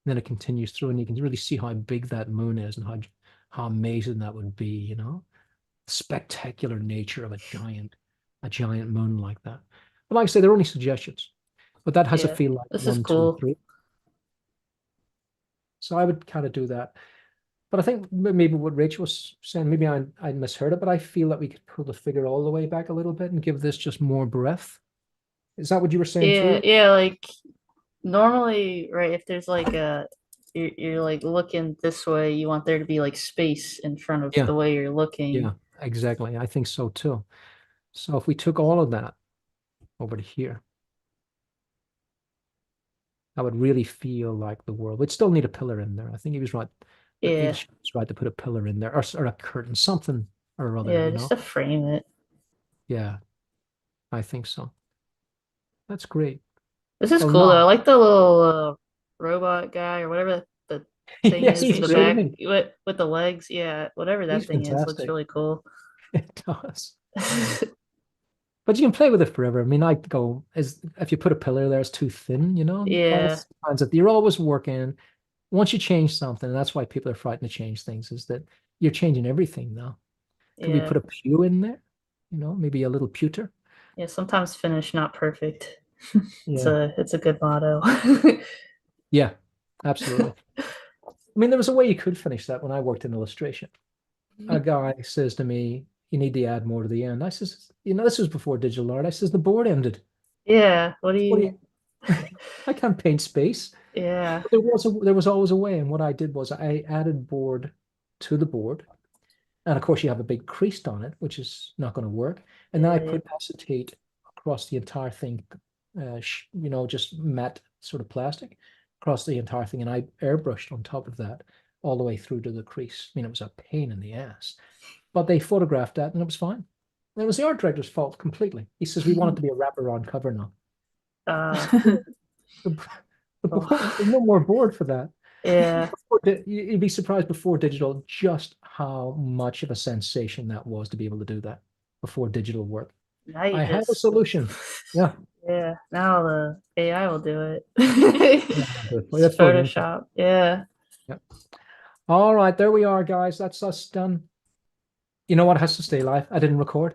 Then it continues through, and you can really see how big that moon is and how amazing that would be, you know? Spectacular nature of a giant moon like that. But like I say, they're only suggestions. But that has a Yeah. feel like This is one, two, cool. three. So I would kind of do that. But I think maybe what Rachel was saying, maybe I misheard it, but I feel that we could pull the figure all the way back a little bit and give this just more breadth. Is that what you were saying Yeah, too? yeah, like normally, right, if there's like you're like looking this way, you want there to be like space in front of Yeah, the way you're looking. yeah, exactly. I think so too. So if we took all of that over to here, I would really feel like the world. We'd still need a pillar in there. I think he was right. But Yeah. each tried to put a pillar in there or a curtain, something or other, Yeah, you just know? to frame it. Yeah, I think so. That's great. This is A cool though. I lot. like the little robot guy or whatever the thing Yes, is he's in the back dreaming. with the legs. Yeah, whatever that He's thing is looks fantastic. really cool. It does. But you can play with it forever. I mean, I go as if you put a pillar there, it's too thin, you know? Yeah, Finds that you're always working. Once you change something, and that's why people are frightened to change things, is that you're changing everything now. Could we yeah, put a pew in there? You know, maybe a little pewter. yeah. Sometimes finished, not perfect. Yeah. It's a good motto. Yeah, absolutely. I mean, there was a way you could finish that when I worked in illustration. A guy says to me, you need to add more to the end. I says, you know, this was before digital art. I says, the board ended. Yeah. What do What do you? you I can't paint space. Yeah, But there was always a way. And what I did was I added board to the board. And of course you have a big crease on it, which is not going to work. And then I yeah, put acetate across the entire thing, you know, just matte sort of plastic across the entire thing. And I airbrushed on top of that all the way through to the crease. I mean, it was a pain in the ass, but they photographed that and it was fine. And it was the art director's fault completely. He says, we want it to be a wraparound cover now. uh, The, the oh, board, there's no more board for that. yeah. You'd be surprised before digital just how much of a sensation that was to be able to do that before digital work. Now you I had a just solution. Yeah. yeah. Now the AI will do it. Well, Just throw it in. Photoshop. Yeah. Yeah. All right, there we are, guys. That's us done. You know what has to stay live? I didn't record.